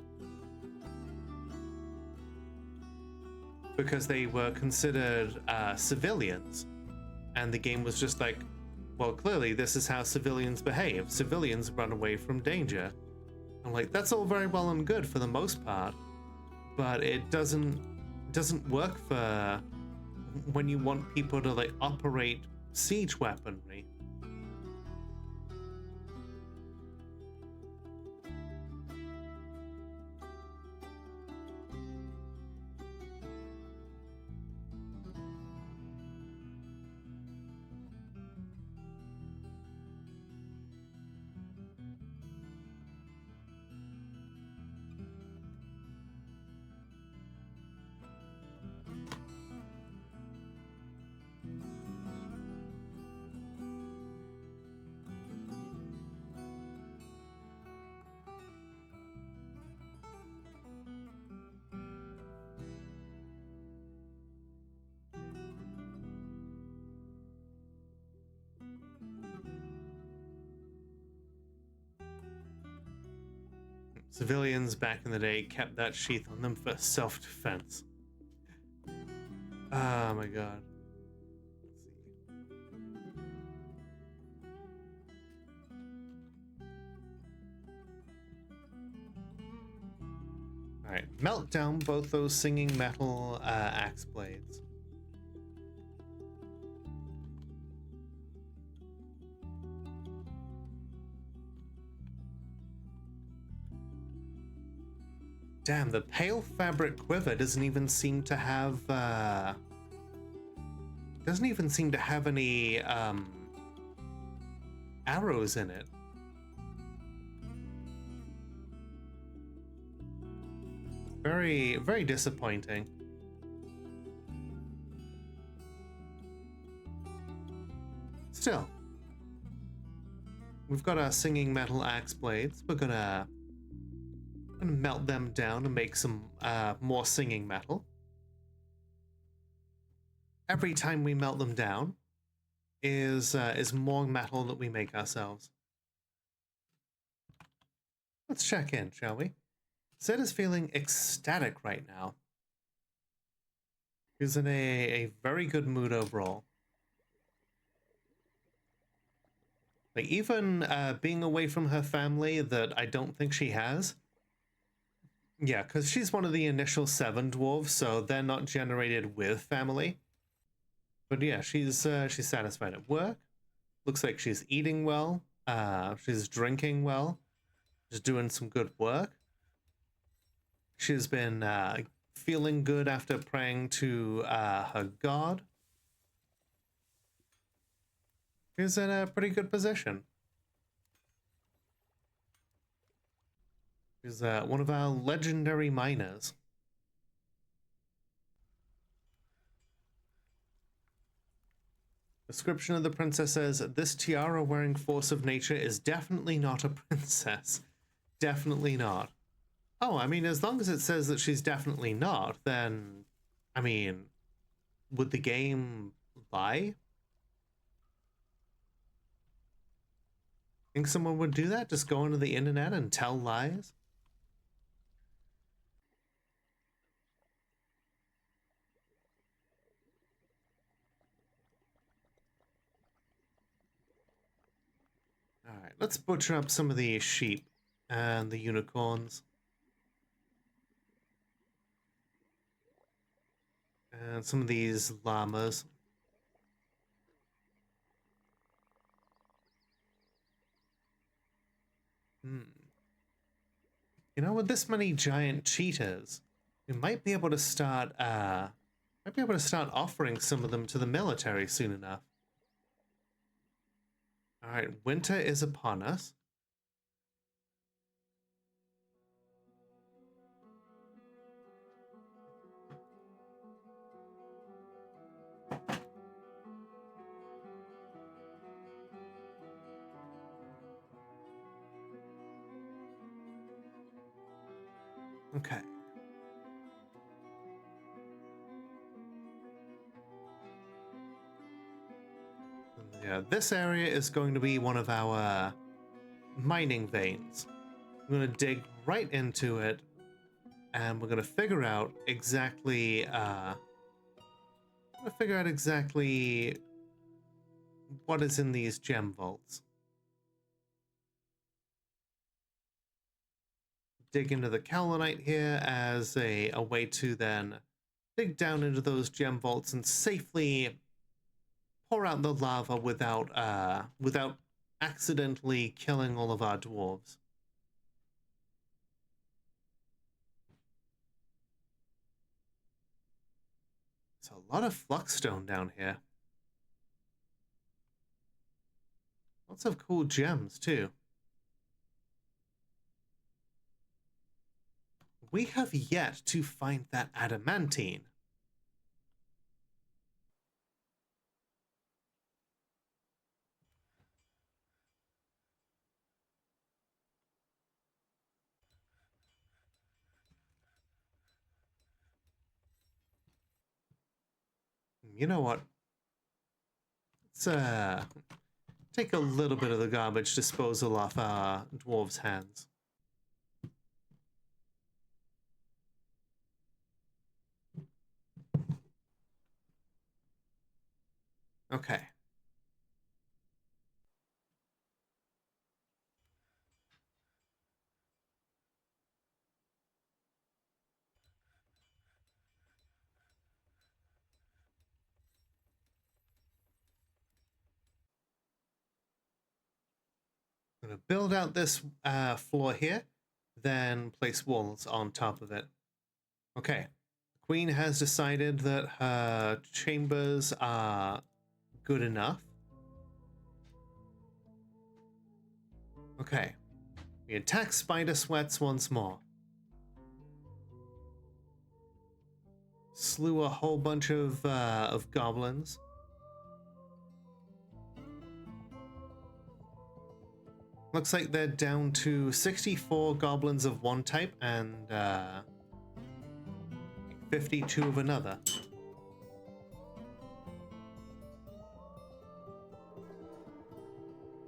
because they were considered civilians, and the game was just like, well, clearly this is how civilians behave. Civilians run away from danger. I'm like, that's all very well and good for the most part, but it doesn't work for when you want people to like operate siege weaponry. Civilians back in the day kept that sheath on them for self-defense. Oh my god. Alright, melt down both those singing metal axe blades. Damn, the pale fabric quiver doesn't even seem to have any arrows in it. Very, very disappointing. Still, we've got our singing metal axe blades. We're gonna melt them down and make some more singing metal. Every time we melt them down is more metal that we make ourselves. Let's check in, shall we? Sid is feeling ecstatic right now. He's in a very good mood overall. Like, even being away from her family that I don't think she has. Yeah, because she's one of the initial 7 dwarves, so they're not generated with family. But yeah, she's satisfied at work. Looks like she's eating well. She's drinking well. She's doing some good work. She's been feeling good after praying to her god. She's in a pretty good position. She's one of our legendary miners. Description of the princess says, this tiara-wearing force of nature is definitely not a princess. Definitely not. Oh, I mean, as long as it says that she's definitely not, then, I mean, would the game lie? Think someone would do that? Just go onto the internet and tell lies? Alright, let's butcher up some of the sheep and the unicorns. And some of these llamas. You know, with this many giant cheetahs, we might be able to start offering some of them to the military soon enough. Alright, winter is upon us. Okay. Yeah, this area is going to be one of our mining veins. I'm going to dig right into it, and we're going to figure out exactly what is in these gem vaults. Dig into the Kaolinite here as a way to then dig down into those gem vaults and safely pour out the lava without accidentally killing all of our dwarves. There's a lot of fluxstone down here. Lots of cool gems too. We have yet to find that adamantine. You know what? Let's take a little bit of the garbage disposal off our dwarves' hands. Okay. I'm going to build out this floor here, then place walls on top of it. Okay. The Queen has decided that her chambers are good enough. Okay. We attack Spider Sweats once more. Slew a whole bunch of goblins. Looks like they're down to 64 goblins of one type and 52 of another.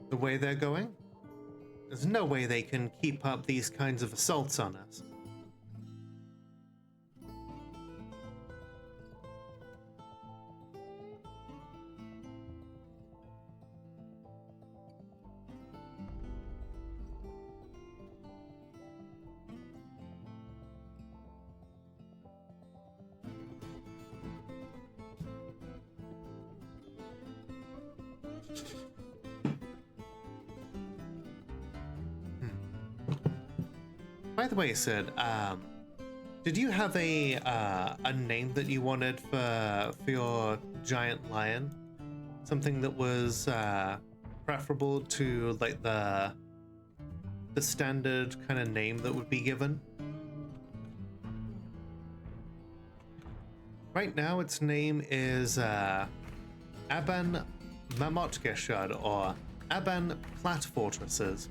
The way they're going, there's no way they can keep up these kinds of assaults on us. By the way, Sid, did you have a name that you wanted for your giant lion? Something that was preferable to like the standard kind of name that would be given? Right now, its name is Aban Mamotgeshad, or Aban Plat Fortresses.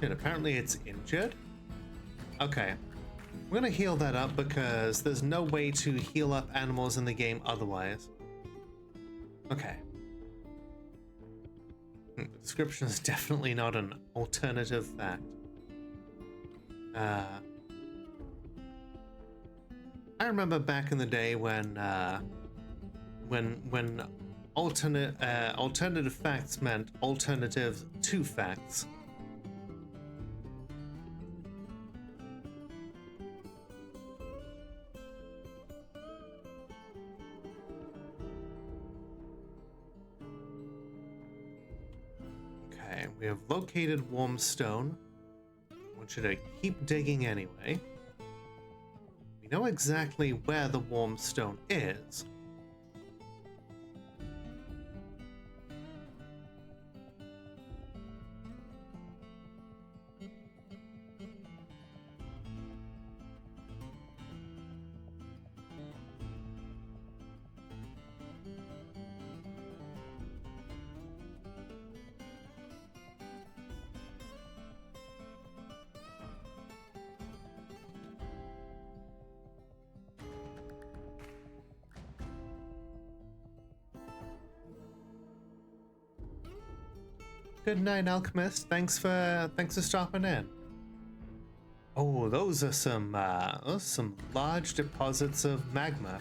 Shit, apparently it's injured? Okay. We're gonna heal that up because there's no way to heal up animals in the game otherwise. Okay. The description is definitely not an alternative fact. I remember back in the day when alternative facts meant alternatives to facts. Okay, we have located warm stone. I want you to keep digging anyway. We know exactly where the warm stone is. Good night, Alchemist. Thanks for stopping in. Oh, those are some large deposits of magma.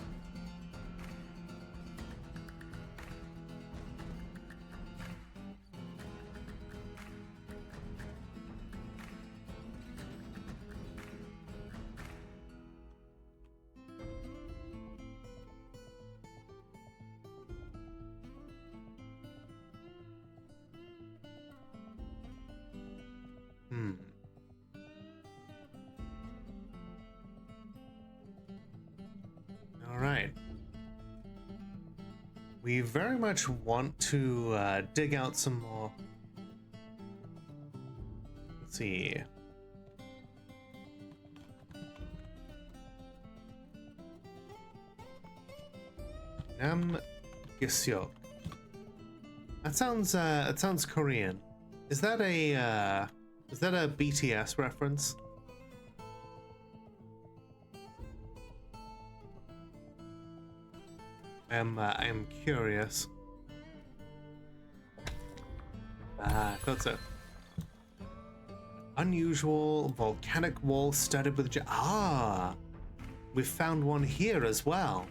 All right. We very much want to dig out some more. Let's see. Nam Gysyok. That sounds Korean. Is that a BTS reference? I'm curious. I thought so. Unusual volcanic wall studded with we've found one here as well.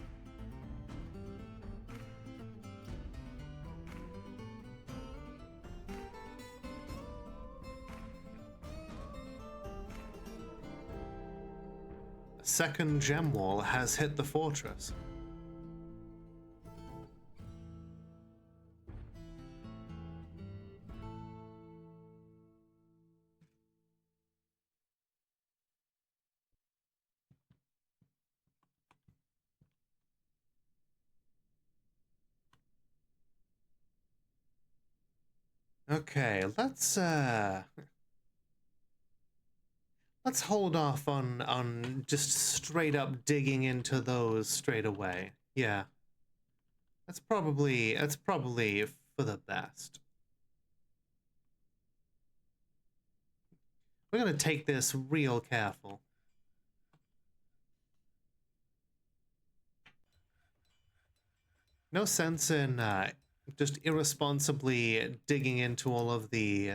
A second gem wall has hit the fortress. Okay, let's hold off on just straight up digging into those straight away. Yeah. That's probably for the best. We're gonna take this real careful. No sense in just irresponsibly digging into all of the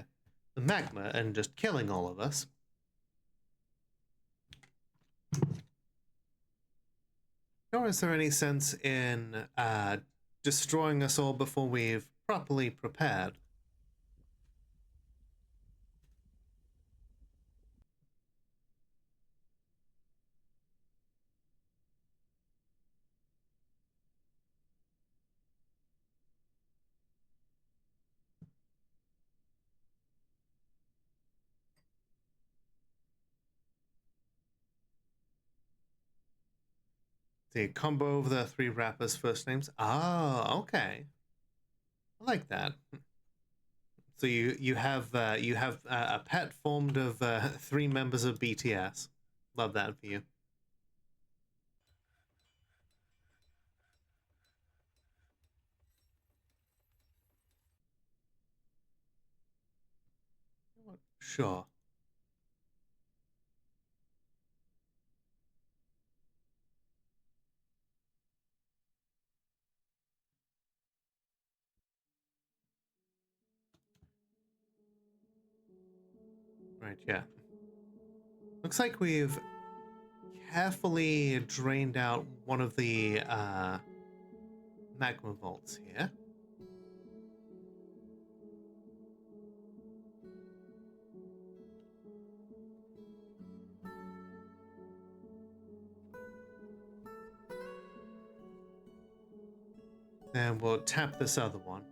magma and just killing all of us. Nor is there any sense in destroying us all before we've properly prepared. The combo of the three rappers' first names. Oh, okay. I like that. So you have a pet formed of three members of BTS. Love that for you. Sure. Right, yeah. Looks like we've carefully drained out one of the magma vaults here. Then we'll tap this other one.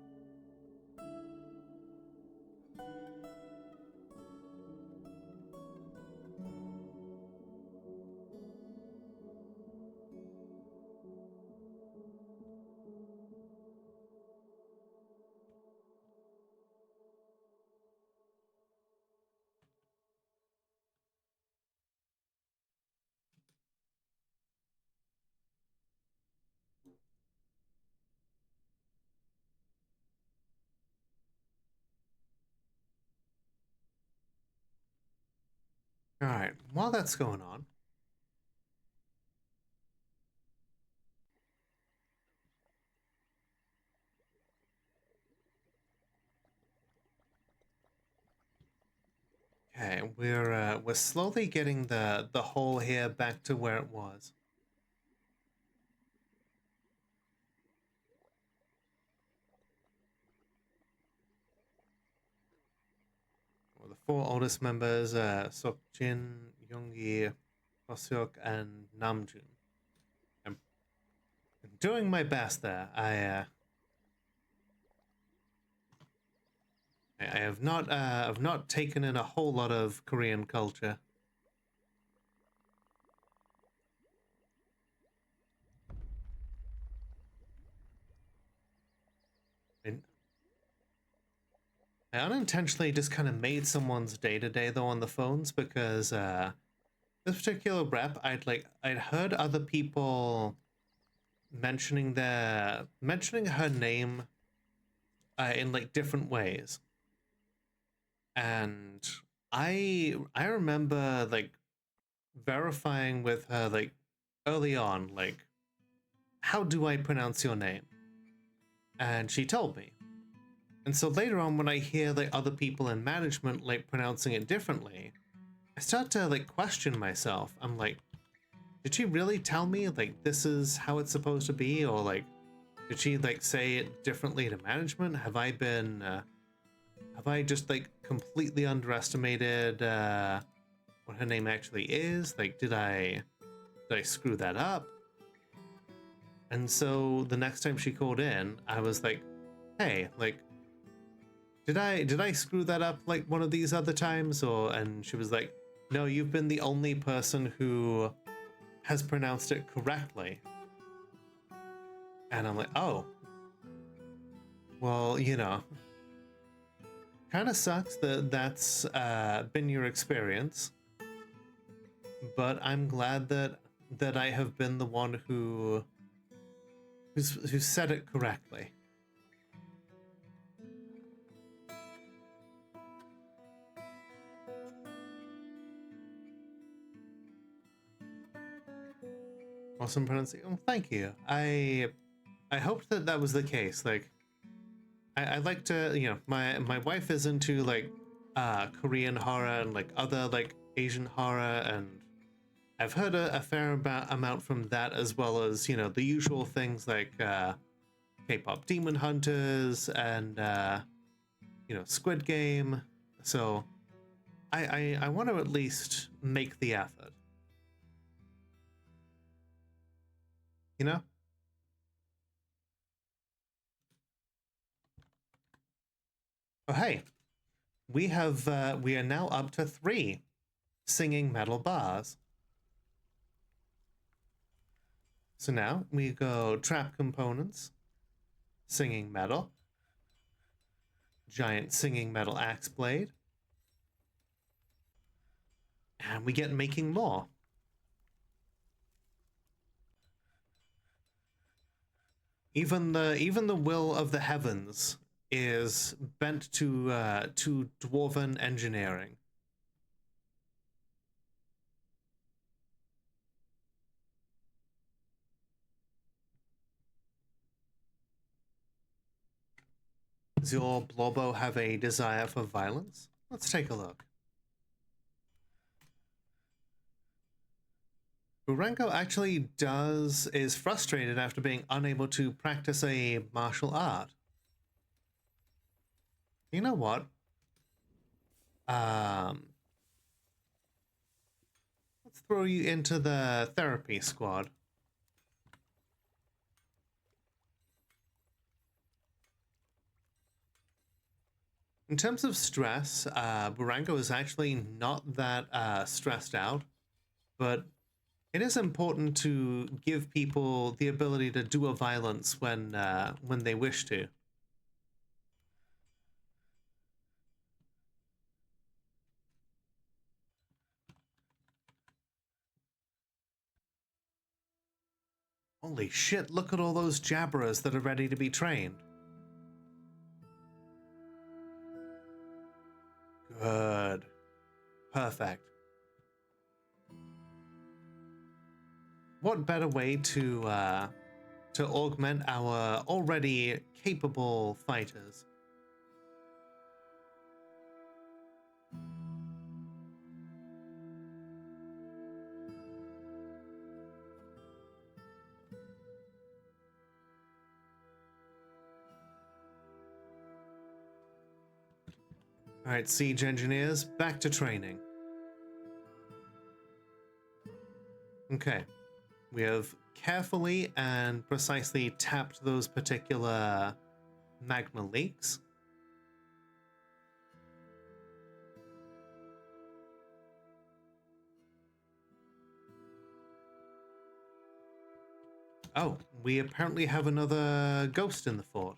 All right, while that's going on, okay, we're slowly getting the hole here back to where it was. Well, the four oldest members, Sokjin, Yoongi, Hoseok, and Namjoon. I'm doing my best there. I have not taken in a whole lot of Korean culture. And I unintentionally just kind of made someone's day to day though on the phones because this particular rep, I'd heard other people mentioning her name in like different ways, and I remember like verifying with her like early on, like, how do I pronounce your name? And she told me. And so later on, when I hear like other people in management like pronouncing it differently, I start to like question myself. I'm like, did she really tell me like this is how it's supposed to be, or like did she like say it differently to management? Have I just like completely underestimated what her name actually is? Like, did I screw that up? And so the next time she called in, I was like, hey, like, did I screw that up like one of these other times? And she was like, no, you've been the only person who has pronounced it correctly. And I'm like, oh, well, you know, kind of sucks that that's been your experience, but I'm glad that I have been the one who said it correctly. Awesome pronunciation. Thank you. I hoped that that was the case. Like, I like to, you know, my wife is into like Korean horror and like other like Asian horror, and I've heard a fair amount from that, as well as, you know, the usual things like K-pop Demon Hunters and you know, Squid Game. So I want to at least make the effort. You know? Oh hey, we are now up to 3 singing metal bars. So now we go trap components, singing metal, giant singing metal axe blade, and we get making more. Even the will of the heavens is bent to dwarven engineering. Does your Blobbo have a desire for violence? Let's take a look. Burenko actually is frustrated after being unable to practice a martial art. You know what? Let's throw you into the therapy squad. In terms of stress, Burango is actually not that stressed out, but it is important to give people the ability to do a violence when they wish to. Holy shit, look at all those jabberers that are ready to be trained. Good. Perfect. What better way to augment our already capable fighters? Alright, siege engineers, back to training. Okay, we have carefully and precisely tapped those particular magma leaks. Oh, we apparently have another ghost in the fort.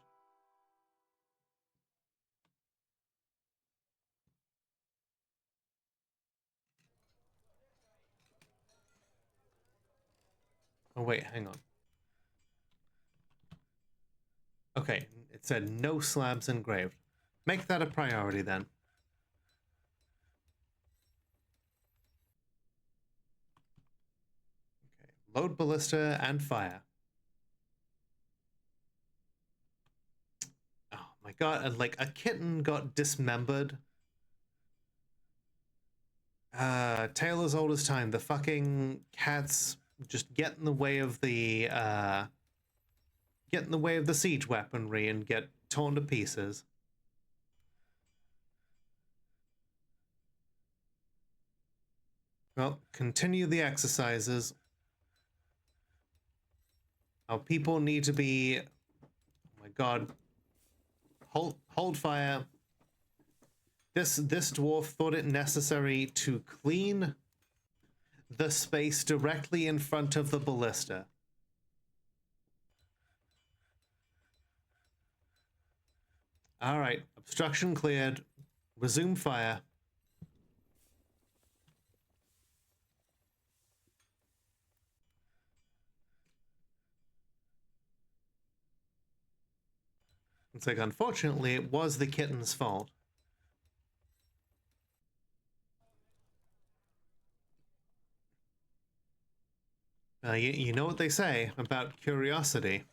Oh wait, hang on. Okay, it said no slabs engraved. Make that a priority then. Okay, load ballista and fire. Oh my god, and like a kitten got dismembered. Tale as old as time. The fucking cats just get in the way of the siege weaponry and get torn to pieces. Well, continue the exercises. Our people need to be... Oh my god. Hold fire. This dwarf thought it necessary to clean the space directly in front of the ballista. Alright, obstruction cleared. Resume fire. It's like, unfortunately, it was the kitten's fault. You know what they say about curiosity.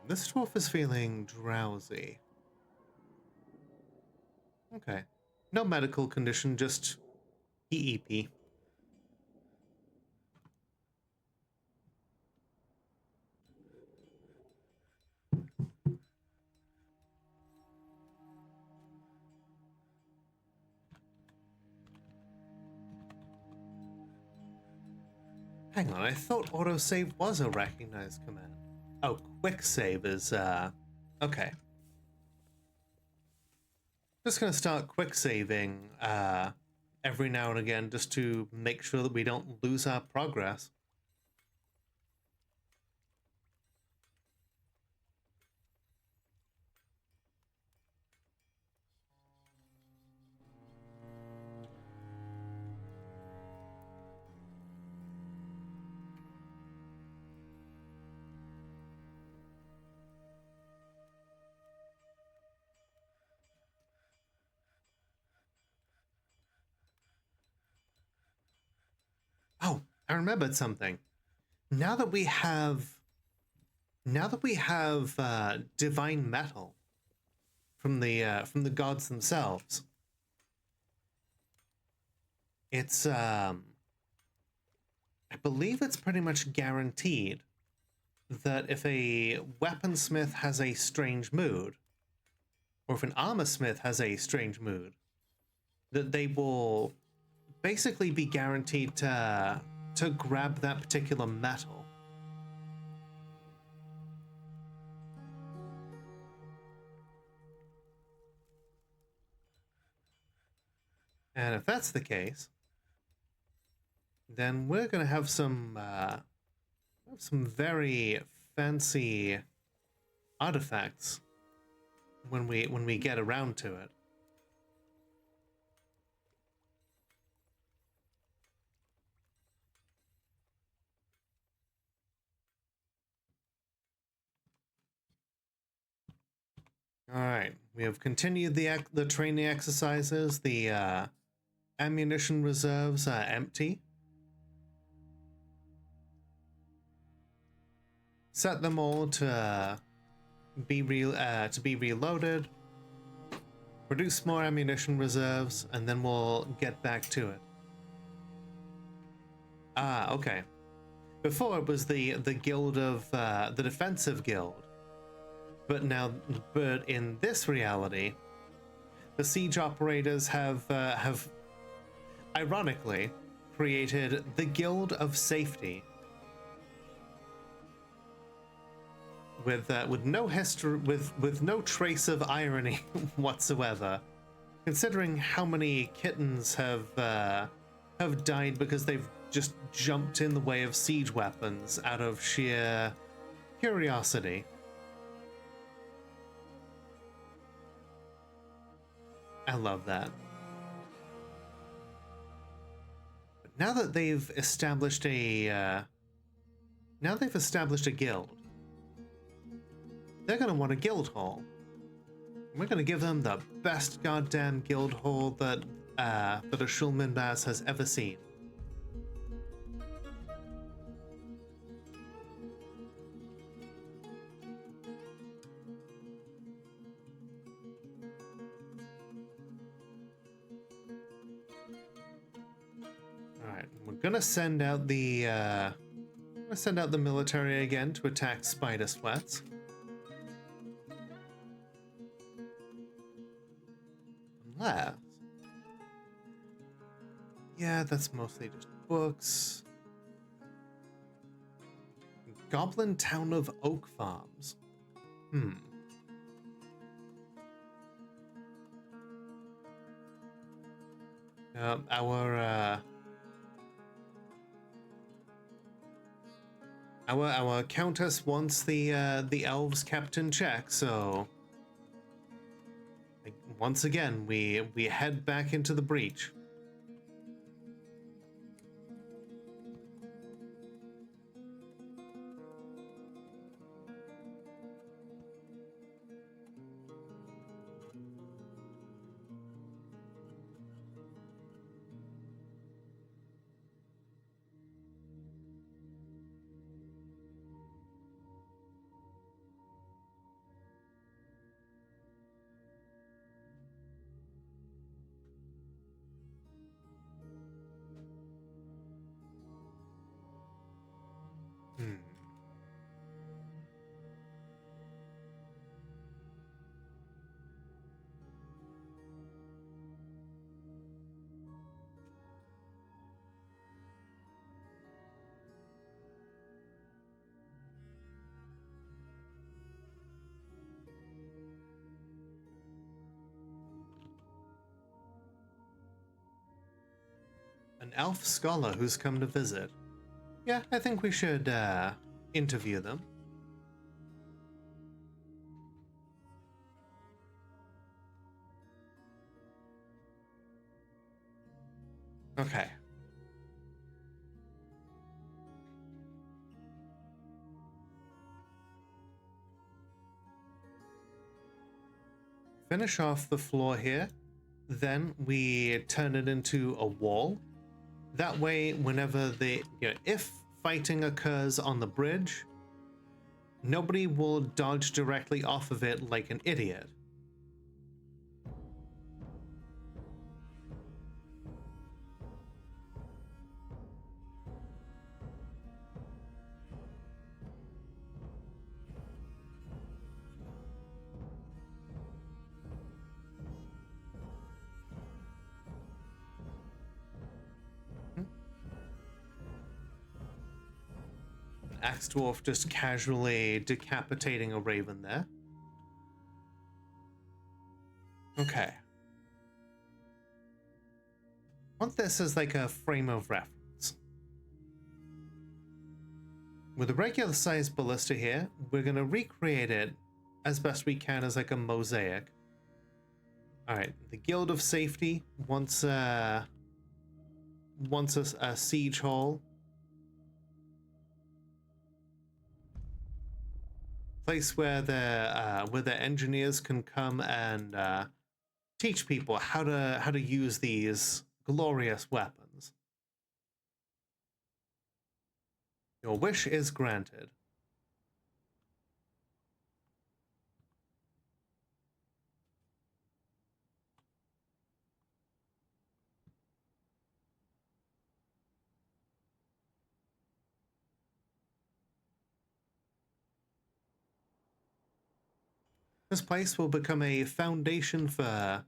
This dwarf is feeling drowsy. Okay. No medical condition, just EEP. Hang on, I thought autosave was a recognized command. Oh, quick save is, okay. Just gonna start quick saving, every now and again just to make sure that we don't lose our progress. Oh, I remembered something. Now that we have divine metal from the gods themselves, it's I believe it's pretty much guaranteed that if a weaponsmith has a strange mood, or if an armorsmith has a strange mood, that they will basically be guaranteed to grab that particular metal. And if that's the case, then we're gonna have some very fancy artifacts when we get around to it. All right, we have continued the training exercises. The ammunition reserves are empty. Set them all to be reloaded. Produce more ammunition reserves, and then we'll get back to it. Ah, okay. Before it was the guild of the defensive guild. But in this reality, the siege operators have ironically created the Guild of Safety, with no history, with no trace of irony whatsoever, considering how many kittens have died because they've just jumped in the way of siege weapons out of sheer curiosity. I love that. But now that they've established a guild, they're gonna want a guild hall. We're gonna give them the best goddamn guild hall that a Shulman Bass has ever seen. Alright, we're gonna send out the military again to attack Spider Sweats. Unless, yeah, that's mostly just books. Goblin Town of Oak Farms. Our countess wants the elves kept in check, so once again we head back into the breach. elf scholar who's come to visit. Yeah, I think we should interview them. Okay. Finish off the floor here. Then we turn it into a wall. That way, whenever if fighting occurs on the bridge, nobody will dodge directly off of it like an idiot. Axe Dwarf just casually decapitating a raven there. Okay. I want this as like a frame of reference. With a regular sized ballista here, we're going to recreate it as best we can as like a mosaic. Alright, the Guild of Safety wants a siege hall. Place where the engineers can come and teach people how to use these glorious weapons. Your wish is granted. This place will become a foundation for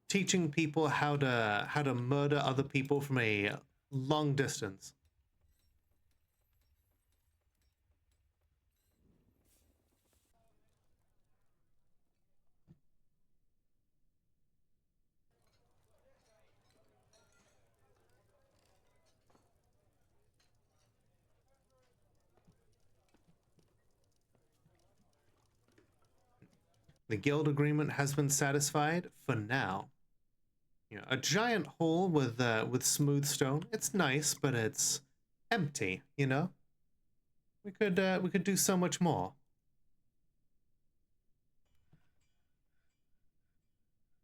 teaching people how to murder other people from a long distance. The guild agreement has been satisfied for now. You know, a giant hole with smooth stone. It's nice, but it's empty. You know, we could do so much more.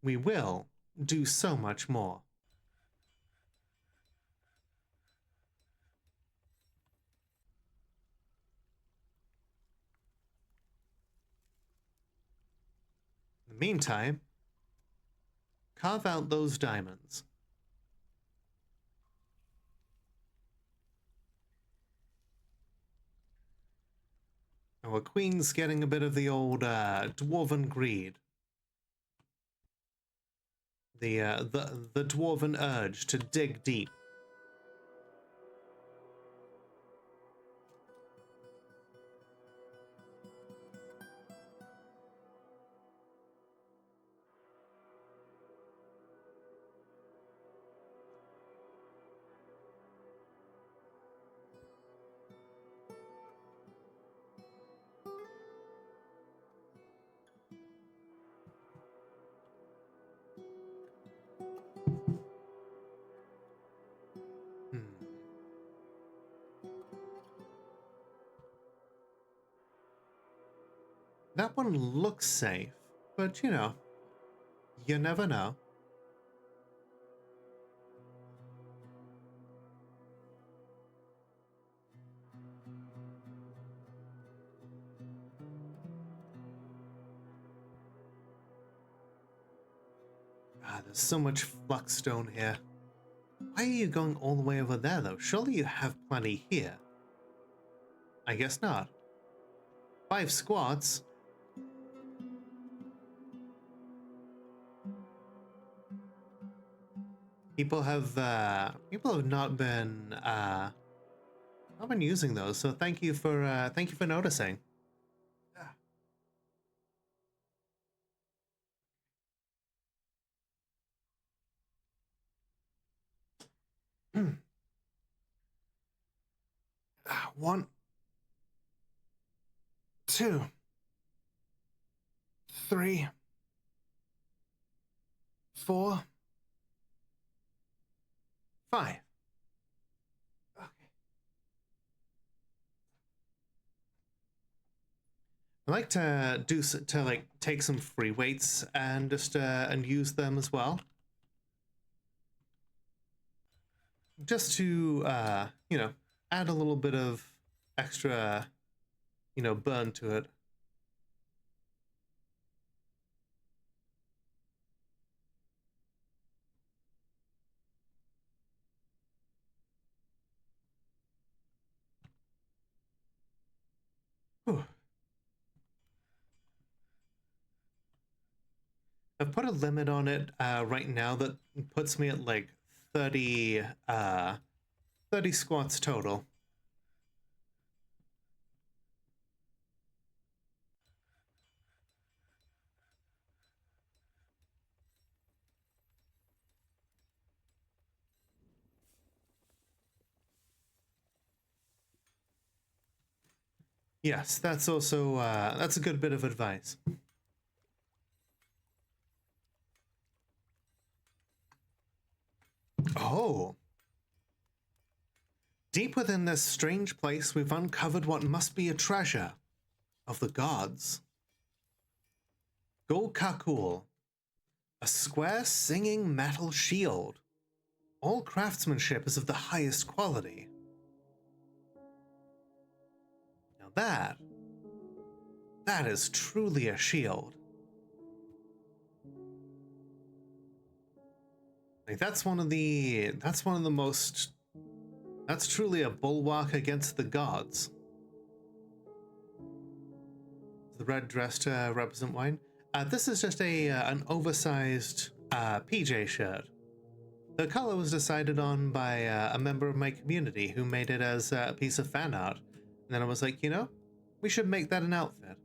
We will do so much more. In the meantime, carve out those diamonds. Our queen's getting a bit of the old dwarven greed. The dwarven urge to dig deep. That one looks safe, but you know, you never know. Ah, there's so much fluxstone here. Why are you going all the way over there, though? Surely you have plenty here. I guess not. 5 squats? People have not been using those, so thank you for noticing. 1, 2, 3, 4, 5. Okay. I like to take some free weights and just and use them as well, just to you know, add a little bit of extra, you know, burn to it. Whew. I've put a limit on it right now that puts me at like 30 30 squats total. Yes, that's also that's a good bit of advice. Oh. Deep within this strange place, we've uncovered what must be a treasure of the gods. Gul Kakul, a square singing metal shield. All craftsmanship is of the highest quality. Now that is truly a shield. Like that's truly a bulwark against the gods. The red dress to represent wine. This is just an oversized PJ shirt. The color was decided on by a member of my community who made it as a piece of fan art. And then I was like, you know, we should make that an outfit.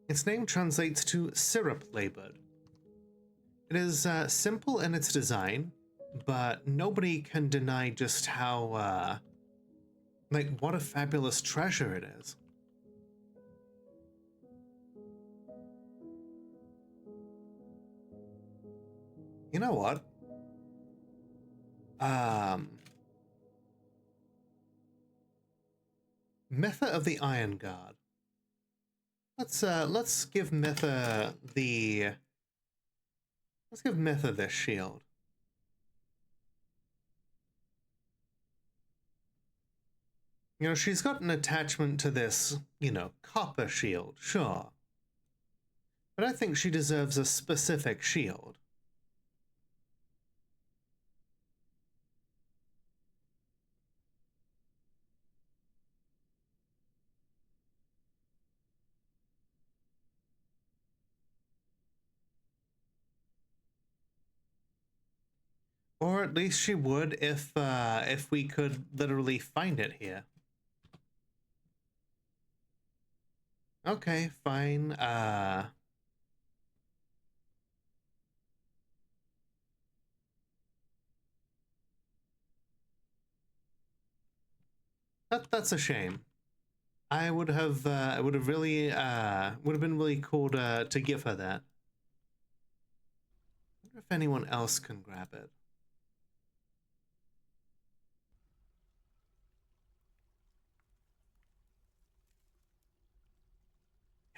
Its name translates to syrup labored. It is simple in its design, but nobody can deny just how, like, what a fabulous treasure it is. You know what? Mitha of the Iron Guard. Let's give Mitha this shield. You know, she's got an attachment to this, you know, copper shield, sure. But I think she deserves a specific shield. Or at least she would if we could literally find it here. Okay, fine. That's a shame. I would have really would have been really cool to give her that. I wonder if anyone else can grab it.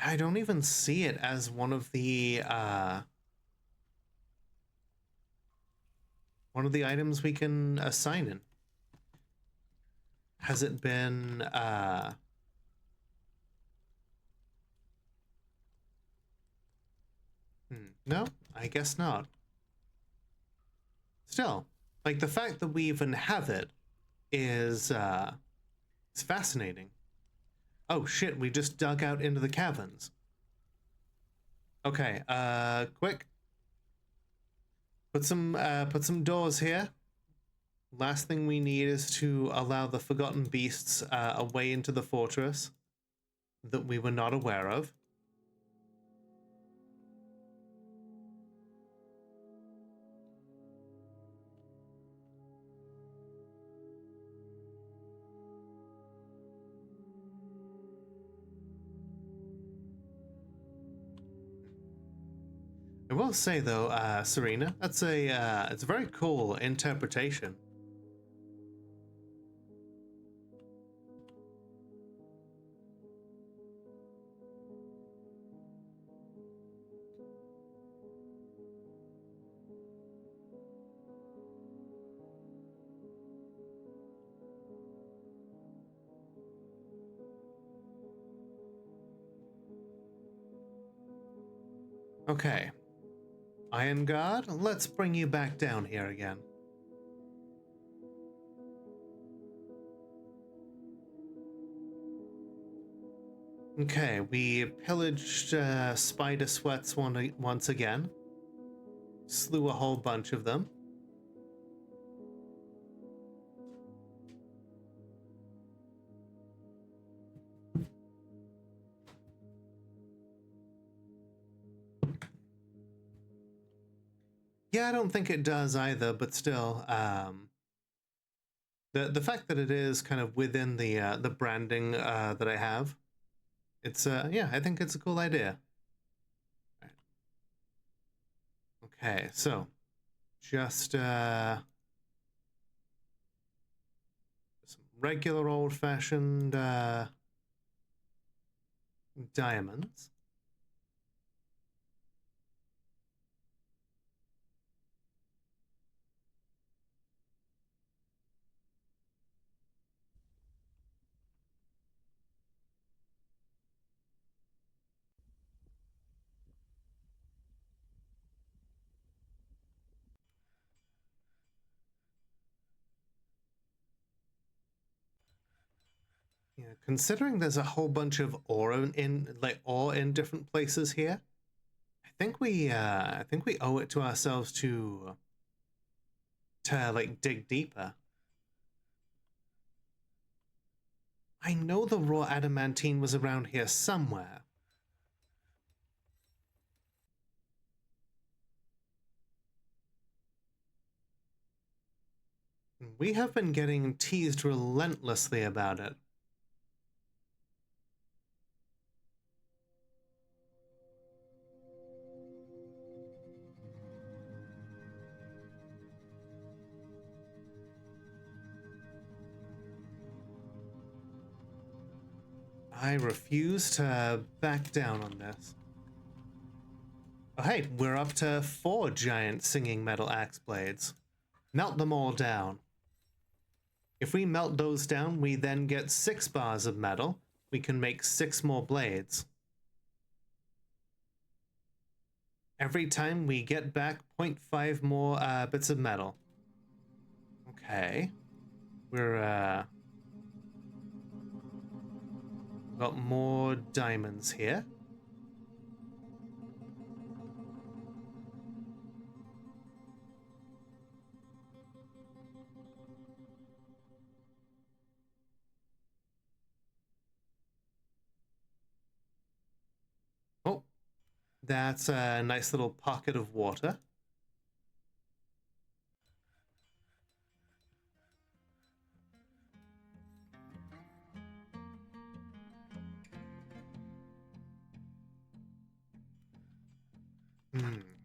I don't even see it as one of the items we can assign in. Has it been no, I guess not. Still, like the fact that we even have it is it's fascinating. Oh shit, we just dug out into the caverns. Okay, quick. Put some doors here. Last thing we need is to allow the forgotten beasts a way into the fortress that we were not aware of. will say though, Serena, that's it's a very cool interpretation. Okay. Iron Guard, let's bring you back down here again. Okay, we pillaged Spider Sweats once again. Slew a whole bunch of them. Yeah, I don't think it does either, but still, the fact that it is kind of within the branding that I have, it's yeah, I think it's a cool idea. Right. Okay, so just some regular old-fashioned diamonds. Yeah, considering there's a whole bunch of ore in different places here, I think we owe it to ourselves to like dig deeper. I know the raw adamantine was around here somewhere. We have been getting teased relentlessly about it. I refuse to back down on this. Oh hey, we're up to 4 giant singing metal axe blades. Melt them all down. If we melt those down, we then get 6 bars of metal. We can make 6 more blades. Every time we get back 0.5 more bits of metal. Okay. We're got more diamonds here. Oh, that's a nice little pocket of water.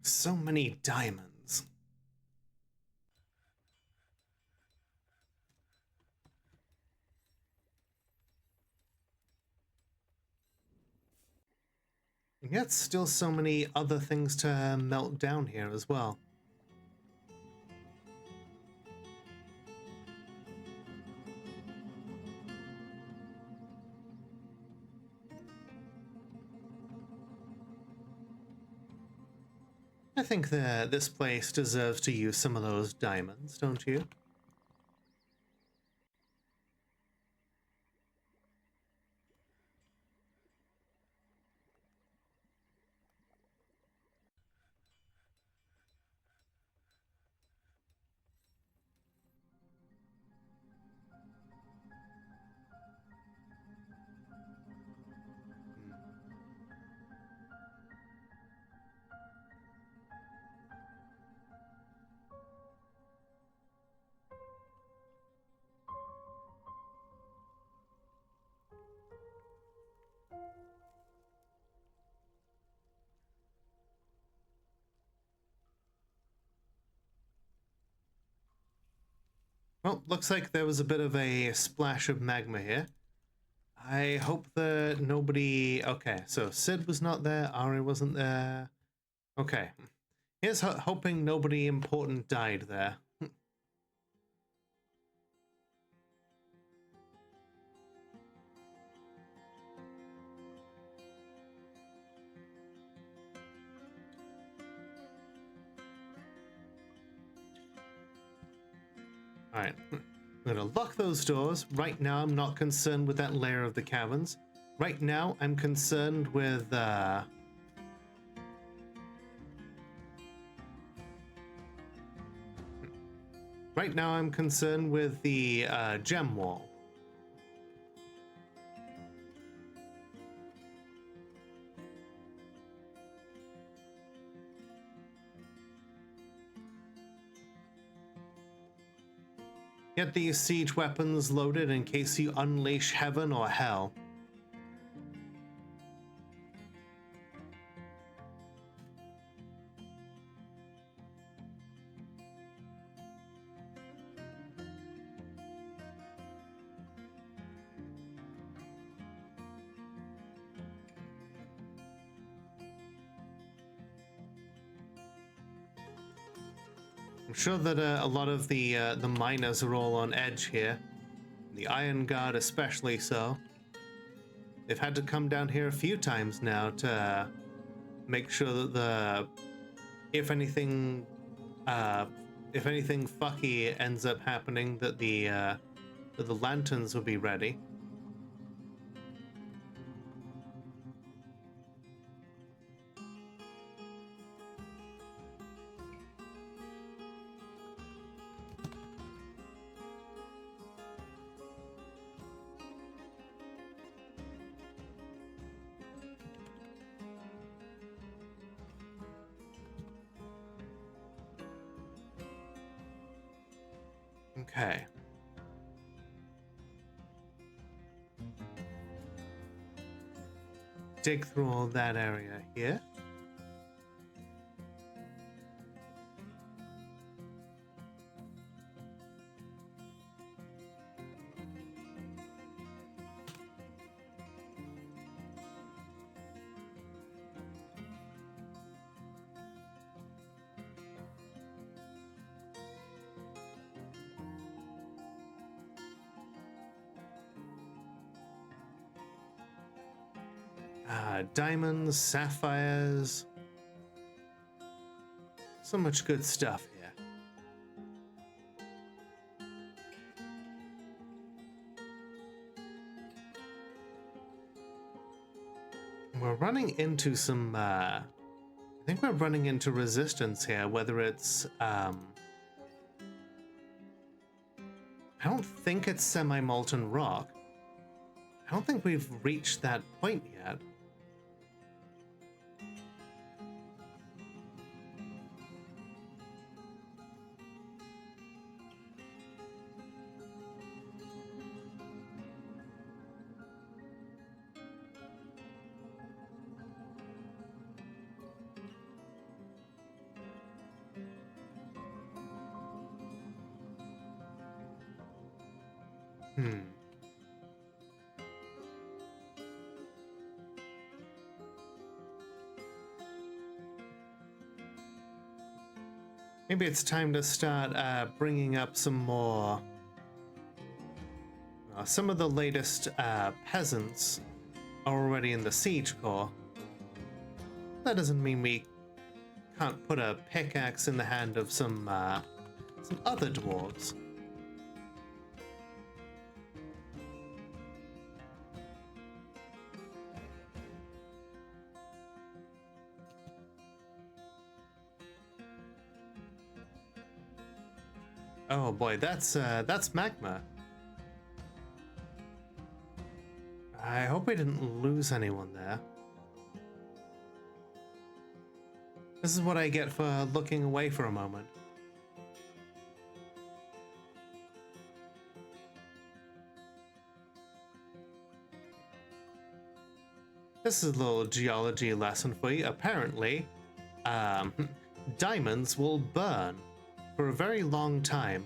So many diamonds. And yet still so many other things to melt down here as well. I think that this place deserves to use some of those diamonds, don't you? Well, looks like there was a bit of a splash of magma here. I hope that nobody... Okay, so Sid was not there, Ari wasn't there. Okay. Here's hoping nobody important died there. Alright. I'm gonna lock those doors. Right now, I'm not concerned with that layer of the caverns. Right now, I'm concerned with, Right now, I'm concerned with the, gem wall. Get these siege weapons loaded in case you unleash heaven or hell. I'm sure that a lot of the miners are all on edge here. The Iron Guard especially so. They've had to come down here a few times now to make sure that if anything fucky ends up happening, that the lanterns will be ready. Okay. Dig through all that area here. Diamonds, sapphires. So much good stuff here. We're running into some, I think we're running into resistance here, whether it's, I don't think it's semi-molten rock. I don't think we've reached that point yet. Maybe it's time to start bringing up some more. Some of the latest peasants are already in the siege corps. That doesn't mean we can't put a pickaxe in the hand of some other dwarves. Oh boy, that's magma. I hope we didn't lose anyone there. This is what I get for looking away for a moment. This is a little geology lesson for you. Apparently, diamonds will burn for a very long time.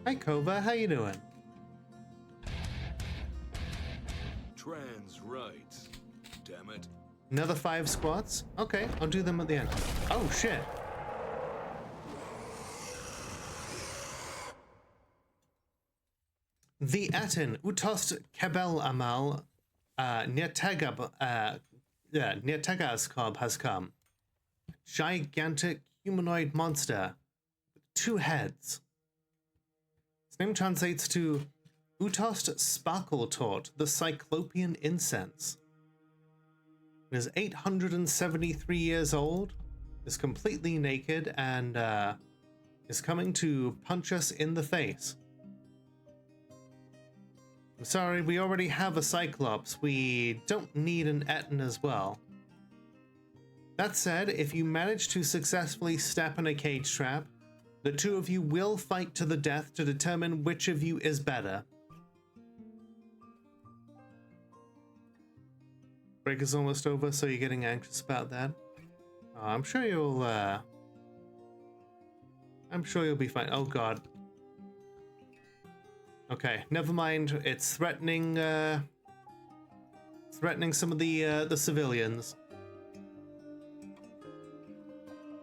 Hi, Kova. How you doing? Trans rights. Damn it. Another 5 squats? Okay, I'll do them at the end. Oh, shit. The Atin Utost Kebel Amal Nirtegazkob has come. Gigantic humanoid monster with 2 heads. Its name translates to Utost Sparkletort, the Cyclopean Incense. It is 873 years old, is completely naked, and is coming to punch us in the face. I'm sorry, we already have a Cyclops. We don't need an Etin as well. That said, if you manage to successfully step in a cage trap, the 2 of you will fight to the death to determine which of you is better. Break is almost over, so you're getting anxious about that. I'm sure you'll be fine. Oh god. Okay, never mind. It's threatening some of the civilians.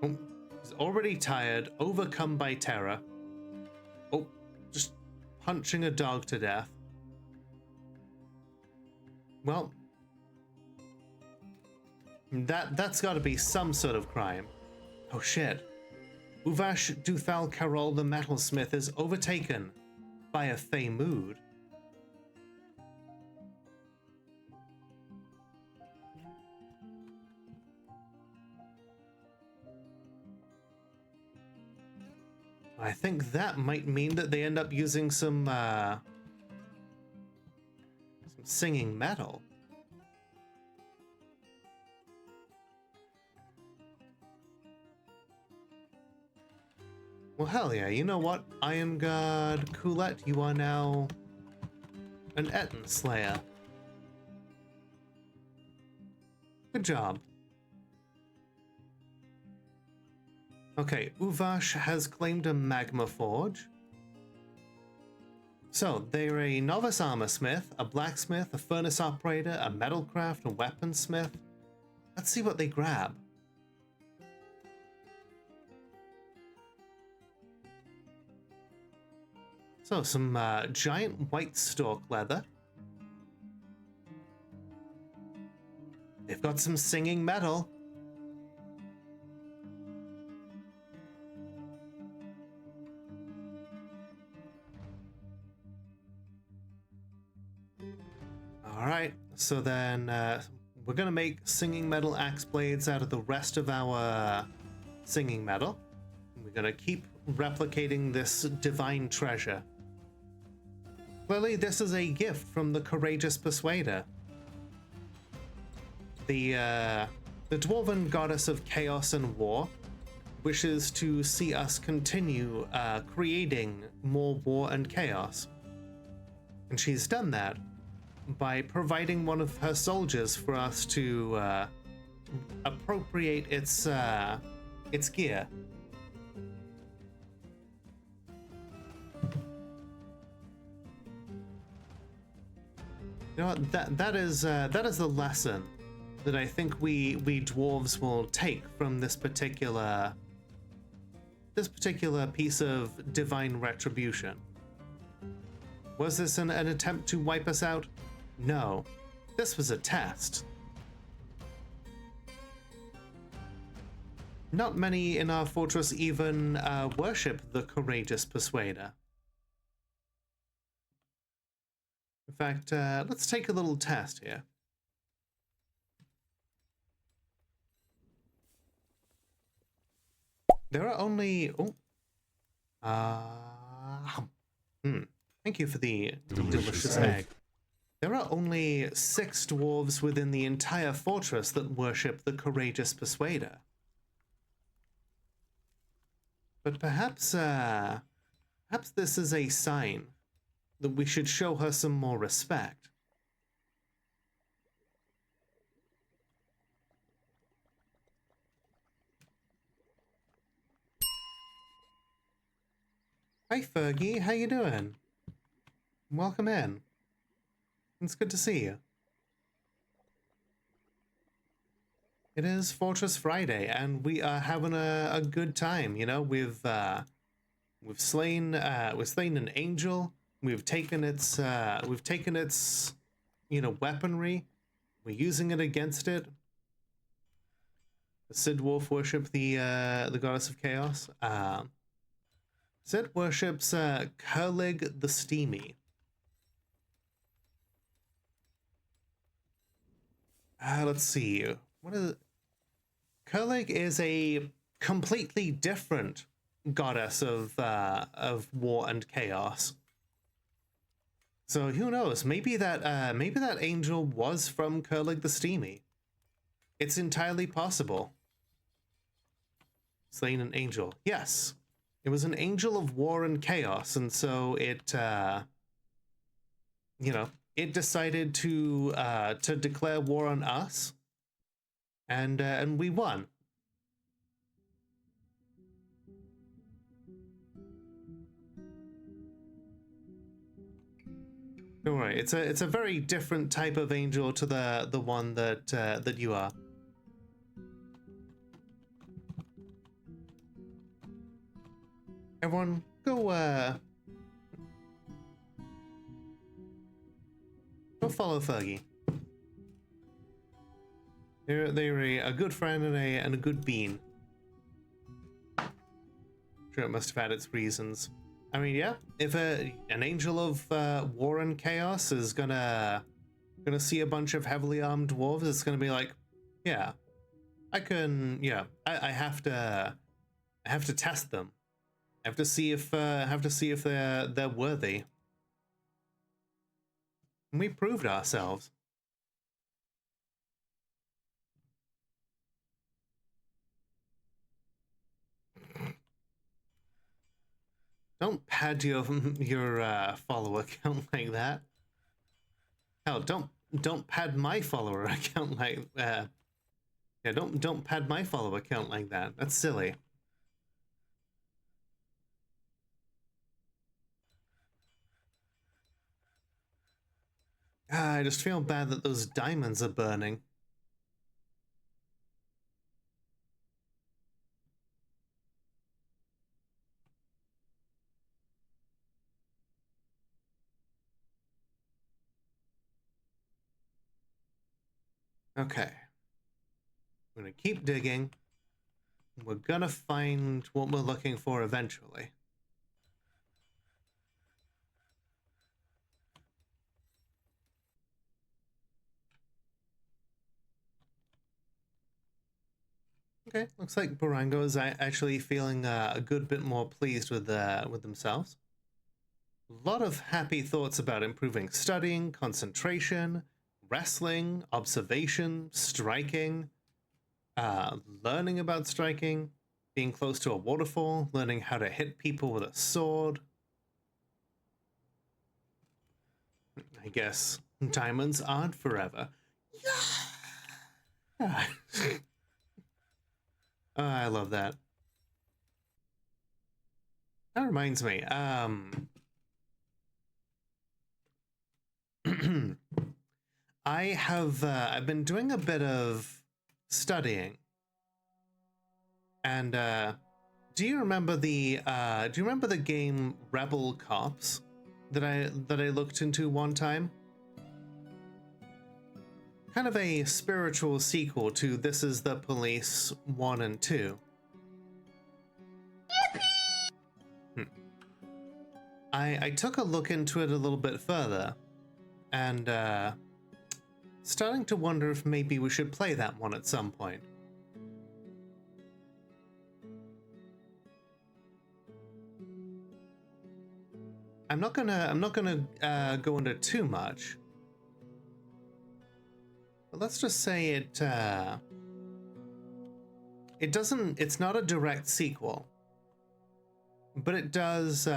Oh, he's already tired, overcome by terror. Oh, just punching a dog to death. Well, that's got to be some sort of crime. Oh shit. Uvash Duthal Carol the metalsmith is overtaken by a Fey mood. I think that might mean that they end up using some singing metal. Well, hell yeah. You know what? Iron God Kulet, you are now an Etin Slayer. Good job. Okay, Uvash has claimed a Magma Forge. So, they're a novice armor smith, a blacksmith, a furnace operator, a metalcraft, a weaponsmith. Let's see what they grab. So, some giant white stork leather. They've got some singing metal. Alright, so then we're gonna make singing metal axe blades out of the rest of our singing metal. We're gonna keep replicating this divine treasure. Clearly, this is a gift from the courageous persuader. The dwarven goddess of chaos and war wishes to see us continue creating more war and chaos. And she's done that by providing one of her soldiers for us to appropriate its gear. You know what? That is the lesson that I think we dwarves will take from this particular piece of divine retribution. Was this an attempt to wipe us out? No, this was a test. Not many in our fortress even worship the courageous persuader. In fact, let's take a little test here. There are only... Thank you for the delicious egg. There are only 6 dwarves within the entire fortress that worship the courageous persuader. But perhaps this is a sign that we should show her some more respect. Hi Fergie, how you doing? Welcome in. It's good to see you. It is Fortress Friday, and we are having a good time. You know, we've slain an angel. We've taken its weaponry. We're using it against it. The Dwarf worship the goddess of chaos. Sid worships Kurlig the Steamy. Let's see. What is it? Kurlig is a completely different goddess of war and chaos. So who knows? Maybe that angel was from Kurlig the Steamy. It's entirely possible. Slain an angel. Yes. It was an angel of war and chaos, and so it it decided to declare war on us. And we won. Don't worry, it's a very different type of angel to the one that you are. Everyone, go follow Fergie. They're a good friend and a good bean. Sure, it must have had its reasons. I mean, yeah, if an angel of war and chaos is gonna see a bunch of heavily armed dwarves, it's gonna be like, yeah, I can, yeah, I have to test them. I have to see if they're worthy. And we proved ourselves. Don't pad your follower count like that. Hell, don't pad my follower account like yeah, don't pad my follower count like that. That's silly. I just feel bad that those diamonds are burning. Okay. I'm gonna keep digging. We're gonna find what we're looking for eventually. Okay, looks like Barango is actually feeling a good bit more pleased with themselves. A lot of happy thoughts about improving studying, concentration, wrestling, observation, striking, learning about striking, being close to a waterfall, learning how to hit people with a sword. I guess diamonds aren't forever. Yeah. Oh, I love that. That reminds me, I've been doing a bit of studying, and do you remember the game Rebel Cops that I looked into one time? Kind of a spiritual sequel to This Is the Police 1 and 2. I took a look into it a little bit further, and starting to wonder if maybe we should play that one at some point. I'm not gonna go into too much, but let's just say it's not a direct sequel, but it does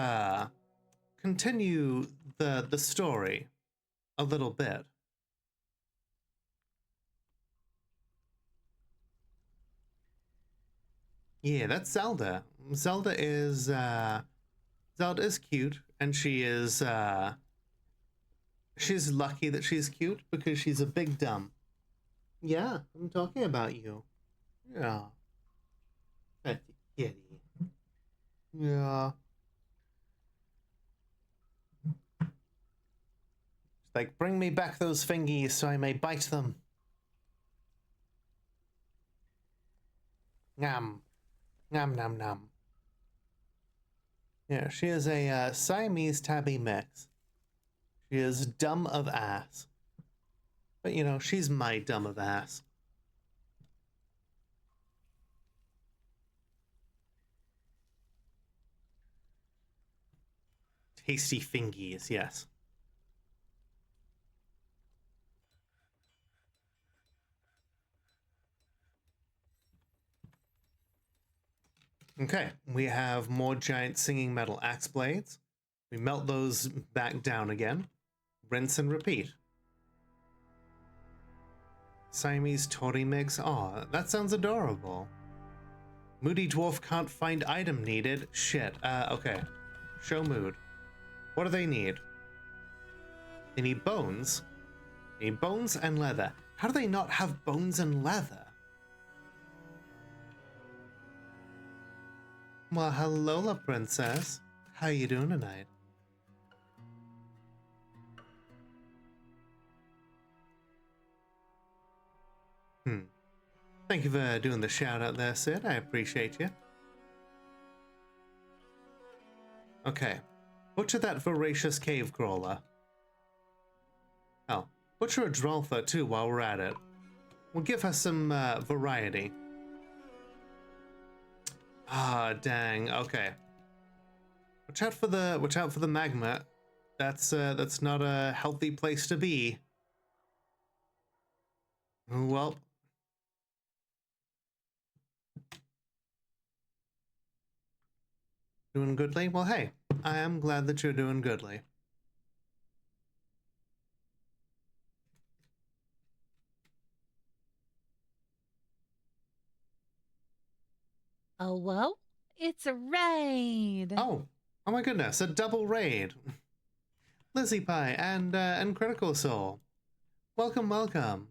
continue the story a little bit. Yeah, that's Zelda. Zelda is Zelda is cute, and she's lucky that she's cute because she's a big dumb. Yeah, I'm talking about you. Yeah. That's a kitty. Yeah. It's like, bring me back those fingies so I may bite them. Nom. Nom nom nom. Yeah, she is a Siamese tabby mix. She is dumb of ass. But you know, she's my dumb of ass. Tasty fingies, yes. Okay, we have more giant singing metal axe blades. We melt those back down again. Rinse and repeat. Siamese Tory mix. Aw, that sounds adorable. Moody Dwarf can't find item needed. Shit. Okay. Show mood. What do they need? They need bones. They need bones and leather. How do they not have bones and leather? Well, hello, princess. How you doing tonight? Thank you for doing the shout out there, Sid. I appreciate you. Okay. Butcher that voracious cave crawler. Oh, butcher a Dwarf too while we're at it. We'll give her some variety. Ah, dang. Okay. Watch out for the magma. That's not a healthy place to be. Well. Doing goodly? Well, hey, I am glad that you're doing goodly. Oh, well, it's a raid. Oh my goodness, a double raid. Lizzie Pie and Critical Soul. Welcome, welcome.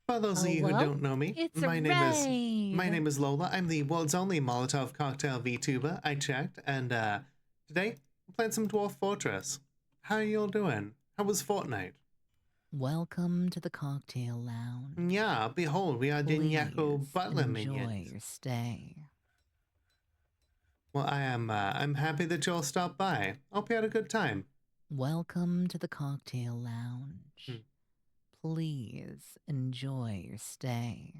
For those of you who don't know me, my name is Lola. I'm the world's only Molotov cocktail VTuber. I checked, and today we're playing some Dwarf Fortress. How are you all doing? How was Fortnite? Welcome to the cocktail lounge. Yeah, behold, we are the Nyako Butler enjoy minions. your stay. Well, I'm happy that you all stopped by. Hope you had a good time. Welcome to the cocktail lounge. Please enjoy your stay.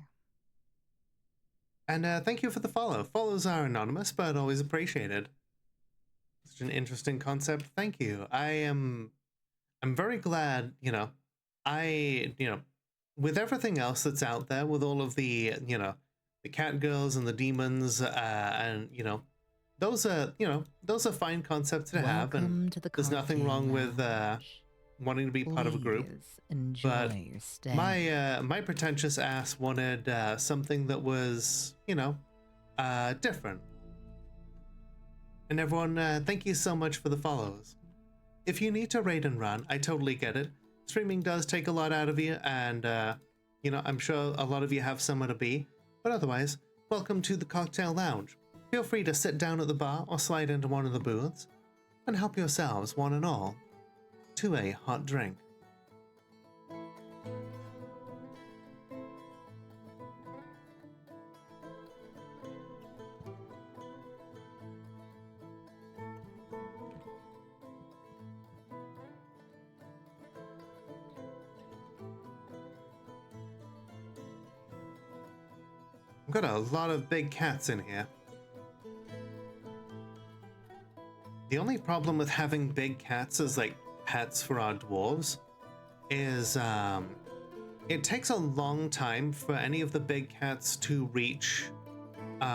And thank you for the follow. Follows are anonymous, but always appreciated. Such an interesting concept. Thank you. I'm very glad, with everything else that's out there, with all of the, the cat girls and the demons, and, those are fine concepts to have, and there's nothing wrong with wanting to be part of a group. Enjoy your stay. My pretentious ass wanted something that was, different. And everyone, thank you so much for the follows. If you need to raid and run, I totally get it. Streaming does take a lot out of you, and I'm sure a lot of you have somewhere to be. But otherwise, welcome to the Cocktail Lounge. Feel free to sit down at the bar or slide into one of the booths and help yourselves, one and all, to a hot drink. I've got a lot of big cats in here. The only problem with having big cats as like pets for our dwarves is it takes a long time for any of the big cats to reach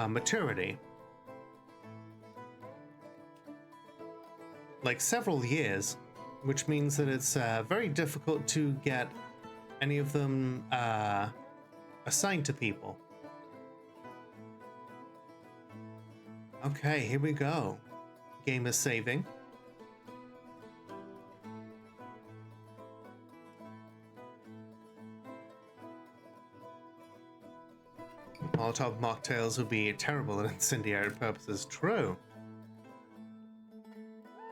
maturity. Like several years, which means that it's very difficult to get any of them assigned to people. Okay, here we go. game is saving. Molotov mocktails would be terrible at incendiary purposes. True.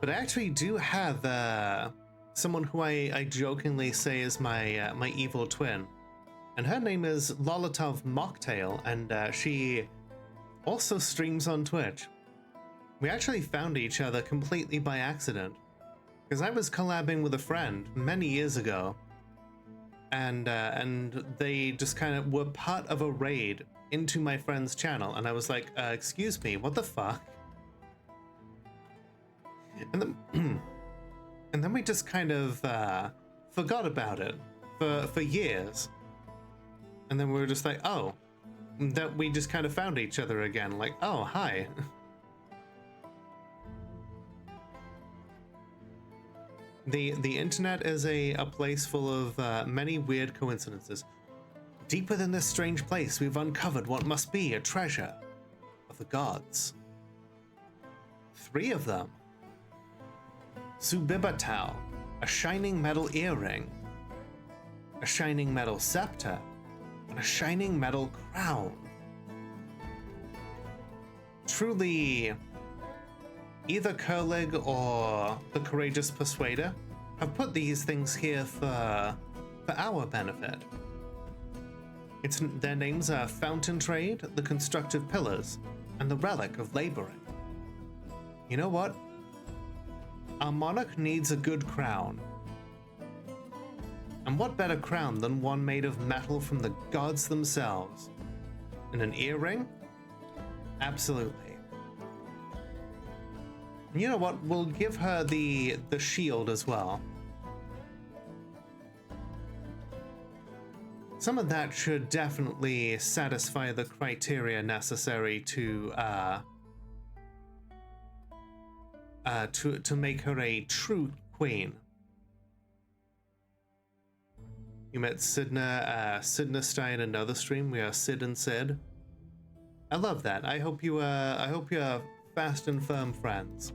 But I actually do have someone who I jokingly say is my my evil twin, and her name is Lolotov Mocktail, and she also streams on Twitch. We actually found each other completely by accident, because I was collabing with a friend many years ago, and they just kind of were part of a raid into my friend's channel, and I was like, excuse me, what the fuck? And then, and then we just kind of forgot about it for years. And then we were just like, oh, that we just kind of found each other again. Like, oh, hi. The internet is a place full of many weird coincidences. Deep within this strange place, we've uncovered what must be a treasure of the gods. 3 of them. Subibatao, a shining metal earring, a shining metal scepter, and a shining metal crown. Truly, either Kurlig or the Courageous Persuader have put these things here for our benefit. Their names are Fountain Trade, the Constructive Pillars, and the Relic of Laboring. You know what? Our monarch needs a good crown. And what better crown than one made of metal from the gods themselves? And an earring? Absolutely. And you know what? We'll give her the shield as well. Some of that should definitely satisfy the criteria necessary to make her a true queen. You met Sidna Stein in another stream. We are Sid and Sid. I love that. I hope you are fast and firm friends.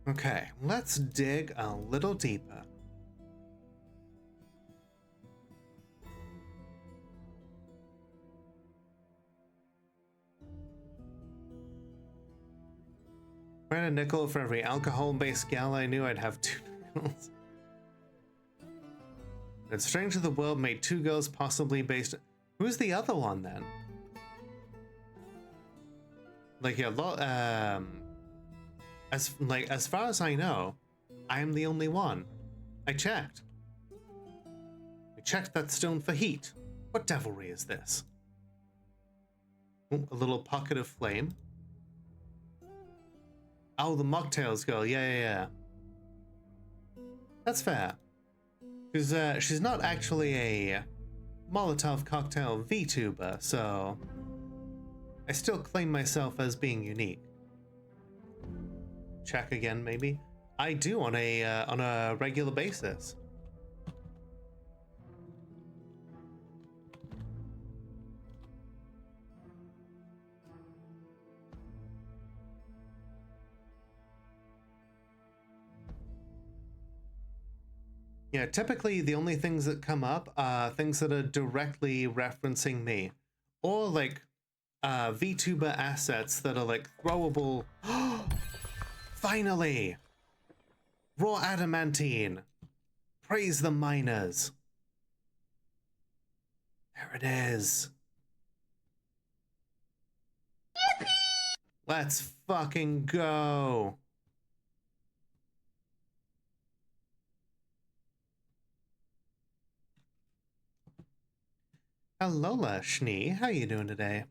Okay, let's dig a little deeper. If I had a nickel for every alcohol-based gal I knew, I'd have 2 nickels. It's strange that the world made 2 girls possibly based... Who's the other one, then? Like, yeah, as far as I know, I am the only one. I checked. I checked that stone for heat. What devilry is this? Ooh, a little pocket of flame. Oh, the mocktails girl. Yeah. That's fair. She's not actually a Molotov cocktail VTuber, so I still claim myself as being unique. Check again, maybe. I do on a regular basis. Yeah, typically the only things that come up are things that are directly referencing me, or like VTuber assets that are like throwable. Finally! Raw adamantine! Praise the miners! There it is. Yippee! Let's fucking go! Hello, Schnee. How you doing today?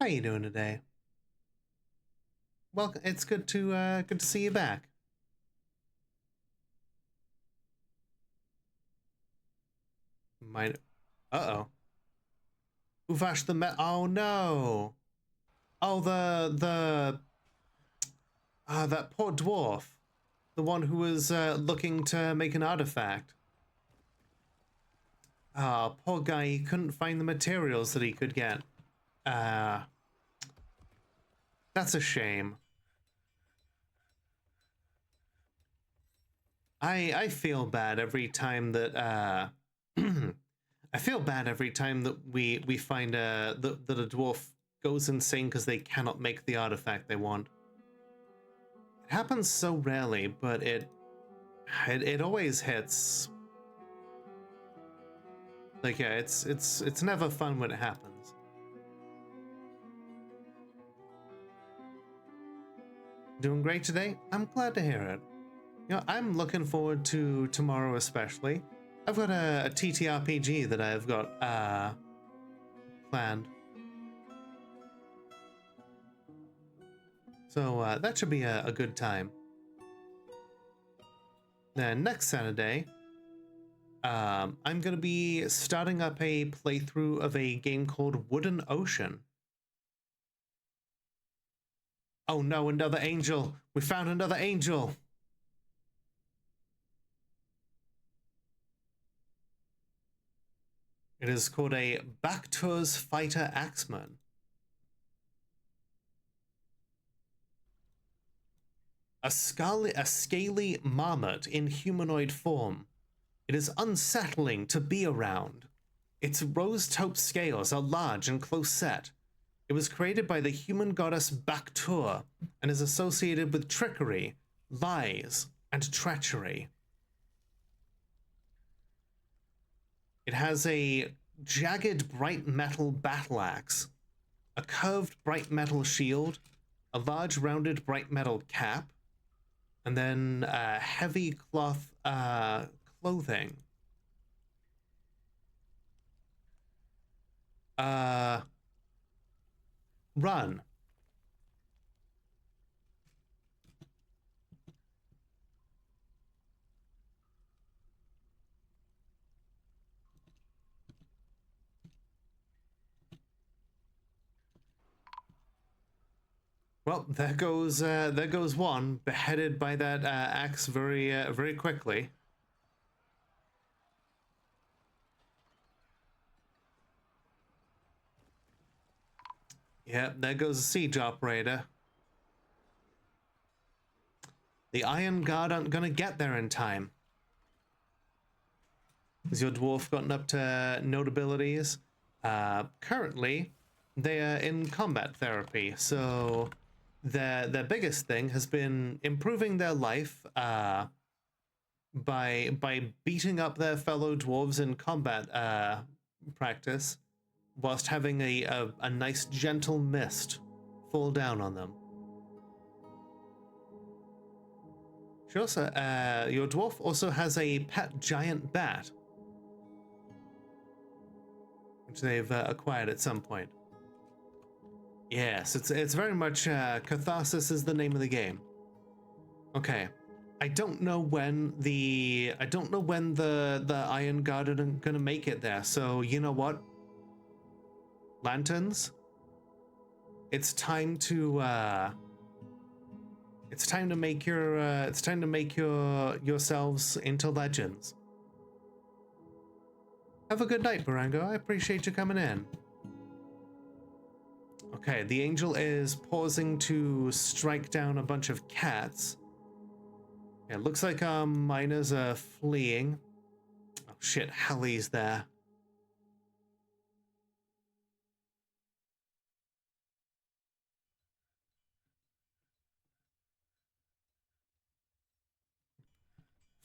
How you doing today? welcome. It's good to see you back. Might. Uh-oh. Uvash the Met. Oh no. Oh, that poor dwarf, the one who was looking to make an artifact. Ah, poor guy. He couldn't find the materials that he could get. That's a shame. I feel bad every time that I feel bad every time that we find that a dwarf goes insane because they cannot make the artifact they want. It happens so rarely, but it always hits. Like, yeah, it's never fun when it happens. Doing great today? I'm glad to hear it. You know, I'm looking forward to tomorrow especially. I've got a TTRPG that I've got planned. So that should be a good time. Then next Saturday, I'm going to be starting up a playthrough of a game called Wooden Ocean. Oh no, another angel! We found another angel! It is called a Baktur's Fighter Axeman. A scaly marmot in humanoid form. It is unsettling to be around. Its rose-taupe scales are large and close set. It was created by the human goddess Baktur and is associated with trickery, lies, and treachery. It has a jagged bright metal battle axe, a curved bright metal shield, a large rounded bright metal cap, and then heavy cloth clothing. Run. Well, there goes one, beheaded by that axe very quickly. Yep, there goes a siege operator. The Iron Guard aren't gonna get there in time. Has your dwarf gotten up to notabilities? Currently, they are in combat therapy, so their biggest thing has been improving their life by beating up their fellow dwarves in combat practice, whilst having a nice gentle mist fall down on them. She also, your dwarf also has a pet giant bat, which they've acquired at some point. Yes, it's very much catharsis is the name of the game. Okay, I don't know when the Iron Guard are gonna make it there. So you know what, lanterns, it's time to make yourselves into legends. Have a good night, Barango. I appreciate you coming in. Okay, the angel is pausing to strike down a bunch of cats. Yeah, it looks like our miners are fleeing. Oh shit, Hallie's there.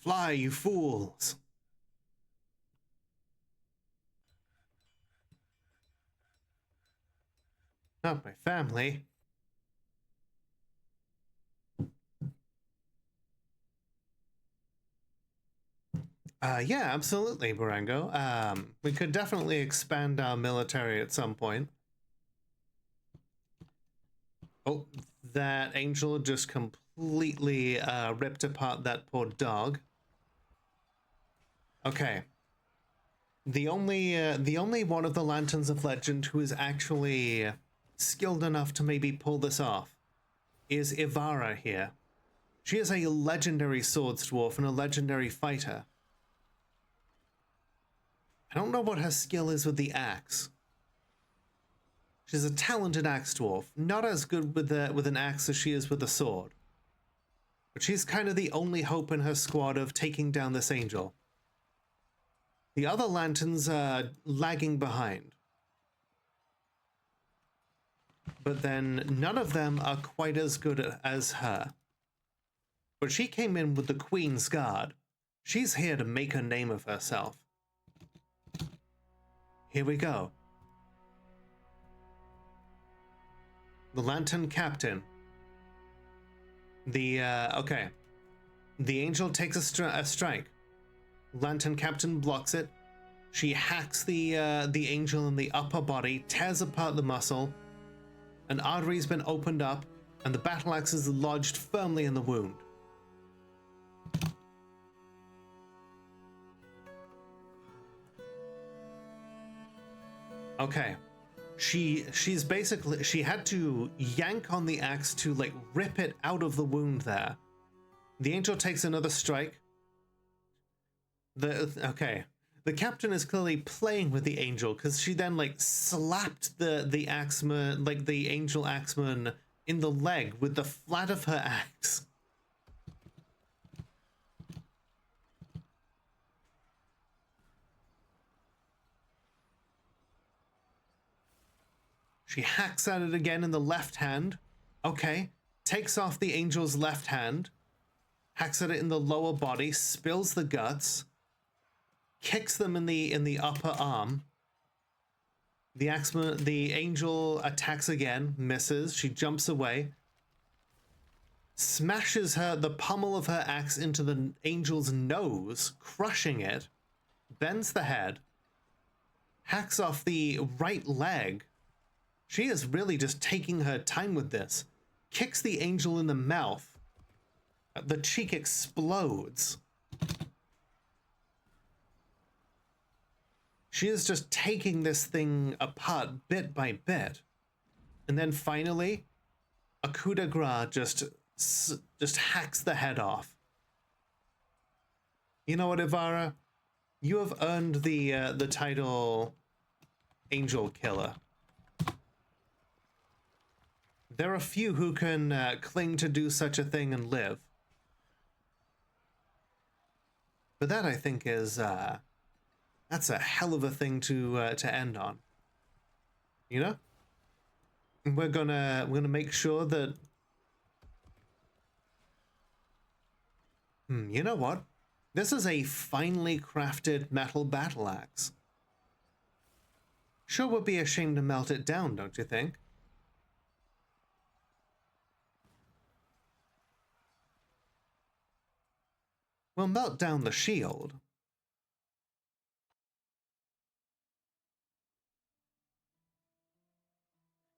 Fly, you fools! Not my family. Yeah, absolutely, Barango. We could definitely expand our military at some point. Oh, that angel just completely ripped apart that poor dog. Okay. The only one of the Lanterns of Legend who is actually skilled enough to maybe pull this off is Ivara here. She is a legendary swords dwarf and a legendary fighter. I don't know what her skill is with the axe. She's a talented axe dwarf, not as good with an axe as she is with a sword. But she's kind of the only hope in her squad of taking down this angel. The other lanterns are lagging behind. But then none of them are quite as good as her. But she came in with the Queen's Guard. She's here to make a name of herself. Here we go. The Lantern Captain. Okay. The angel takes a strike. Lantern Captain blocks it. She hacks the angel in the upper body, tears apart the muscle. An artery's been opened up, and the battle axe is lodged firmly in the wound. Okay. She's basically, she had to yank on the axe to like rip it out of the wound there. The angel takes another strike. The captain is clearly playing with the angel because she then like slapped the axeman, like the angel axeman, in the leg with the flat of her axe. She hacks at it again in the left hand. Okay. Takes off the angel's left hand. Hacks at it in the lower body. Spills the guts. Kicks them in the upper arm. The angel attacks again. Misses. She jumps away. Smashes the pommel of her axe into the angel's nose, crushing it. Bends the head. Hacks off the right leg. She is really just taking her time with this. Kicks the angel in the mouth. The cheek explodes. She is just taking this thing apart bit by bit. And then finally, a coup de grace just hacks the head off. You know what, Ivara? You have earned the title Angel Killer. There are few who can cling to do such a thing and live. But that, I think, is that's a hell of a thing to end on. You know? We're gonna make sure that. You know what? This is a finely crafted metal battle axe. Sure would be a shame to melt it down, don't you think? We'll melt down the shield.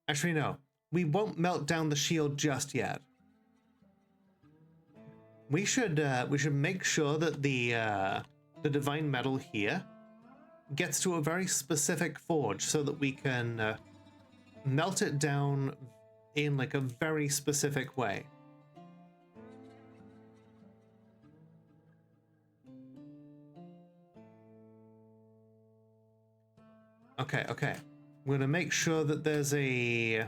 Actually, no. We won't melt down the shield just yet. We should make sure that the divine metal here gets to a very specific forge so that we can melt it down in like a very specific way. Okay. I'm gonna make sure that there's a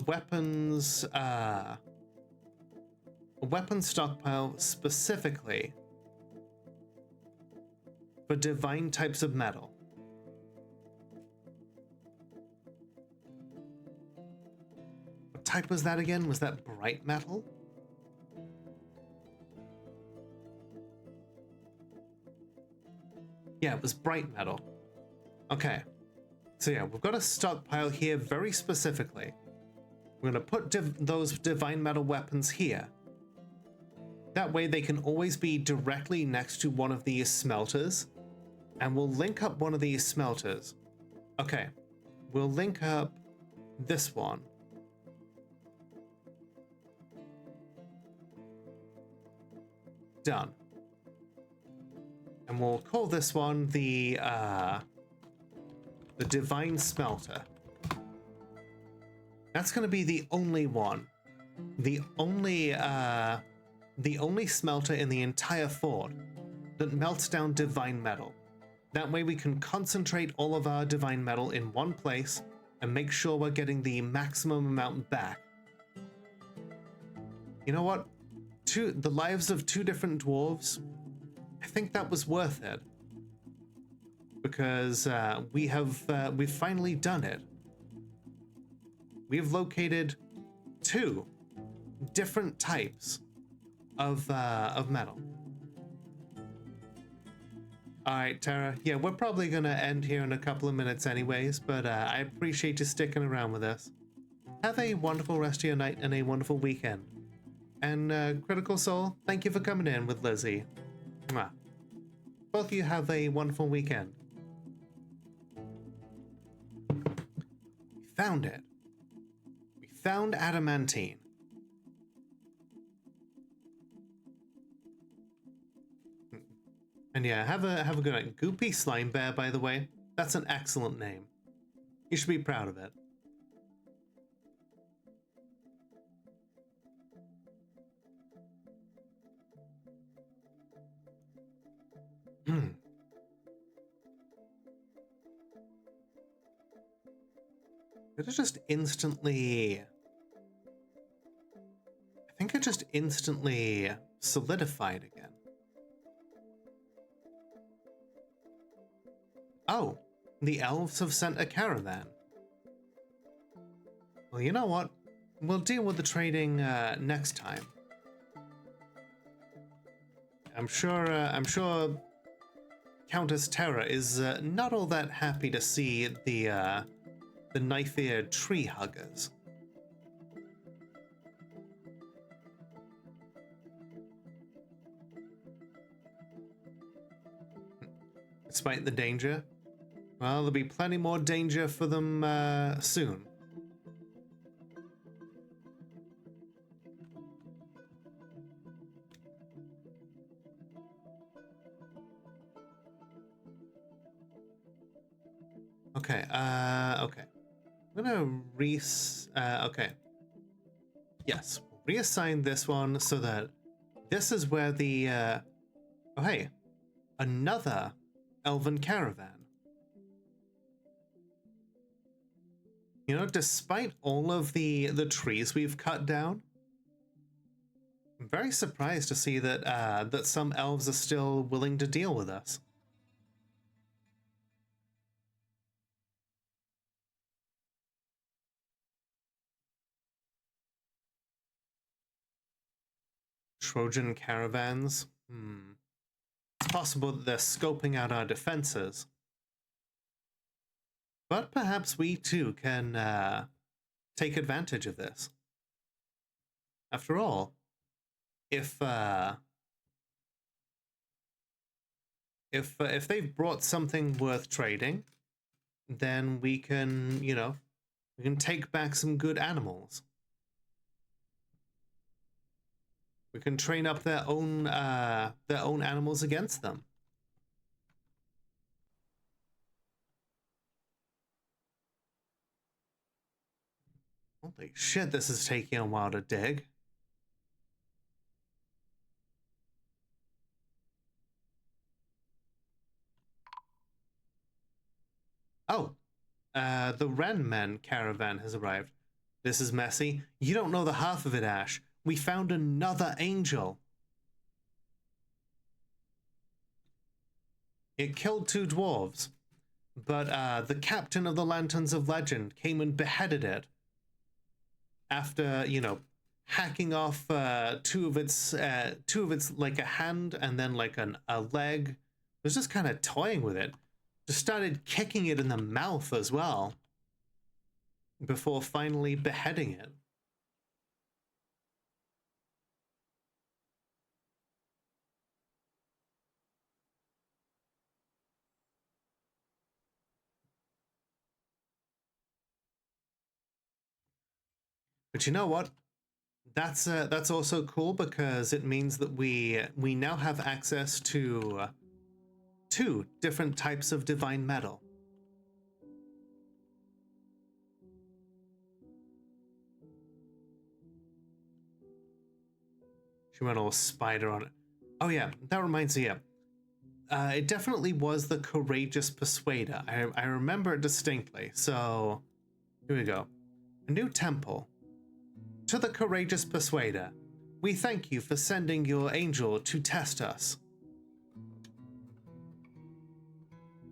weapons stockpile specifically for divine types of metal. What type was that again? Was that bright metal? Yeah, it was bright metal. Okay. So yeah, we've got a stockpile here very specifically. We're going to put those divine metal weapons here. That way they can always be directly next to one of these smelters. And we'll link up one of these smelters. Okay. We'll link up this one. Done. And we'll call this one the Divine Smelter. That's going to be the only one. The only smelter in the entire fort that melts down divine metal. That way we can concentrate all of our divine metal in one place and make sure we're getting the maximum amount back. You know what? The lives of 2 different dwarves, I think that was worth it. Because we've finally done it. We've located 2 different types of metal. All right, Tara. Yeah, we're probably gonna end here in a couple of minutes anyways, but I appreciate you sticking around with us. Have a wonderful rest of your night and a wonderful weekend. And Critical Soul, thank you for coming in with Lizzie. Mwah. Both of you have a wonderful weekend. We found it. We found adamantine. And yeah, have a good night. Goopy Slime Bear, by the way. That's an excellent name. You should be proud of it. Did it just instantly... I think it just instantly solidified again. Oh, the elves have sent a caravan. Well, you know what? We'll deal with the trading next time. I'm sure Countess Terra is not all that happy to see the knife-eared tree huggers. Despite the danger, well, there'll be plenty more danger for them soon. Okay, okay. I'm gonna okay. Yes, reassign this one so that this is where the, oh hey, another elven caravan. You know, despite all of the trees we've cut down, I'm very surprised to see that that some elves are still willing to deal with us. Trojan caravans? It's possible that they're scoping out our defenses. But perhaps we too can take advantage of this. After all, if they've brought something worth trading, then we can, you know, we can take back some good animals. We can train up their own animals against them. Holy shit, this is taking a while to dig. Oh, the Ren Men caravan has arrived. This is messy. You don't know the half of it, Ash. We found another angel. It killed 2 dwarves, but the captain of the Lanterns of Legend came and beheaded it after, you know, hacking off two of its like a hand and then like a leg. It was just kind of toying with it. Just started kicking it in the mouth as well before finally beheading it. But you know what? That's also cool because it means that we now have access to 2 different types of divine metal. She went all spider on it. Oh yeah, that reminds me. Yeah, it definitely was the Courageous Persuader. I remember it distinctly. So here we go. A new temple. To the Courageous Persuader, we thank you for sending your angel to test us.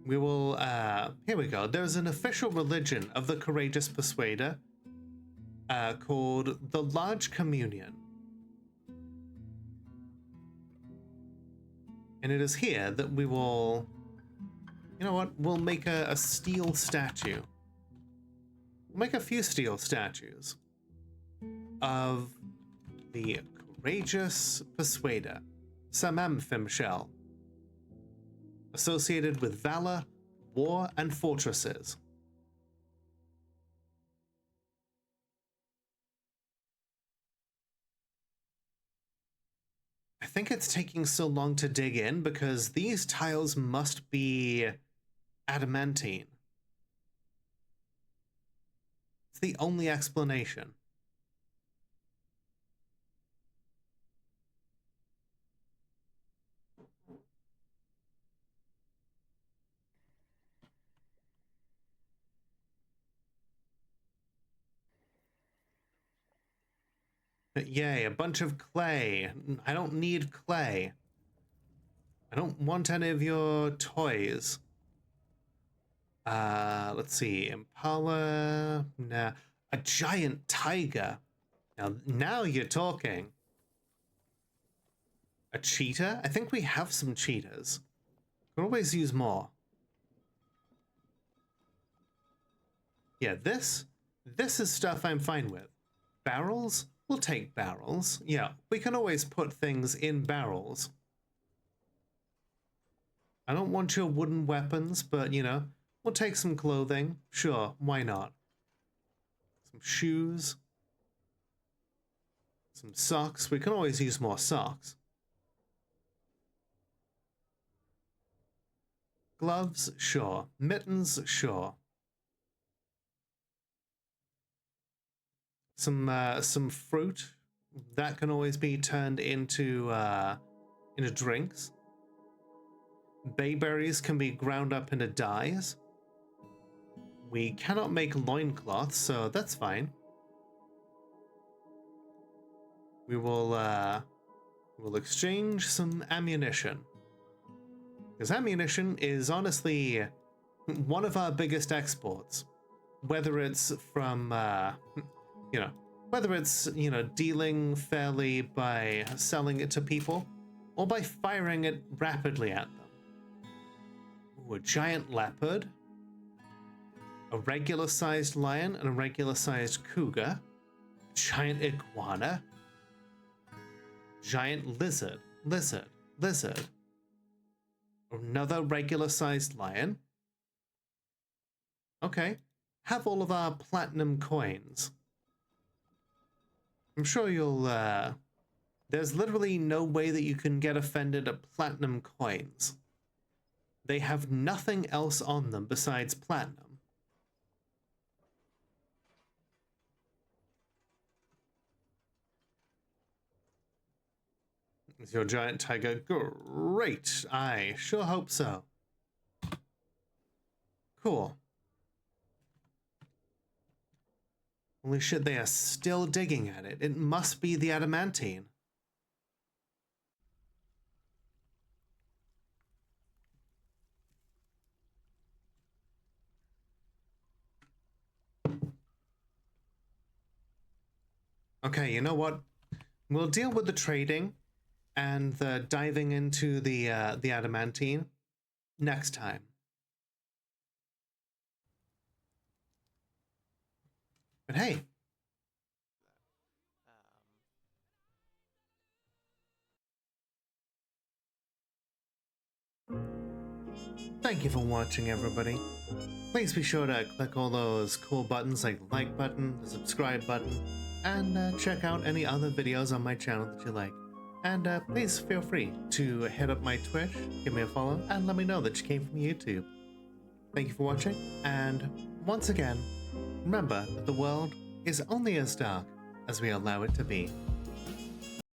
We will, here we go. There's an official religion of the Courageous Persuader called the Large Communion. And it is here that we will, you know what, we'll make a steel statue. We'll make a few steel statues of the Courageous Persuader, Samam Fimshel, associated with valor, war, and fortresses. I think it's taking so long to dig in because these tiles must be adamantine. It's the only explanation. Yay, a bunch of clay. I don't need clay. I don't want any of your toys. Let's see. Impala. Nah. A giant tiger. Now you're talking. A cheetah? I think we have some cheetahs. Could always use more. Yeah, this is stuff I'm fine with. Barrels? We'll take barrels. Yeah, we can always put things in barrels. I don't want your wooden weapons, but, you know, we'll take some clothing. Sure, why not? Some shoes. Some socks. We can always use more socks. Gloves? Sure. Mittens? Sure. Some fruit that can always be turned into drinks. Bayberries can be ground up into dyes. We cannot make loincloths, so that's fine. We'll exchange some ammunition. Because ammunition is honestly one of our biggest exports. Whether it's from whether it's, dealing fairly by selling it to people, or by firing it rapidly at them. Ooh, a giant leopard, a regular-sized lion, and a regular-sized cougar, giant iguana, giant lizard, another regular-sized lion. Okay, have all of our platinum coins. I'm sure you'll, there's literally no way that you can get offended at platinum coins. They have nothing else on them besides platinum. Is your giant tiger? Great! I sure hope so. Cool. Holy shit, they are still digging at it. It must be the adamantine. Okay, you know what? We'll deal with the trading and the diving into the adamantine next time. But hey. Thank you for watching, everybody. Please be sure to click all those cool buttons like the like button, the subscribe button, and check out any other videos on my channel that you like. And please feel free to hit up my Twitch, give me a follow, and let me know that you came from YouTube. Thank you for watching, and once again, remember that the world is only as dark as we allow it to be.